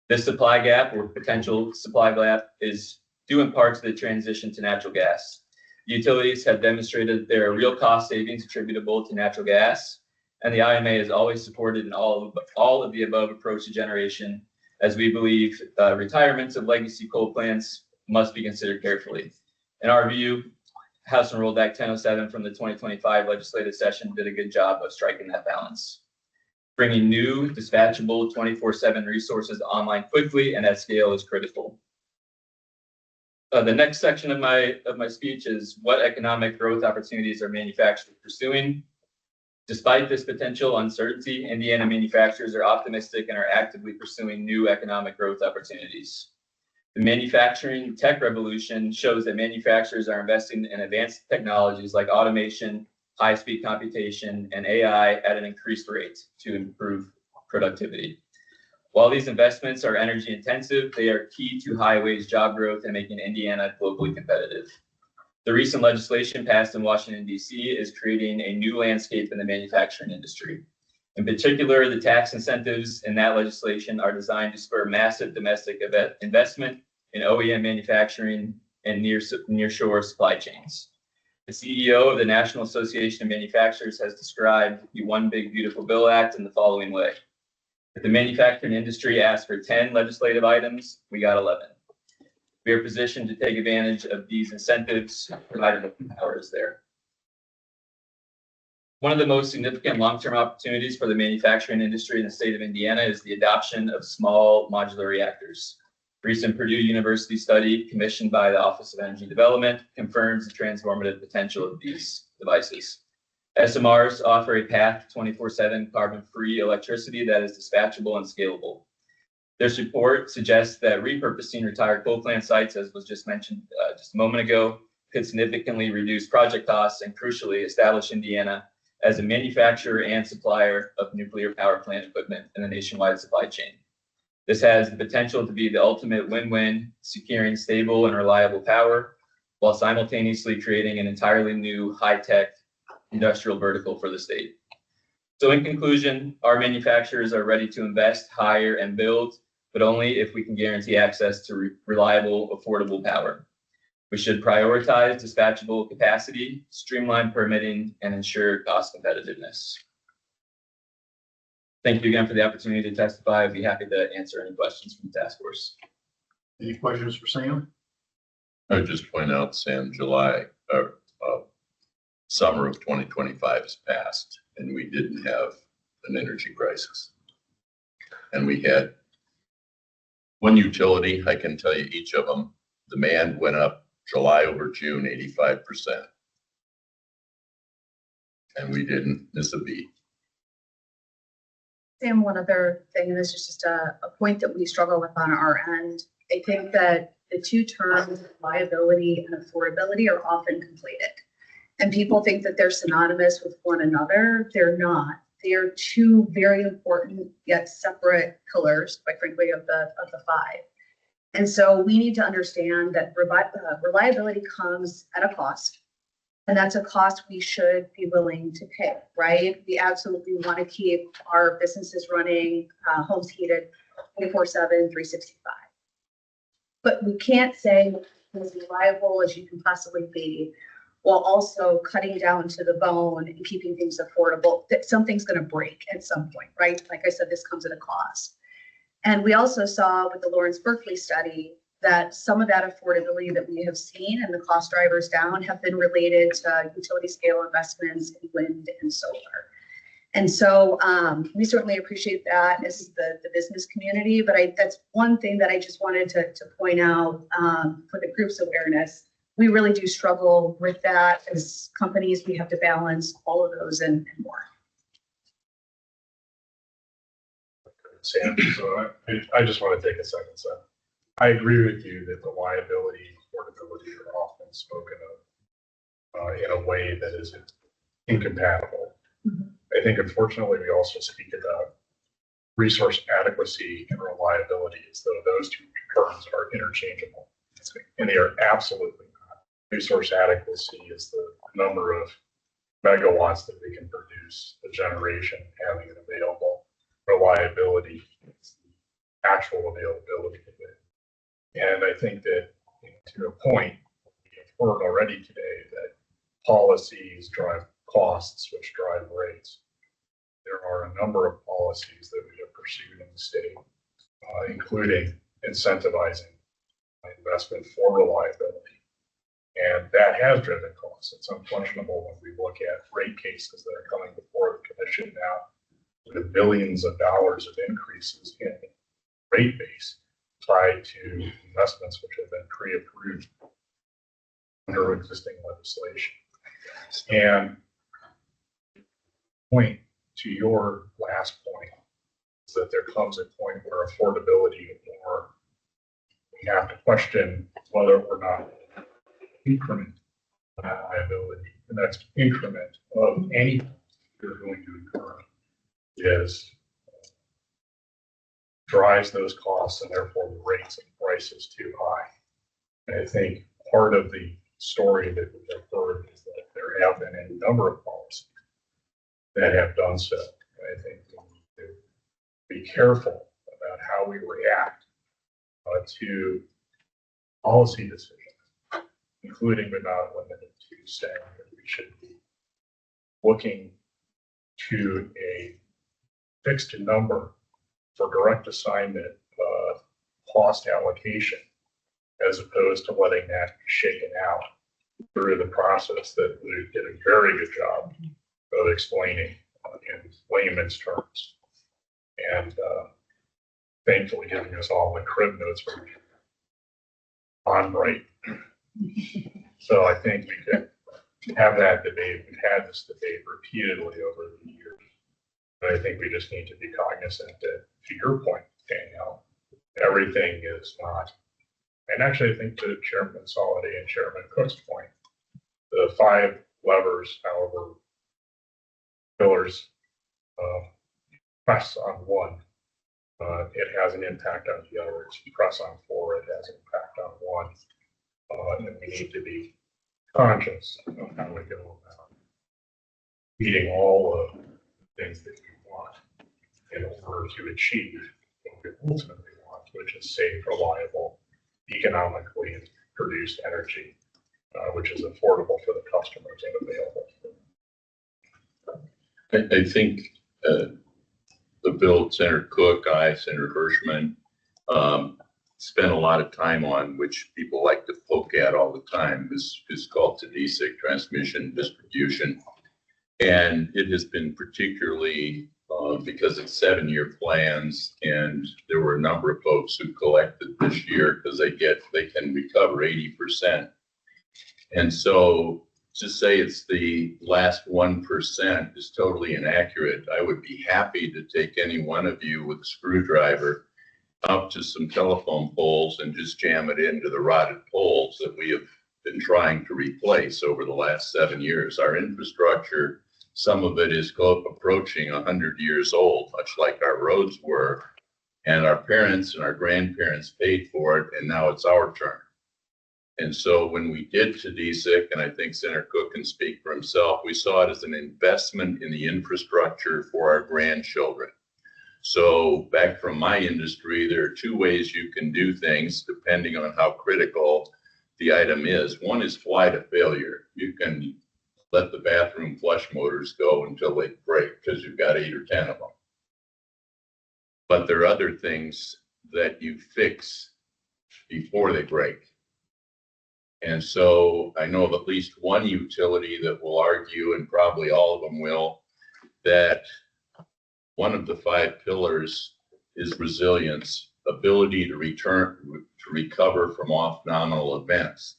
This supply gap or potential supply gap is due in part to the transition to natural gas. Utilities have demonstrated there are real cost savings attributable to natural gas, and the IMA has always supported an all of the above approach to generation, as we believe retirements of legacy coal plants must be considered carefully. In our view, House Enrolled Act 1007 from the 2025 legislative session did a good job of striking that balance. Bringing new dispatchable 24/7 resources online quickly and at scale is critical. The next section of my speech is what economic growth opportunities are manufacturers pursuing. Despite this potential uncertainty, Indiana manufacturers are optimistic and are actively pursuing new economic growth opportunities. The manufacturing tech revolution shows that manufacturers are investing in advanced technologies like automation, high-speed computation, and AI at an increased rate to improve productivity. While these investments are energy intensive, they are key to high-wage job growth and making Indiana globally competitive. The recent legislation passed in Washington, D.C. is creating a new landscape in the manufacturing industry. In particular, the tax incentives in that legislation are designed to spur massive domestic investment in OEM manufacturing and nearshore supply chains. The CEO of the National Association of Manufacturers has described the One Big Beautiful Bill Act in the following way. If the manufacturing industry asked for 10 legislative items, we got 11. We are positioned to take advantage of these incentives, provided the power is there. One of the most significant long-term opportunities for the manufacturing industry in the state of Indiana is the adoption of small modular reactors. Recent Purdue University study commissioned by the Office of Energy Development confirms the transformative potential of these devices. SMRs offer a path to 24/7 carbon-free electricity that is dispatchable and scalable. This report suggests that repurposing retired coal plant sites, as was just mentioned just a moment ago, could significantly reduce project costs and crucially establish Indiana as a manufacturer and supplier of nuclear power plant equipment in the nationwide supply chain. This has the potential to be the ultimate win-win, securing stable and reliable power while simultaneously creating an entirely new high-tech industrial vertical for the state. So in conclusion, our manufacturers are ready to invest, hire, and build, but only if we can guarantee access to reliable, affordable power. We should prioritize dispatchable capacity, streamline permitting, and ensure cost competitiveness. Thank you again for the opportunity to testify. I'd be happy to answer any questions from the task force. Any questions for Sam? I would just point out, Sam, summer of 2025 has passed and we didn't have an energy crisis. And we had one utility, I can tell you each of them, demand went up July over June, 85%. And we didn't miss a beat. Sam, one other thing, and this is just a point that we struggle with on our end. I think that the two terms, liability and affordability, are often conflated. And people think that they're synonymous with one another. They're not. They are two very important yet separate pillars, quite frankly, of the five. And so we need to understand that reliability comes at a cost. And that's a cost we should be willing to pay, right? We absolutely want to keep our businesses running, homes heated 24/7, 365. But we can't say as reliable as you can possibly be while also cutting down to the bone and keeping things affordable. That something's going to break at some point, right? Like I said, this comes at a cost. And we also saw with the Lawrence Berkeley study that some of that affordability that we have seen and the cost drivers down have been related to utility scale investments in wind and solar. And so we certainly appreciate that as the business community, but that's one thing that I just wanted to point out for the group's awareness. We really do struggle with that as companies. We have to balance all of those and more. Sam, so I just want to take a second. So I agree with you that the liability and affordability are often spoken of in a way that is incompatible. Mm-hmm. I think unfortunately we also speak about resource adequacy and reliability as though those two terms are interchangeable, and they are absolutely not. Resource adequacy is the number of megawatts that we can produce, the generation, having it available. Reliability is the actual availability of it. And I think that, to a point, we've heard already today that policies drive costs, which drive rates. There are a number of policies that we have pursued in the state, including incentivizing investment for reliability. And that has driven costs. It's unquestionable when we look at rate cases that are coming before the commission now, with billions of dollars of increases in rate base tied to investments which have been pre-approved under existing legislation. And point to your last point is that there comes a point where affordability, or we have to question whether or not increment liability, the next increment of anything you're going to incur is drives those costs and therefore the rates and prices too high. And I think part of the story that we have heard is that there have been a number of policies that have done so. And I think we need to be careful about how we react to policy decisions, including but not limited to saying that we should be looking to a fixed number for direct assignment cost allocation, as opposed to letting that be shaken out through the process that we did a very good job of explaining in layman's terms. And thankfully giving us all the crib notes from on right. So I think we could have that debate. We've had this debate repeatedly over the years. But I think we just need to be cognizant that, to your point, Danielle, everything is not. And actually, I think to Chairman Soliday and Chairman Cook's point, the 5 levers, however, pillars, press on one, it has an impact on the others. Press on 4, it has an impact on one. And we need to be conscious of how we go about meeting all of the things that we want in order to achieve what we ultimately want, which is safe, reliable, economically produced energy, which is affordable for the customers and available. I think the bill Senator Cook, Senator Hirschman, spent a lot of time on, which people like to poke at all the time, is called TDSIC, transmission distribution. And it has been particularly because it's 7-year plans, and there were a number of folks who collected this year because they can recover 80%. And so to say it's the last 1% is totally inaccurate. I would be happy to take any one of you with a screwdriver up to some telephone poles and just jam it into the rotted poles that we have been trying to replace over the last 7 years. Our infrastructure, some of it is approaching 100 years old, much like our roads were, and our parents and our grandparents paid for it, and now it's our turn. And so when we did TDSIC, and I think Senator Cook can speak for himself, we saw it as an investment in the infrastructure for our grandchildren. So back from my industry, there are 2 ways you can do things depending on how critical the item is. One is fly to failure. You can let the bathroom flush motors go until they break because you've got 8 or 10 of them. But there are other things that you fix before they break. And so I know of at least one utility that will argue, and probably all of them will, that one of the 5 pillars is resilience, ability to recover from off-nominal events.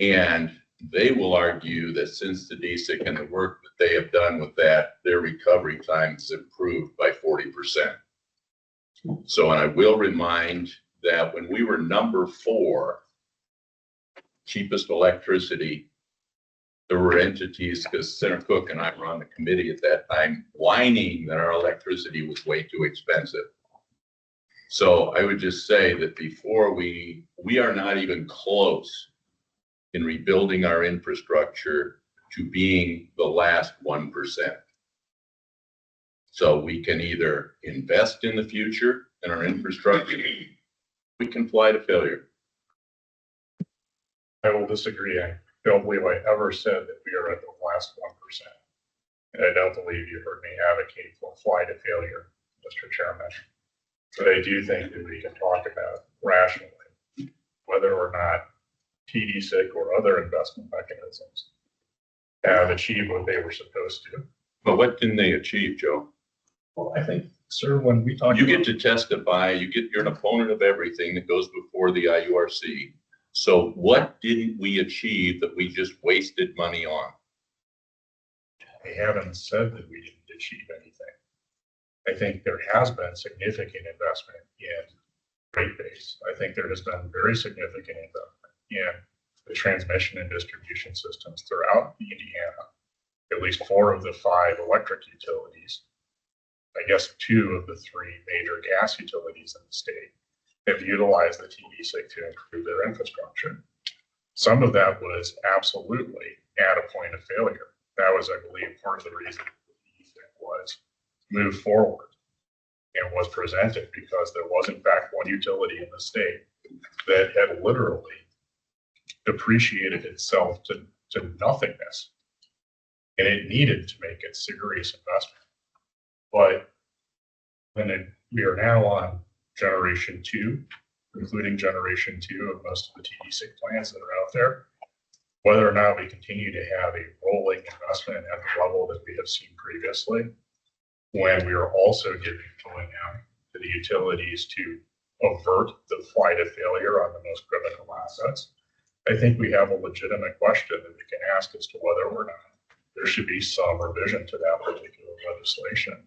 And they will argue that since the DSIC and the work that they have done with that, their recovery time has improved by 40%. So, and I will remind that when we were number 4, cheapest electricity, there were entities, because Senator Cook and I were on the committee at that time, whining that our electricity was way too expensive. So I would just say that before we are not even close in rebuilding our infrastructure to being the last 1%. So we can either invest in the future in our infrastructure, we can fly to failure. I will disagree. I don't believe I ever said that we are at the last 1%. And I don't believe you heard me advocate for fly to failure, Mr. Chairman. But I do think that we can talk about rationally whether or not TDSIC or other investment mechanisms have achieved what they were supposed to. But what didn't they achieve, Joe? Well, I think, sir, when we talk. You get to testify, you're an opponent of everything that goes before the IURC. So what didn't we achieve that we just wasted money on? I haven't said that we didn't achieve anything. I think there has been significant investment in rate base. I think there has been very significant investment in the transmission and distribution systems throughout Indiana. At least 4 of the 5 electric utilities, I guess 2 of the 3 major gas utilities in the state, have utilized the TDSIC to improve their infrastructure. Some of that was absolutely at a point of failure. That was, I believe, part of the reason the TDSIC was moved forward and was presented, because there was in fact one utility in the state that had literally depreciated itself to nothingness, and it needed to make a serious investment. But when we are now on generation 2, including generation 2 of most of the TDSIC plants that are out there, whether or not we continue to have a rolling investment at the level that we have seen previously, when we are also going out to the utilities to avert the flight of failure on the most critical assets, I think we have a legitimate question that we can ask as to whether or not there should be some revision to that particular legislation.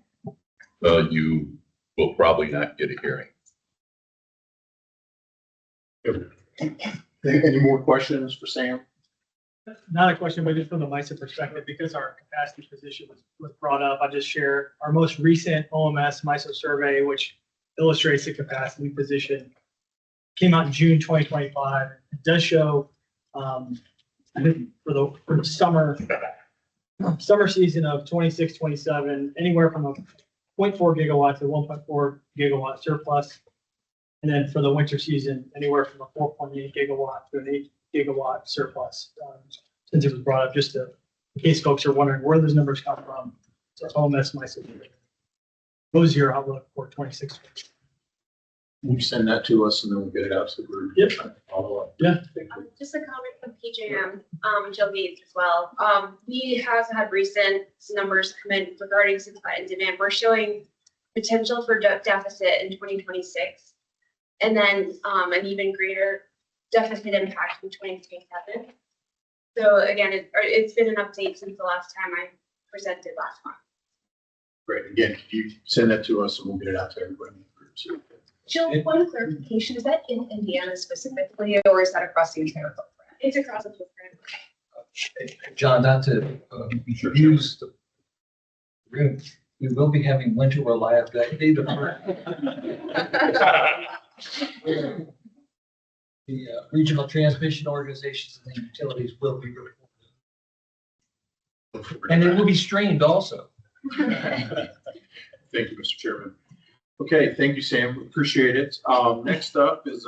You will probably not get a hearing. Any more questions for Sam? Not a question, but just from the MISA perspective, because our capacity position was brought up, I'll just share our most recent OMS MISO survey, which illustrates the capacity position. Came out in June 2025. It does show, I think for the summer season of 26, 27, anywhere from a 0.4 gigawatt to 1.4 gigawatt surplus. And then for the winter season, anywhere from a 4.8 gigawatt to an 8 gigawatt surplus. Since it was brought up, just in case folks are wondering where those numbers come from. So OMS MISO. What was your outlook for 26? Will you send that to us and then we'll get it out to the group? Yep. Follow up. Yeah. Just a comment from PJM, Jill Gates as well. We have had recent numbers come in regarding supply and demand. We're showing potential for deficit in 2026, and then an even greater deficit impact in 2027. So again, it's been an update since the last time I presented last month. Great. Again, could you send that to us and we'll get it out to everybody in the group too? Jill, one clarification, is that in Indiana specifically, or is that across the entire footprint? It's across the footprint. John, not to use the room, we will be having winter reliability. The regional transmission organizations and the utilities will be reporting. And it will be streamed also. Thank you, Mr. Chairman. Okay, thank you, Sam. Appreciate it. Next up is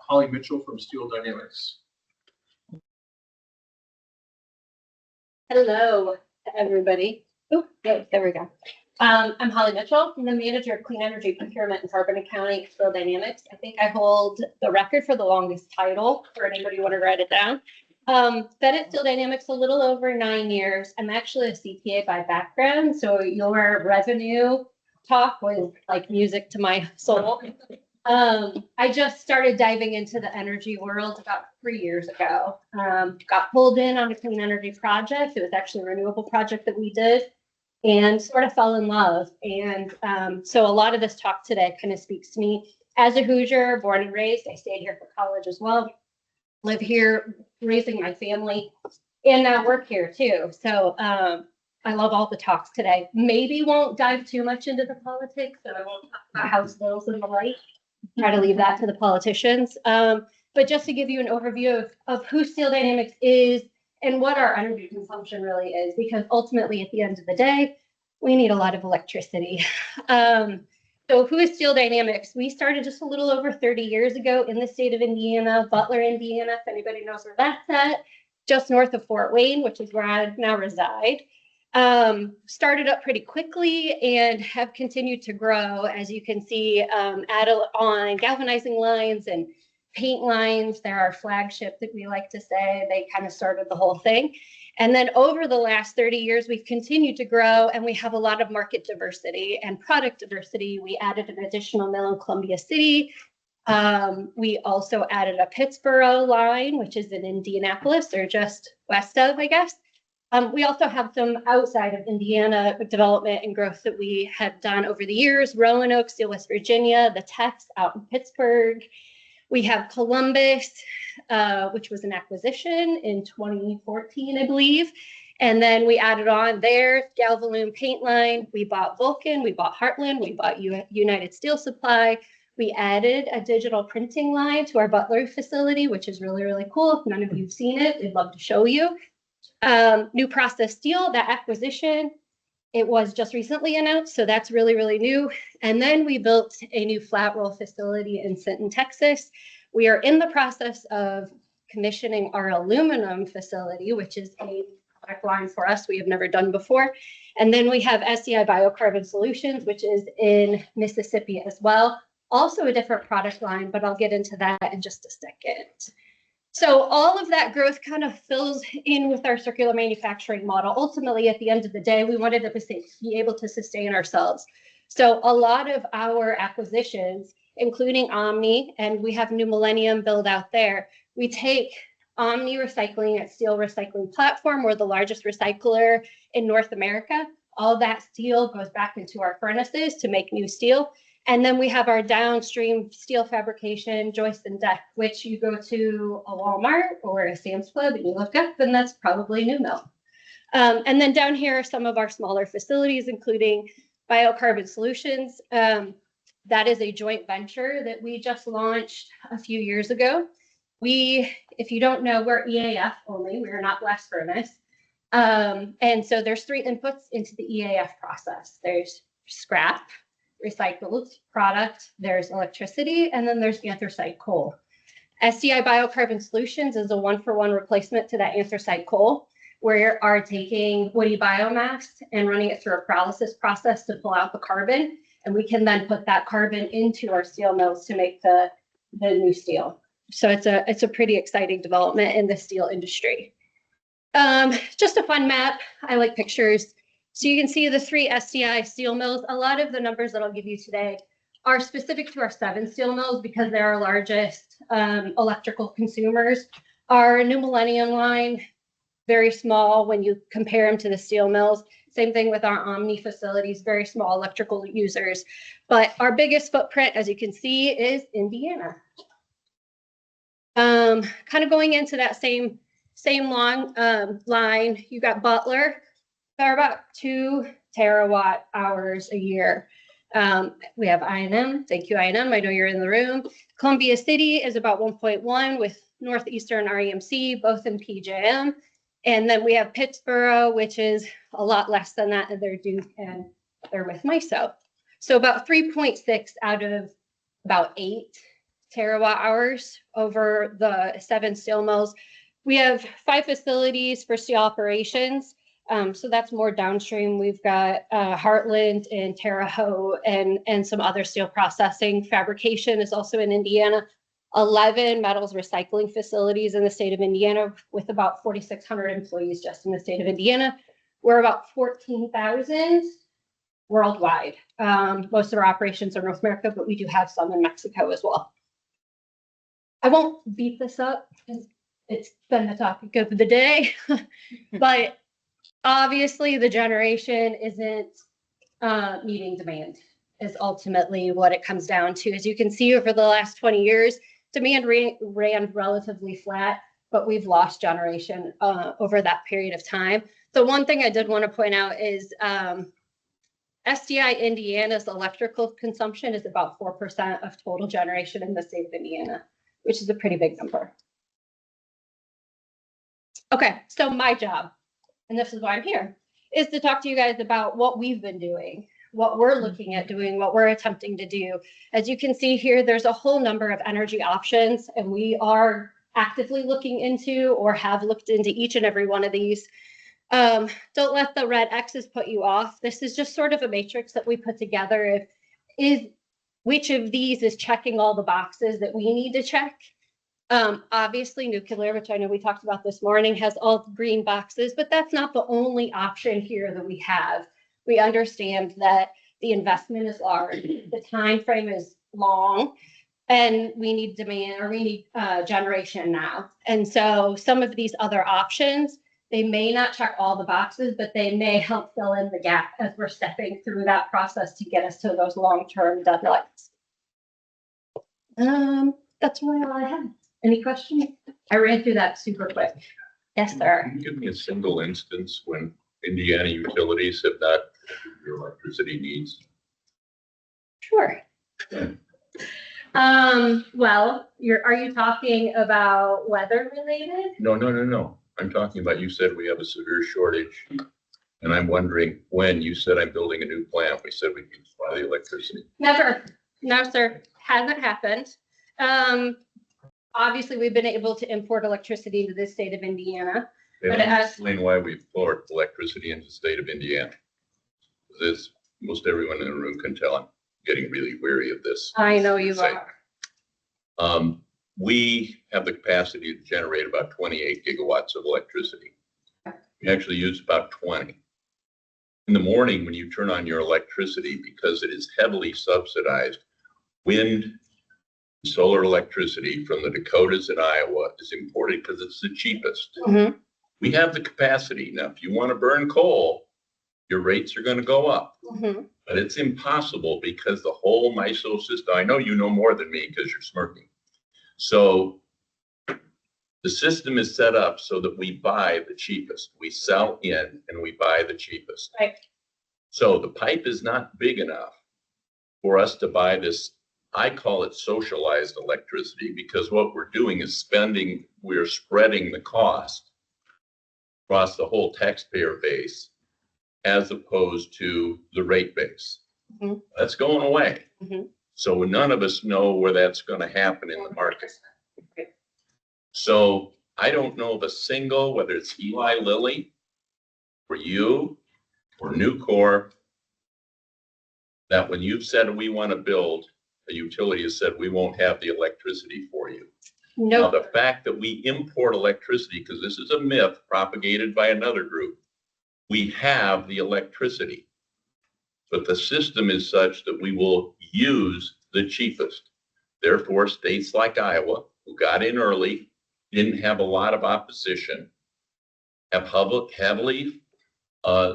Holly Mitchell from Steel Dynamics. Hello, everybody. Oh, there we go. I'm Holly Mitchell. I'm the manager of Clean Energy Procurement and Carbon Accounting at Steel Dynamics. I think I hold the record for the longest title for anybody who want to write it down. Been at Steel Dynamics a little over 9 years. I'm actually a CPA by background, so your revenue talk was like music to my soul. I just started diving into the energy world about 3 years ago. Got pulled in on a clean energy project. It was actually a renewable project that we did, and sort of fell in love. And so a lot of this talk today kind of speaks to me. As a Hoosier, born and raised, I stayed here for college as well. Live here, raising my family, and now work here too. So I love all the talks today. Maybe won't dive too much into the politics, so I won't talk about House bills and the like. Try to leave that to the politicians. But just to give you an overview of who Steel Dynamics is and what our energy consumption really is, because ultimately at the end of the day, we need a lot of electricity. So who is Steel Dynamics? We started just a little over 30 years ago in the state of Indiana, Butler, Indiana, if anybody knows where that's at, just north of Fort Wayne, which is where I now reside. Started up pretty quickly and have continued to grow, as you can see, add on galvanizing lines and paint lines. They're our flagship that we like to say. They kind of started the whole thing. And then over the last 30 years, we've continued to grow, and we have a lot of market diversity and product diversity. We added an additional mill in Columbia City. We also added a Pittsburgh line, which is in Indianapolis, or just west of, I guess. We also have some outside of Indiana development and growth that we have done over the years. Roanoke, Steel, West Virginia, the Techs out in Pittsburgh. We have Columbus, which was an acquisition in 2014, I believe. And then we added on there, Galvalume paint line. We bought Vulcan, we bought Heartland, we bought United Steel Supply. We added a digital printing line to our Butler facility, which is really, really cool. If none of you have seen it, we'd love to show you. New Process Steel, that acquisition, it was just recently announced, so that's really, really new. And then we built a new flat roll facility in Sinton, Texas. We are in the process of commissioning our aluminum facility, which is a product line for us we have never done before. And then we have SCI Biocarbon Solutions, which is in Mississippi as well. Also a different product line, but I'll get into that in just a second. So all of that growth kind of fills in with our circular manufacturing model. Ultimately, at the end of the day, we wanted to be able to sustain ourselves. So a lot of our acquisitions, including Omni, and we have New Millennium build out there, we take Omni Recycling at Steel Recycling Platform. We're the largest recycler in North America. All that steel goes back into our furnaces to make new steel. And then we have our downstream steel fabrication, joist and deck, which you go to a Walmart or a Sam's Club and you look up, and that's probably New Mill. And then down here are some of our smaller facilities, including Biocarbon Solutions. That is a joint venture that we just launched a few years ago. If you don't know, we're EAF only. We're not blast furnace. And so there's 3 inputs into the EAF process. There's scrap, recycled product, there's electricity, and then there's anthracite coal. SDI Biocarbon Solutions is a 1-for-1 replacement to that anthracite coal. We are taking woody biomass and running it through a pyrolysis process to pull out the carbon, and we can then put that carbon into our steel mills to make the new steel. So it's a pretty exciting development in the steel industry. Just a fun map. I like pictures. So you can see the 3 SDI steel mills. A lot of the numbers that I'll give you today are specific to our 7 steel mills because they're our largest electrical consumers. Our New Millennium line, very small when you compare them to the steel mills. Same thing with our Omni facilities, very small electrical users. But our biggest footprint, as you can see, is Indiana. Kind of going into that same long line, you got Butler. They're about 2 terawatt hours a year. We have I&M. Thank you, I&M. I know you're in the room. Columbia City is about 1.1 with Northeastern REMC, both in PJM. And then we have Pittsburgh, which is a lot less than that, and they're Duke and they're with MISO. So about 3.6 out of about 8 terawatt hours over the 7 steel mills. We have 5 facilities for steel operations. So that's more downstream. We've got Heartland and Terre Haute and some other steel processing. Fabrication is also in Indiana. 11 metals recycling facilities in the state of Indiana with about 4,600 employees just in the state of Indiana. We're about 14,000 worldwide. Most of our operations are North America, but we do have some in Mexico as well. I won't beat this up because it's been the topic of the day, but obviously the generation isn't meeting demand is ultimately what it comes down to. As you can see over the last 20 years, demand ran relatively flat, but we've lost generation over that period of time. The one thing I did want to point out is SDI Indiana's electrical consumption is about 4% of total generation in the state of Indiana, which is a pretty big number. Okay, so my job, and this is why I'm here, is to talk to you guys about what we've been doing, what we're looking at doing, what we're attempting to do. As you can see here, there's a whole number of energy options, and we are actively looking into or have looked into each and every one of these. Don't let the red X's put you off. This is just sort of a matrix that we put together. Which of these is checking all the boxes that we need to check? Obviously, nuclear, which I know we talked about this morning, has all the green boxes, but that's not the only option here that we have. We understand that the investment is large, the time frame is long, and we need demand or we need generation now. And so some of these other options, they may not check all the boxes, but they may help fill in the gap as we're stepping through that process to get us to those long-term deadlines. That's really all I have. Any questions? I ran through that super quick. Yes, sir. Can you give me a single instance when Indiana utilities have not met your electricity needs? Sure. Well, are you talking about weather related? No. I'm talking about, you said we have a severe shortage. And I'm wondering when you said I'm building a new plant, we said we can supply the electricity. Never. No, sir. Hasn't happened. Obviously, we've been able to import electricity into the state of Indiana. But explain why we import electricity into the state of Indiana. This, most everyone in the room can tell I'm getting really weary of this. I know you are. we have the capacity to generate about 28 gigawatts of electricity. We actually use about 20. In the morning, when you turn on your electricity, because it is heavily subsidized, wind, solar electricity from the Dakotas and Iowa is imported because it's the cheapest. Mhm. We have the capacity. Now, if you want to burn coal, your rates are going to go up. Mhm. But it's impossible because the whole MISO system, I know you know more than me because you're smirking. So the system is set up so that we buy the cheapest. We sell in and we buy the cheapest. Right. So the pipe is not big enough for us to buy this. I call it socialized electricity because what we're doing is we're spreading the cost across the whole taxpayer base as opposed to the rate base. Mhm. That's going away. Mhm. So none of us know where that's going to happen in the market. So I don't know of a single, whether it's Eli Lilly or you or Nucor, that when you've said we want to build, a utility has said we won't have the electricity for you. Now, Nope. the fact that we import electricity, because this is a myth propagated by another group, we have the electricity. But the system is such that we will use the cheapest. Therefore, states like Iowa, who got in early, didn't have a lot of opposition, have heavily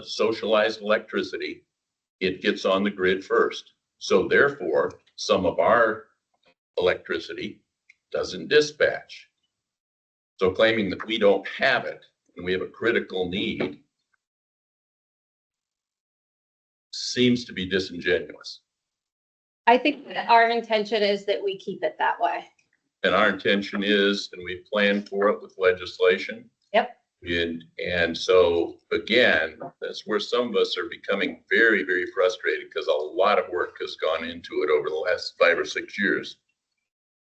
socialized electricity. It gets on the grid first. So therefore, some of our electricity doesn't dispatch. So claiming that we don't have it and we have a critical need seems to be disingenuous. I think that our intention is that we keep it that way. And our intention is, and we plan for it with legislation. Yep. And so again, that's where some of us are becoming very, very frustrated because a lot of work has gone into it over the last 5 or 6 years.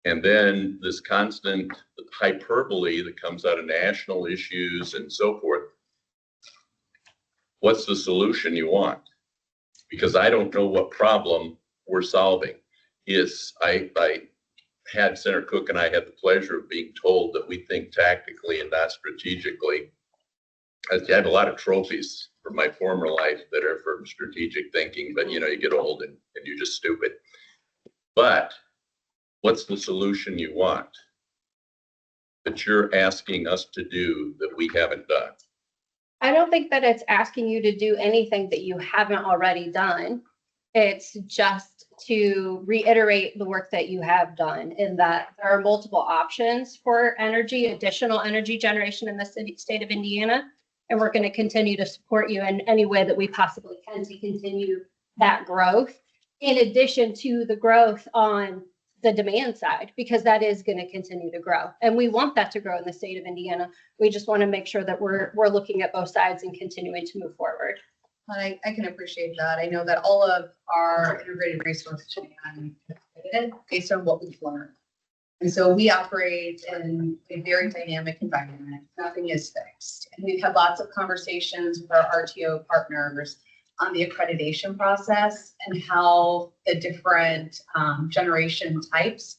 And then this constant hyperbole that comes out of national issues and so forth. What's the solution you want? Because I don't know what problem we're solving. I had Senator Cook and I had the pleasure of being told that we think tactically and not strategically. I had a lot of trophies from my former life that are for strategic thinking, but you know, you get old and you're just stupid. But what's the solution you want that you're asking us to do that we haven't done? I don't think that it's asking you to do anything that you haven't already done. It's just to reiterate the work that you have done in that there are multiple options for energy, additional energy generation in the state of Indiana. And we're going to continue to support you in any way that we possibly can to continue that growth, in addition to the growth on the demand side, because that is going to continue to grow. And we want that to grow in the state of Indiana. We just want to make sure that we're looking at both sides and continuing to move forward. I can appreciate that. I know that all of our integrated resource plan is pivoted based on what we've learned. And so we operate in a very dynamic environment. Nothing is fixed. And we've had lots of conversations with our RTO partners on the accreditation process and how the different generation types,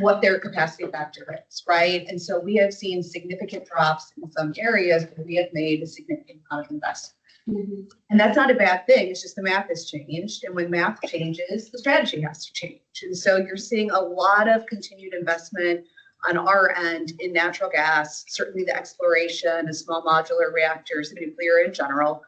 what their capacity factor is, right? And so we have seen significant drops in some areas where we have made a significant amount of investment. Mm-hmm. And that's not a bad thing. It's just the math has changed. And when math changes, the strategy has to change. And so you're seeing a lot of continued investment on our end in natural gas, certainly the exploration of small modular reactors, nuclear in general.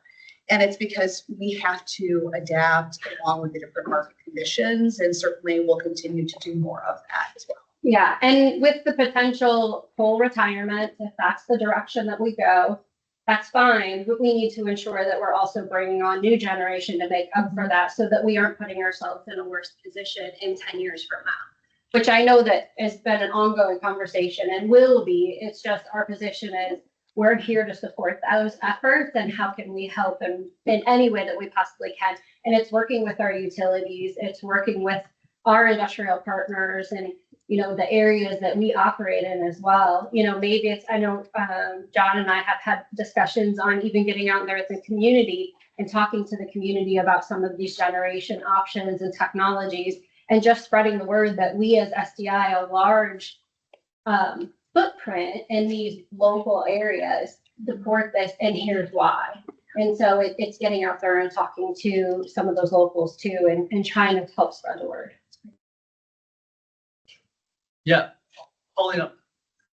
And it's because we have to adapt along with the different market conditions, and certainly we'll continue to do more of that as well. Yeah, and with the potential coal retirement, if that's the direction that we go, that's fine, but we need to ensure that we're also bringing on new generation to make up for that so that we aren't putting ourselves in a worse position in 10 years from now, which I know that has been an ongoing conversation and will be. It's just our position is we're here to support those efforts and how can we help in any way that we possibly can. And it's working with our utilities, it's working with our industrial partners and the areas that we operate in as well. Maybe it's, I know John and I have had discussions on even getting out there with the community and talking to the community about some of these generation options and technologies and just spreading the word that we as SDI, a large footprint in these local areas support this, and here's why. And so it's getting out there and talking to some of those locals too, and trying to help spread the word. Yeah, Paulina,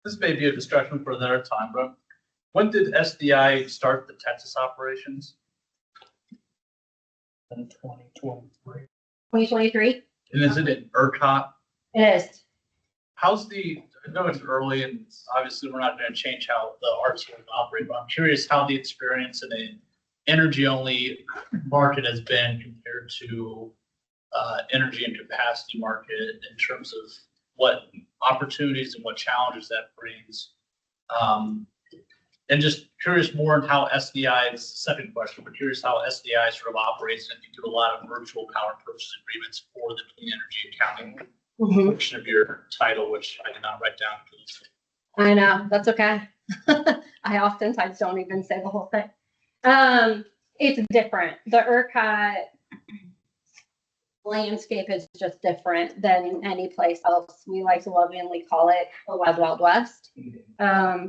this may be a discussion for another time, but when did SDI start the Texas operations? In 2023. 2023, And is it in ERCOT? it is. How's I know it's early and obviously we're not going to change how the arts will operate, but I'm curious how the experience in an energy-only market has been compared to energy and capacity market in terms of what opportunities and what challenges that brings. And just curious more on how SDI, this is the second question, but curious how SDI sort of operates, and if you do a lot of virtual power purchase agreements for the clean energy accounting portion of your title, which I did not write down. I know, that's okay. I oftentimes don't even say the whole thing. It's different. The ERCOT landscape is just different than any place else. We like to lovingly call it the Wild Wild West,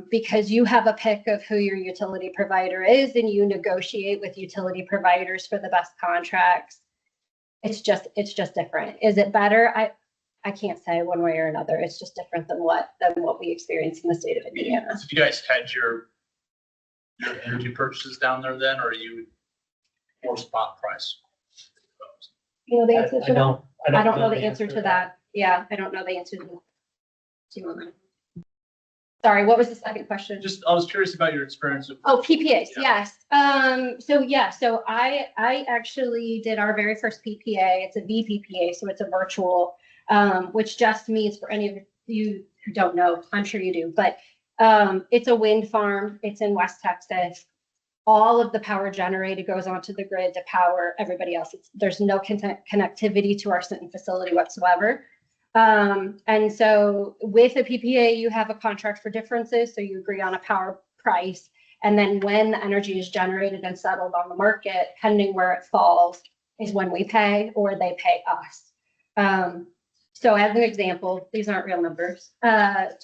because you have a pick of who your utility provider is, and you negotiate with utility providers for the best contracts. It's just different. Is it better? I can't say one way or another. It's just different than what we experience in the state of Indiana. So you guys had your energy purchases down there then, or are you more spot price? You know the answer to that? I don't know the the answer to that. Yeah, I don't know the answer to that. Sorry, what was the second question? Just, I was curious about your experience. Oh, PPAs, yes. So I actually did our very first PPA. It's a VPPA, so it's a virtual, which just means, for any of you who don't know, I'm sure you do, but it's a wind farm. It's in West Texas. All of the power generated goes onto the grid to power everybody else. There's no connectivity to our Sinton facility whatsoever. And so with a PPA, you have a contract for differences. So you agree on a power price. And then when the energy is generated and settled on the market, pending where it falls, is when we pay or they pay us. So as an example, these aren't real numbers.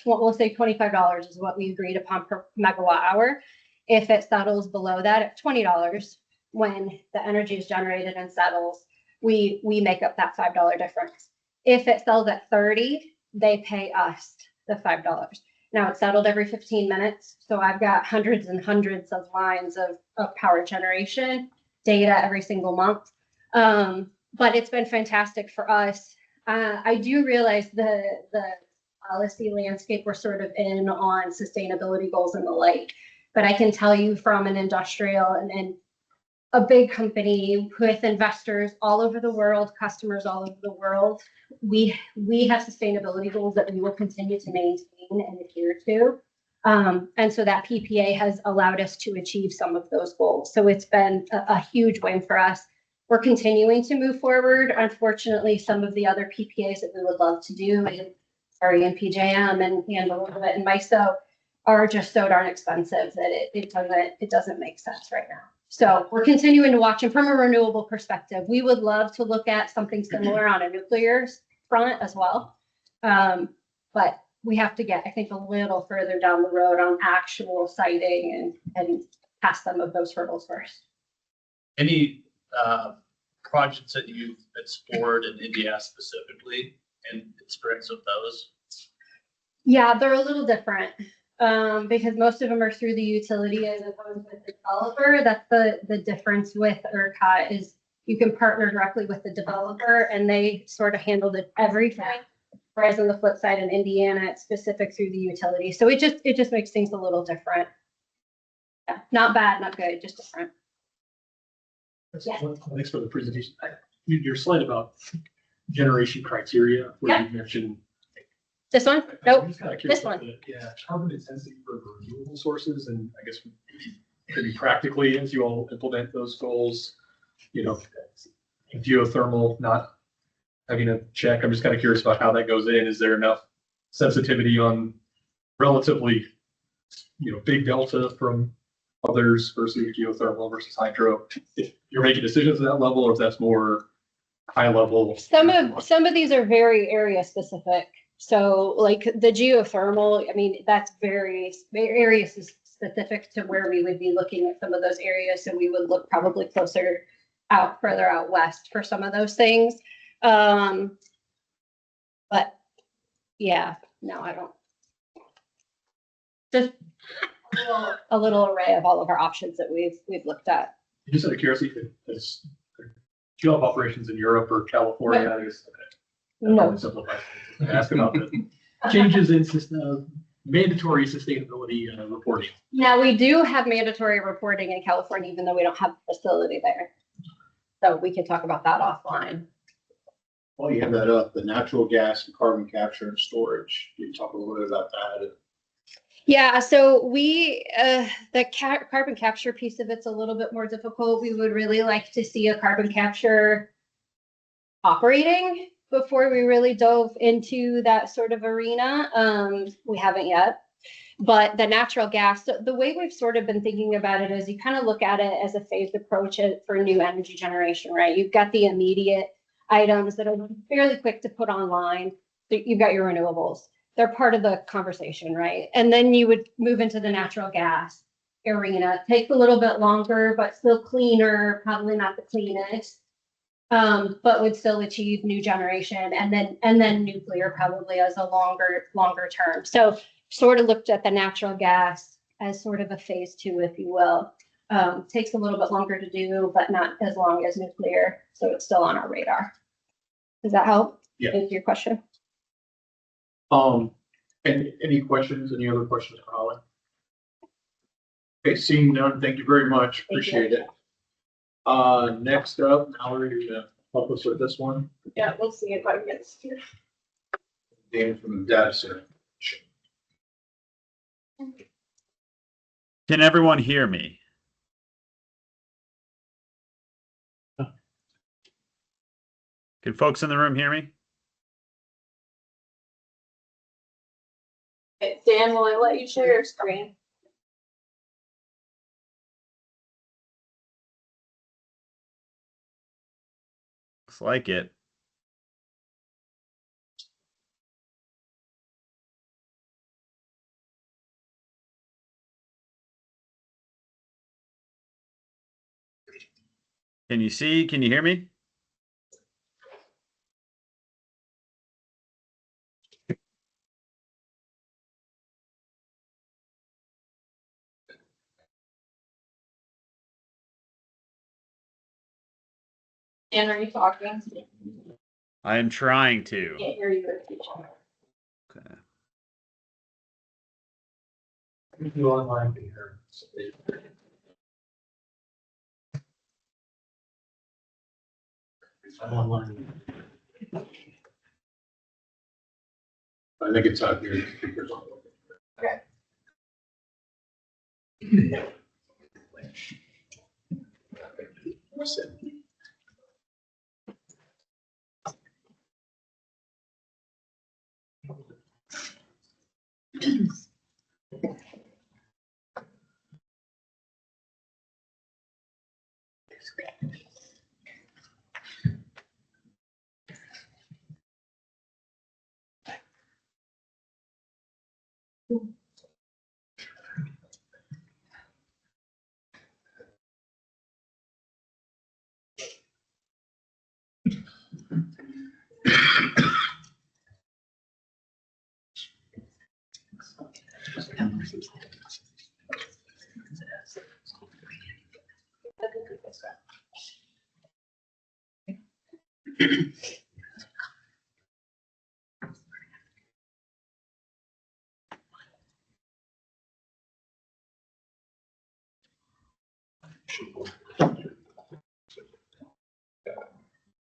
We'll say $25 is what we agreed upon per megawatt hour. If it settles below that at $20, when the energy is generated and settles, we make up that $5 difference. If it sells at 30, they pay us the $5. Now it's settled every 15 minutes. So I've got hundreds and hundreds of lines of power generation data every single month. But it's been fantastic for us. I do realize the policy landscape we're sort of in on sustainability goals and the like. But I can tell you from an industrial and a big company with investors all over the world, customers all over the world, we have sustainability goals that we will continue to maintain and adhere to. And so that PPA has allowed us to achieve some of those goals. So it's been a huge win for us. We're continuing to move forward. Unfortunately, some of the other PPAs that we would love to do in PJM and a little bit in MISO are just so darn expensive that it doesn't make sense right now. So we're continuing to watch, and from a renewable perspective, we would love to look at something similar on a nuclear front as well. But we have to get, I think, a little further down the road on actual siting and pass some of those hurdles first. Any projects that you've explored in India specifically and experience of those? Yeah, they're a little different. Because most of them are through the utility as opposed to the developer. That's the difference with ERCOT is you can partner directly with the developer and they sort of handled everything. Whereas on the flip side in Indiana, it's specific through the utility. So it just makes things a little different. Yeah, not bad, not good, just different. Yeah. Thanks for the presentation. Your slide about generation criteria, where you mentioned. This one? Nope. This one. Yeah, carbon intensity for renewable sources, and I guess maybe practically as you all implement those goals, geothermal not having a check. I'm just kind of curious about how that goes in. Is there enough sensitivity on relatively, big delta from others versus geothermal versus hydro? If you're making decisions at that level, or if that's more high level. Some of these are very area specific. So like the geothermal, I mean, that's very area specific to where we would be looking at some of those areas. So we would look probably closer out, further out west for some of those things. But yeah, no, I don't. Just a little array of all of our options that we've looked at. Just out of curiosity, do you have operations in Europe or California? I guess that No. probably simplifies things. Ask about the changes in system, mandatory sustainability reporting. Now, we do have mandatory reporting in California, even though we don't have a facility there. So we can talk about that offline. Well, you have that up, the natural gas and carbon capture and storage. Can you talk a little bit about that? Yeah, so we, the carbon capture piece of it's a little bit more difficult. We would really like to see a carbon capture operating before we really dove into that sort of arena. We haven't yet. But the natural gas, the way we've sort of been thinking about it is you kind of look at it as a phased approach for new energy generation, right? You've got the immediate items that are fairly quick to put online. So you've got your renewables. They're part of the conversation, right? And then you would move into the natural gas arena. Takes a little bit longer, but still cleaner, probably not the cleanest, but would still achieve new generation. And then nuclear probably as a longer term. So sort of looked at the natural gas as sort of a phase 2, if you will. Takes a little bit longer to do, but not as long as nuclear. So it's still on our radar. Does that help? Yeah. Answer your question? And any questions, any other questions for Holly? Okay, seeing none, thank you very much. Appreciate it. Next up, Mallory, you gonna help us with this one? Yeah, we'll see if I can get this here. Dan from the data center. Can everyone hear me? Can folks in the room hear me? Okay, Dan, will I let you share your screen? Looks like it. Can you see? Can you hear me? Dan, are you talking? I am trying to. Can't hear you. Okay. You online can hear. I'm online. I think it's out here. Speakers on. Okay.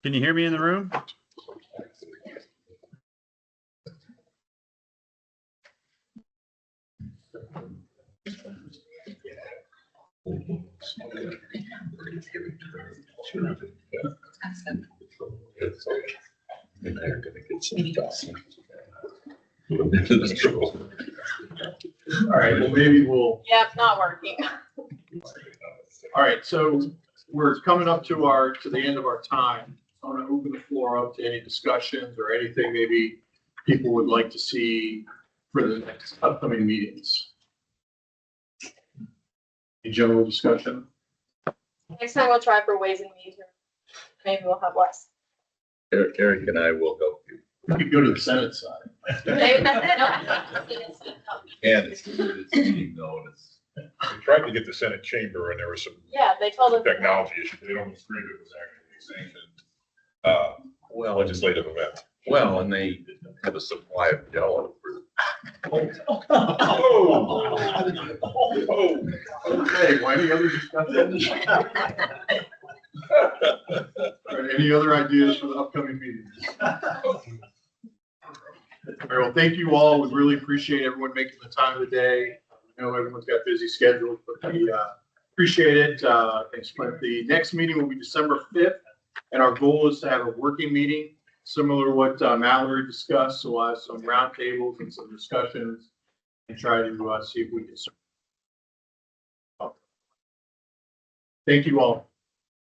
Can you hear me in the room? And they're gonna get some dust. All right, well, maybe we'll. Yep, not working. All right, so we're coming up to the end of our time. I want to open the floor up to any discussions or anything maybe people would like to see for the next upcoming meetings. A general discussion. Next time we'll try for ways and means. Maybe we'll have less. Eric and I will help you. We could go to the Senate side. Maybe that's And it's being known as. We tried to get the Senate chamber and there was some Yeah, they told us. technology issues. They don't agree it was actually sanctioned, legislative event. Well, and they have a supply of Jello for. Okay, well, any other discussion? All right, any other ideas for the upcoming meetings? All right, well, thank you all. We really appreciate everyone making the time today. I know everyone's got busy schedules, but we appreciate it. Thanks, Clint. The next meeting will be December 5th, and our goal is to have a working meeting, similar to what Mallory discussed. So we'll have some roundtables and some discussions and try to see if we can. Thank you all.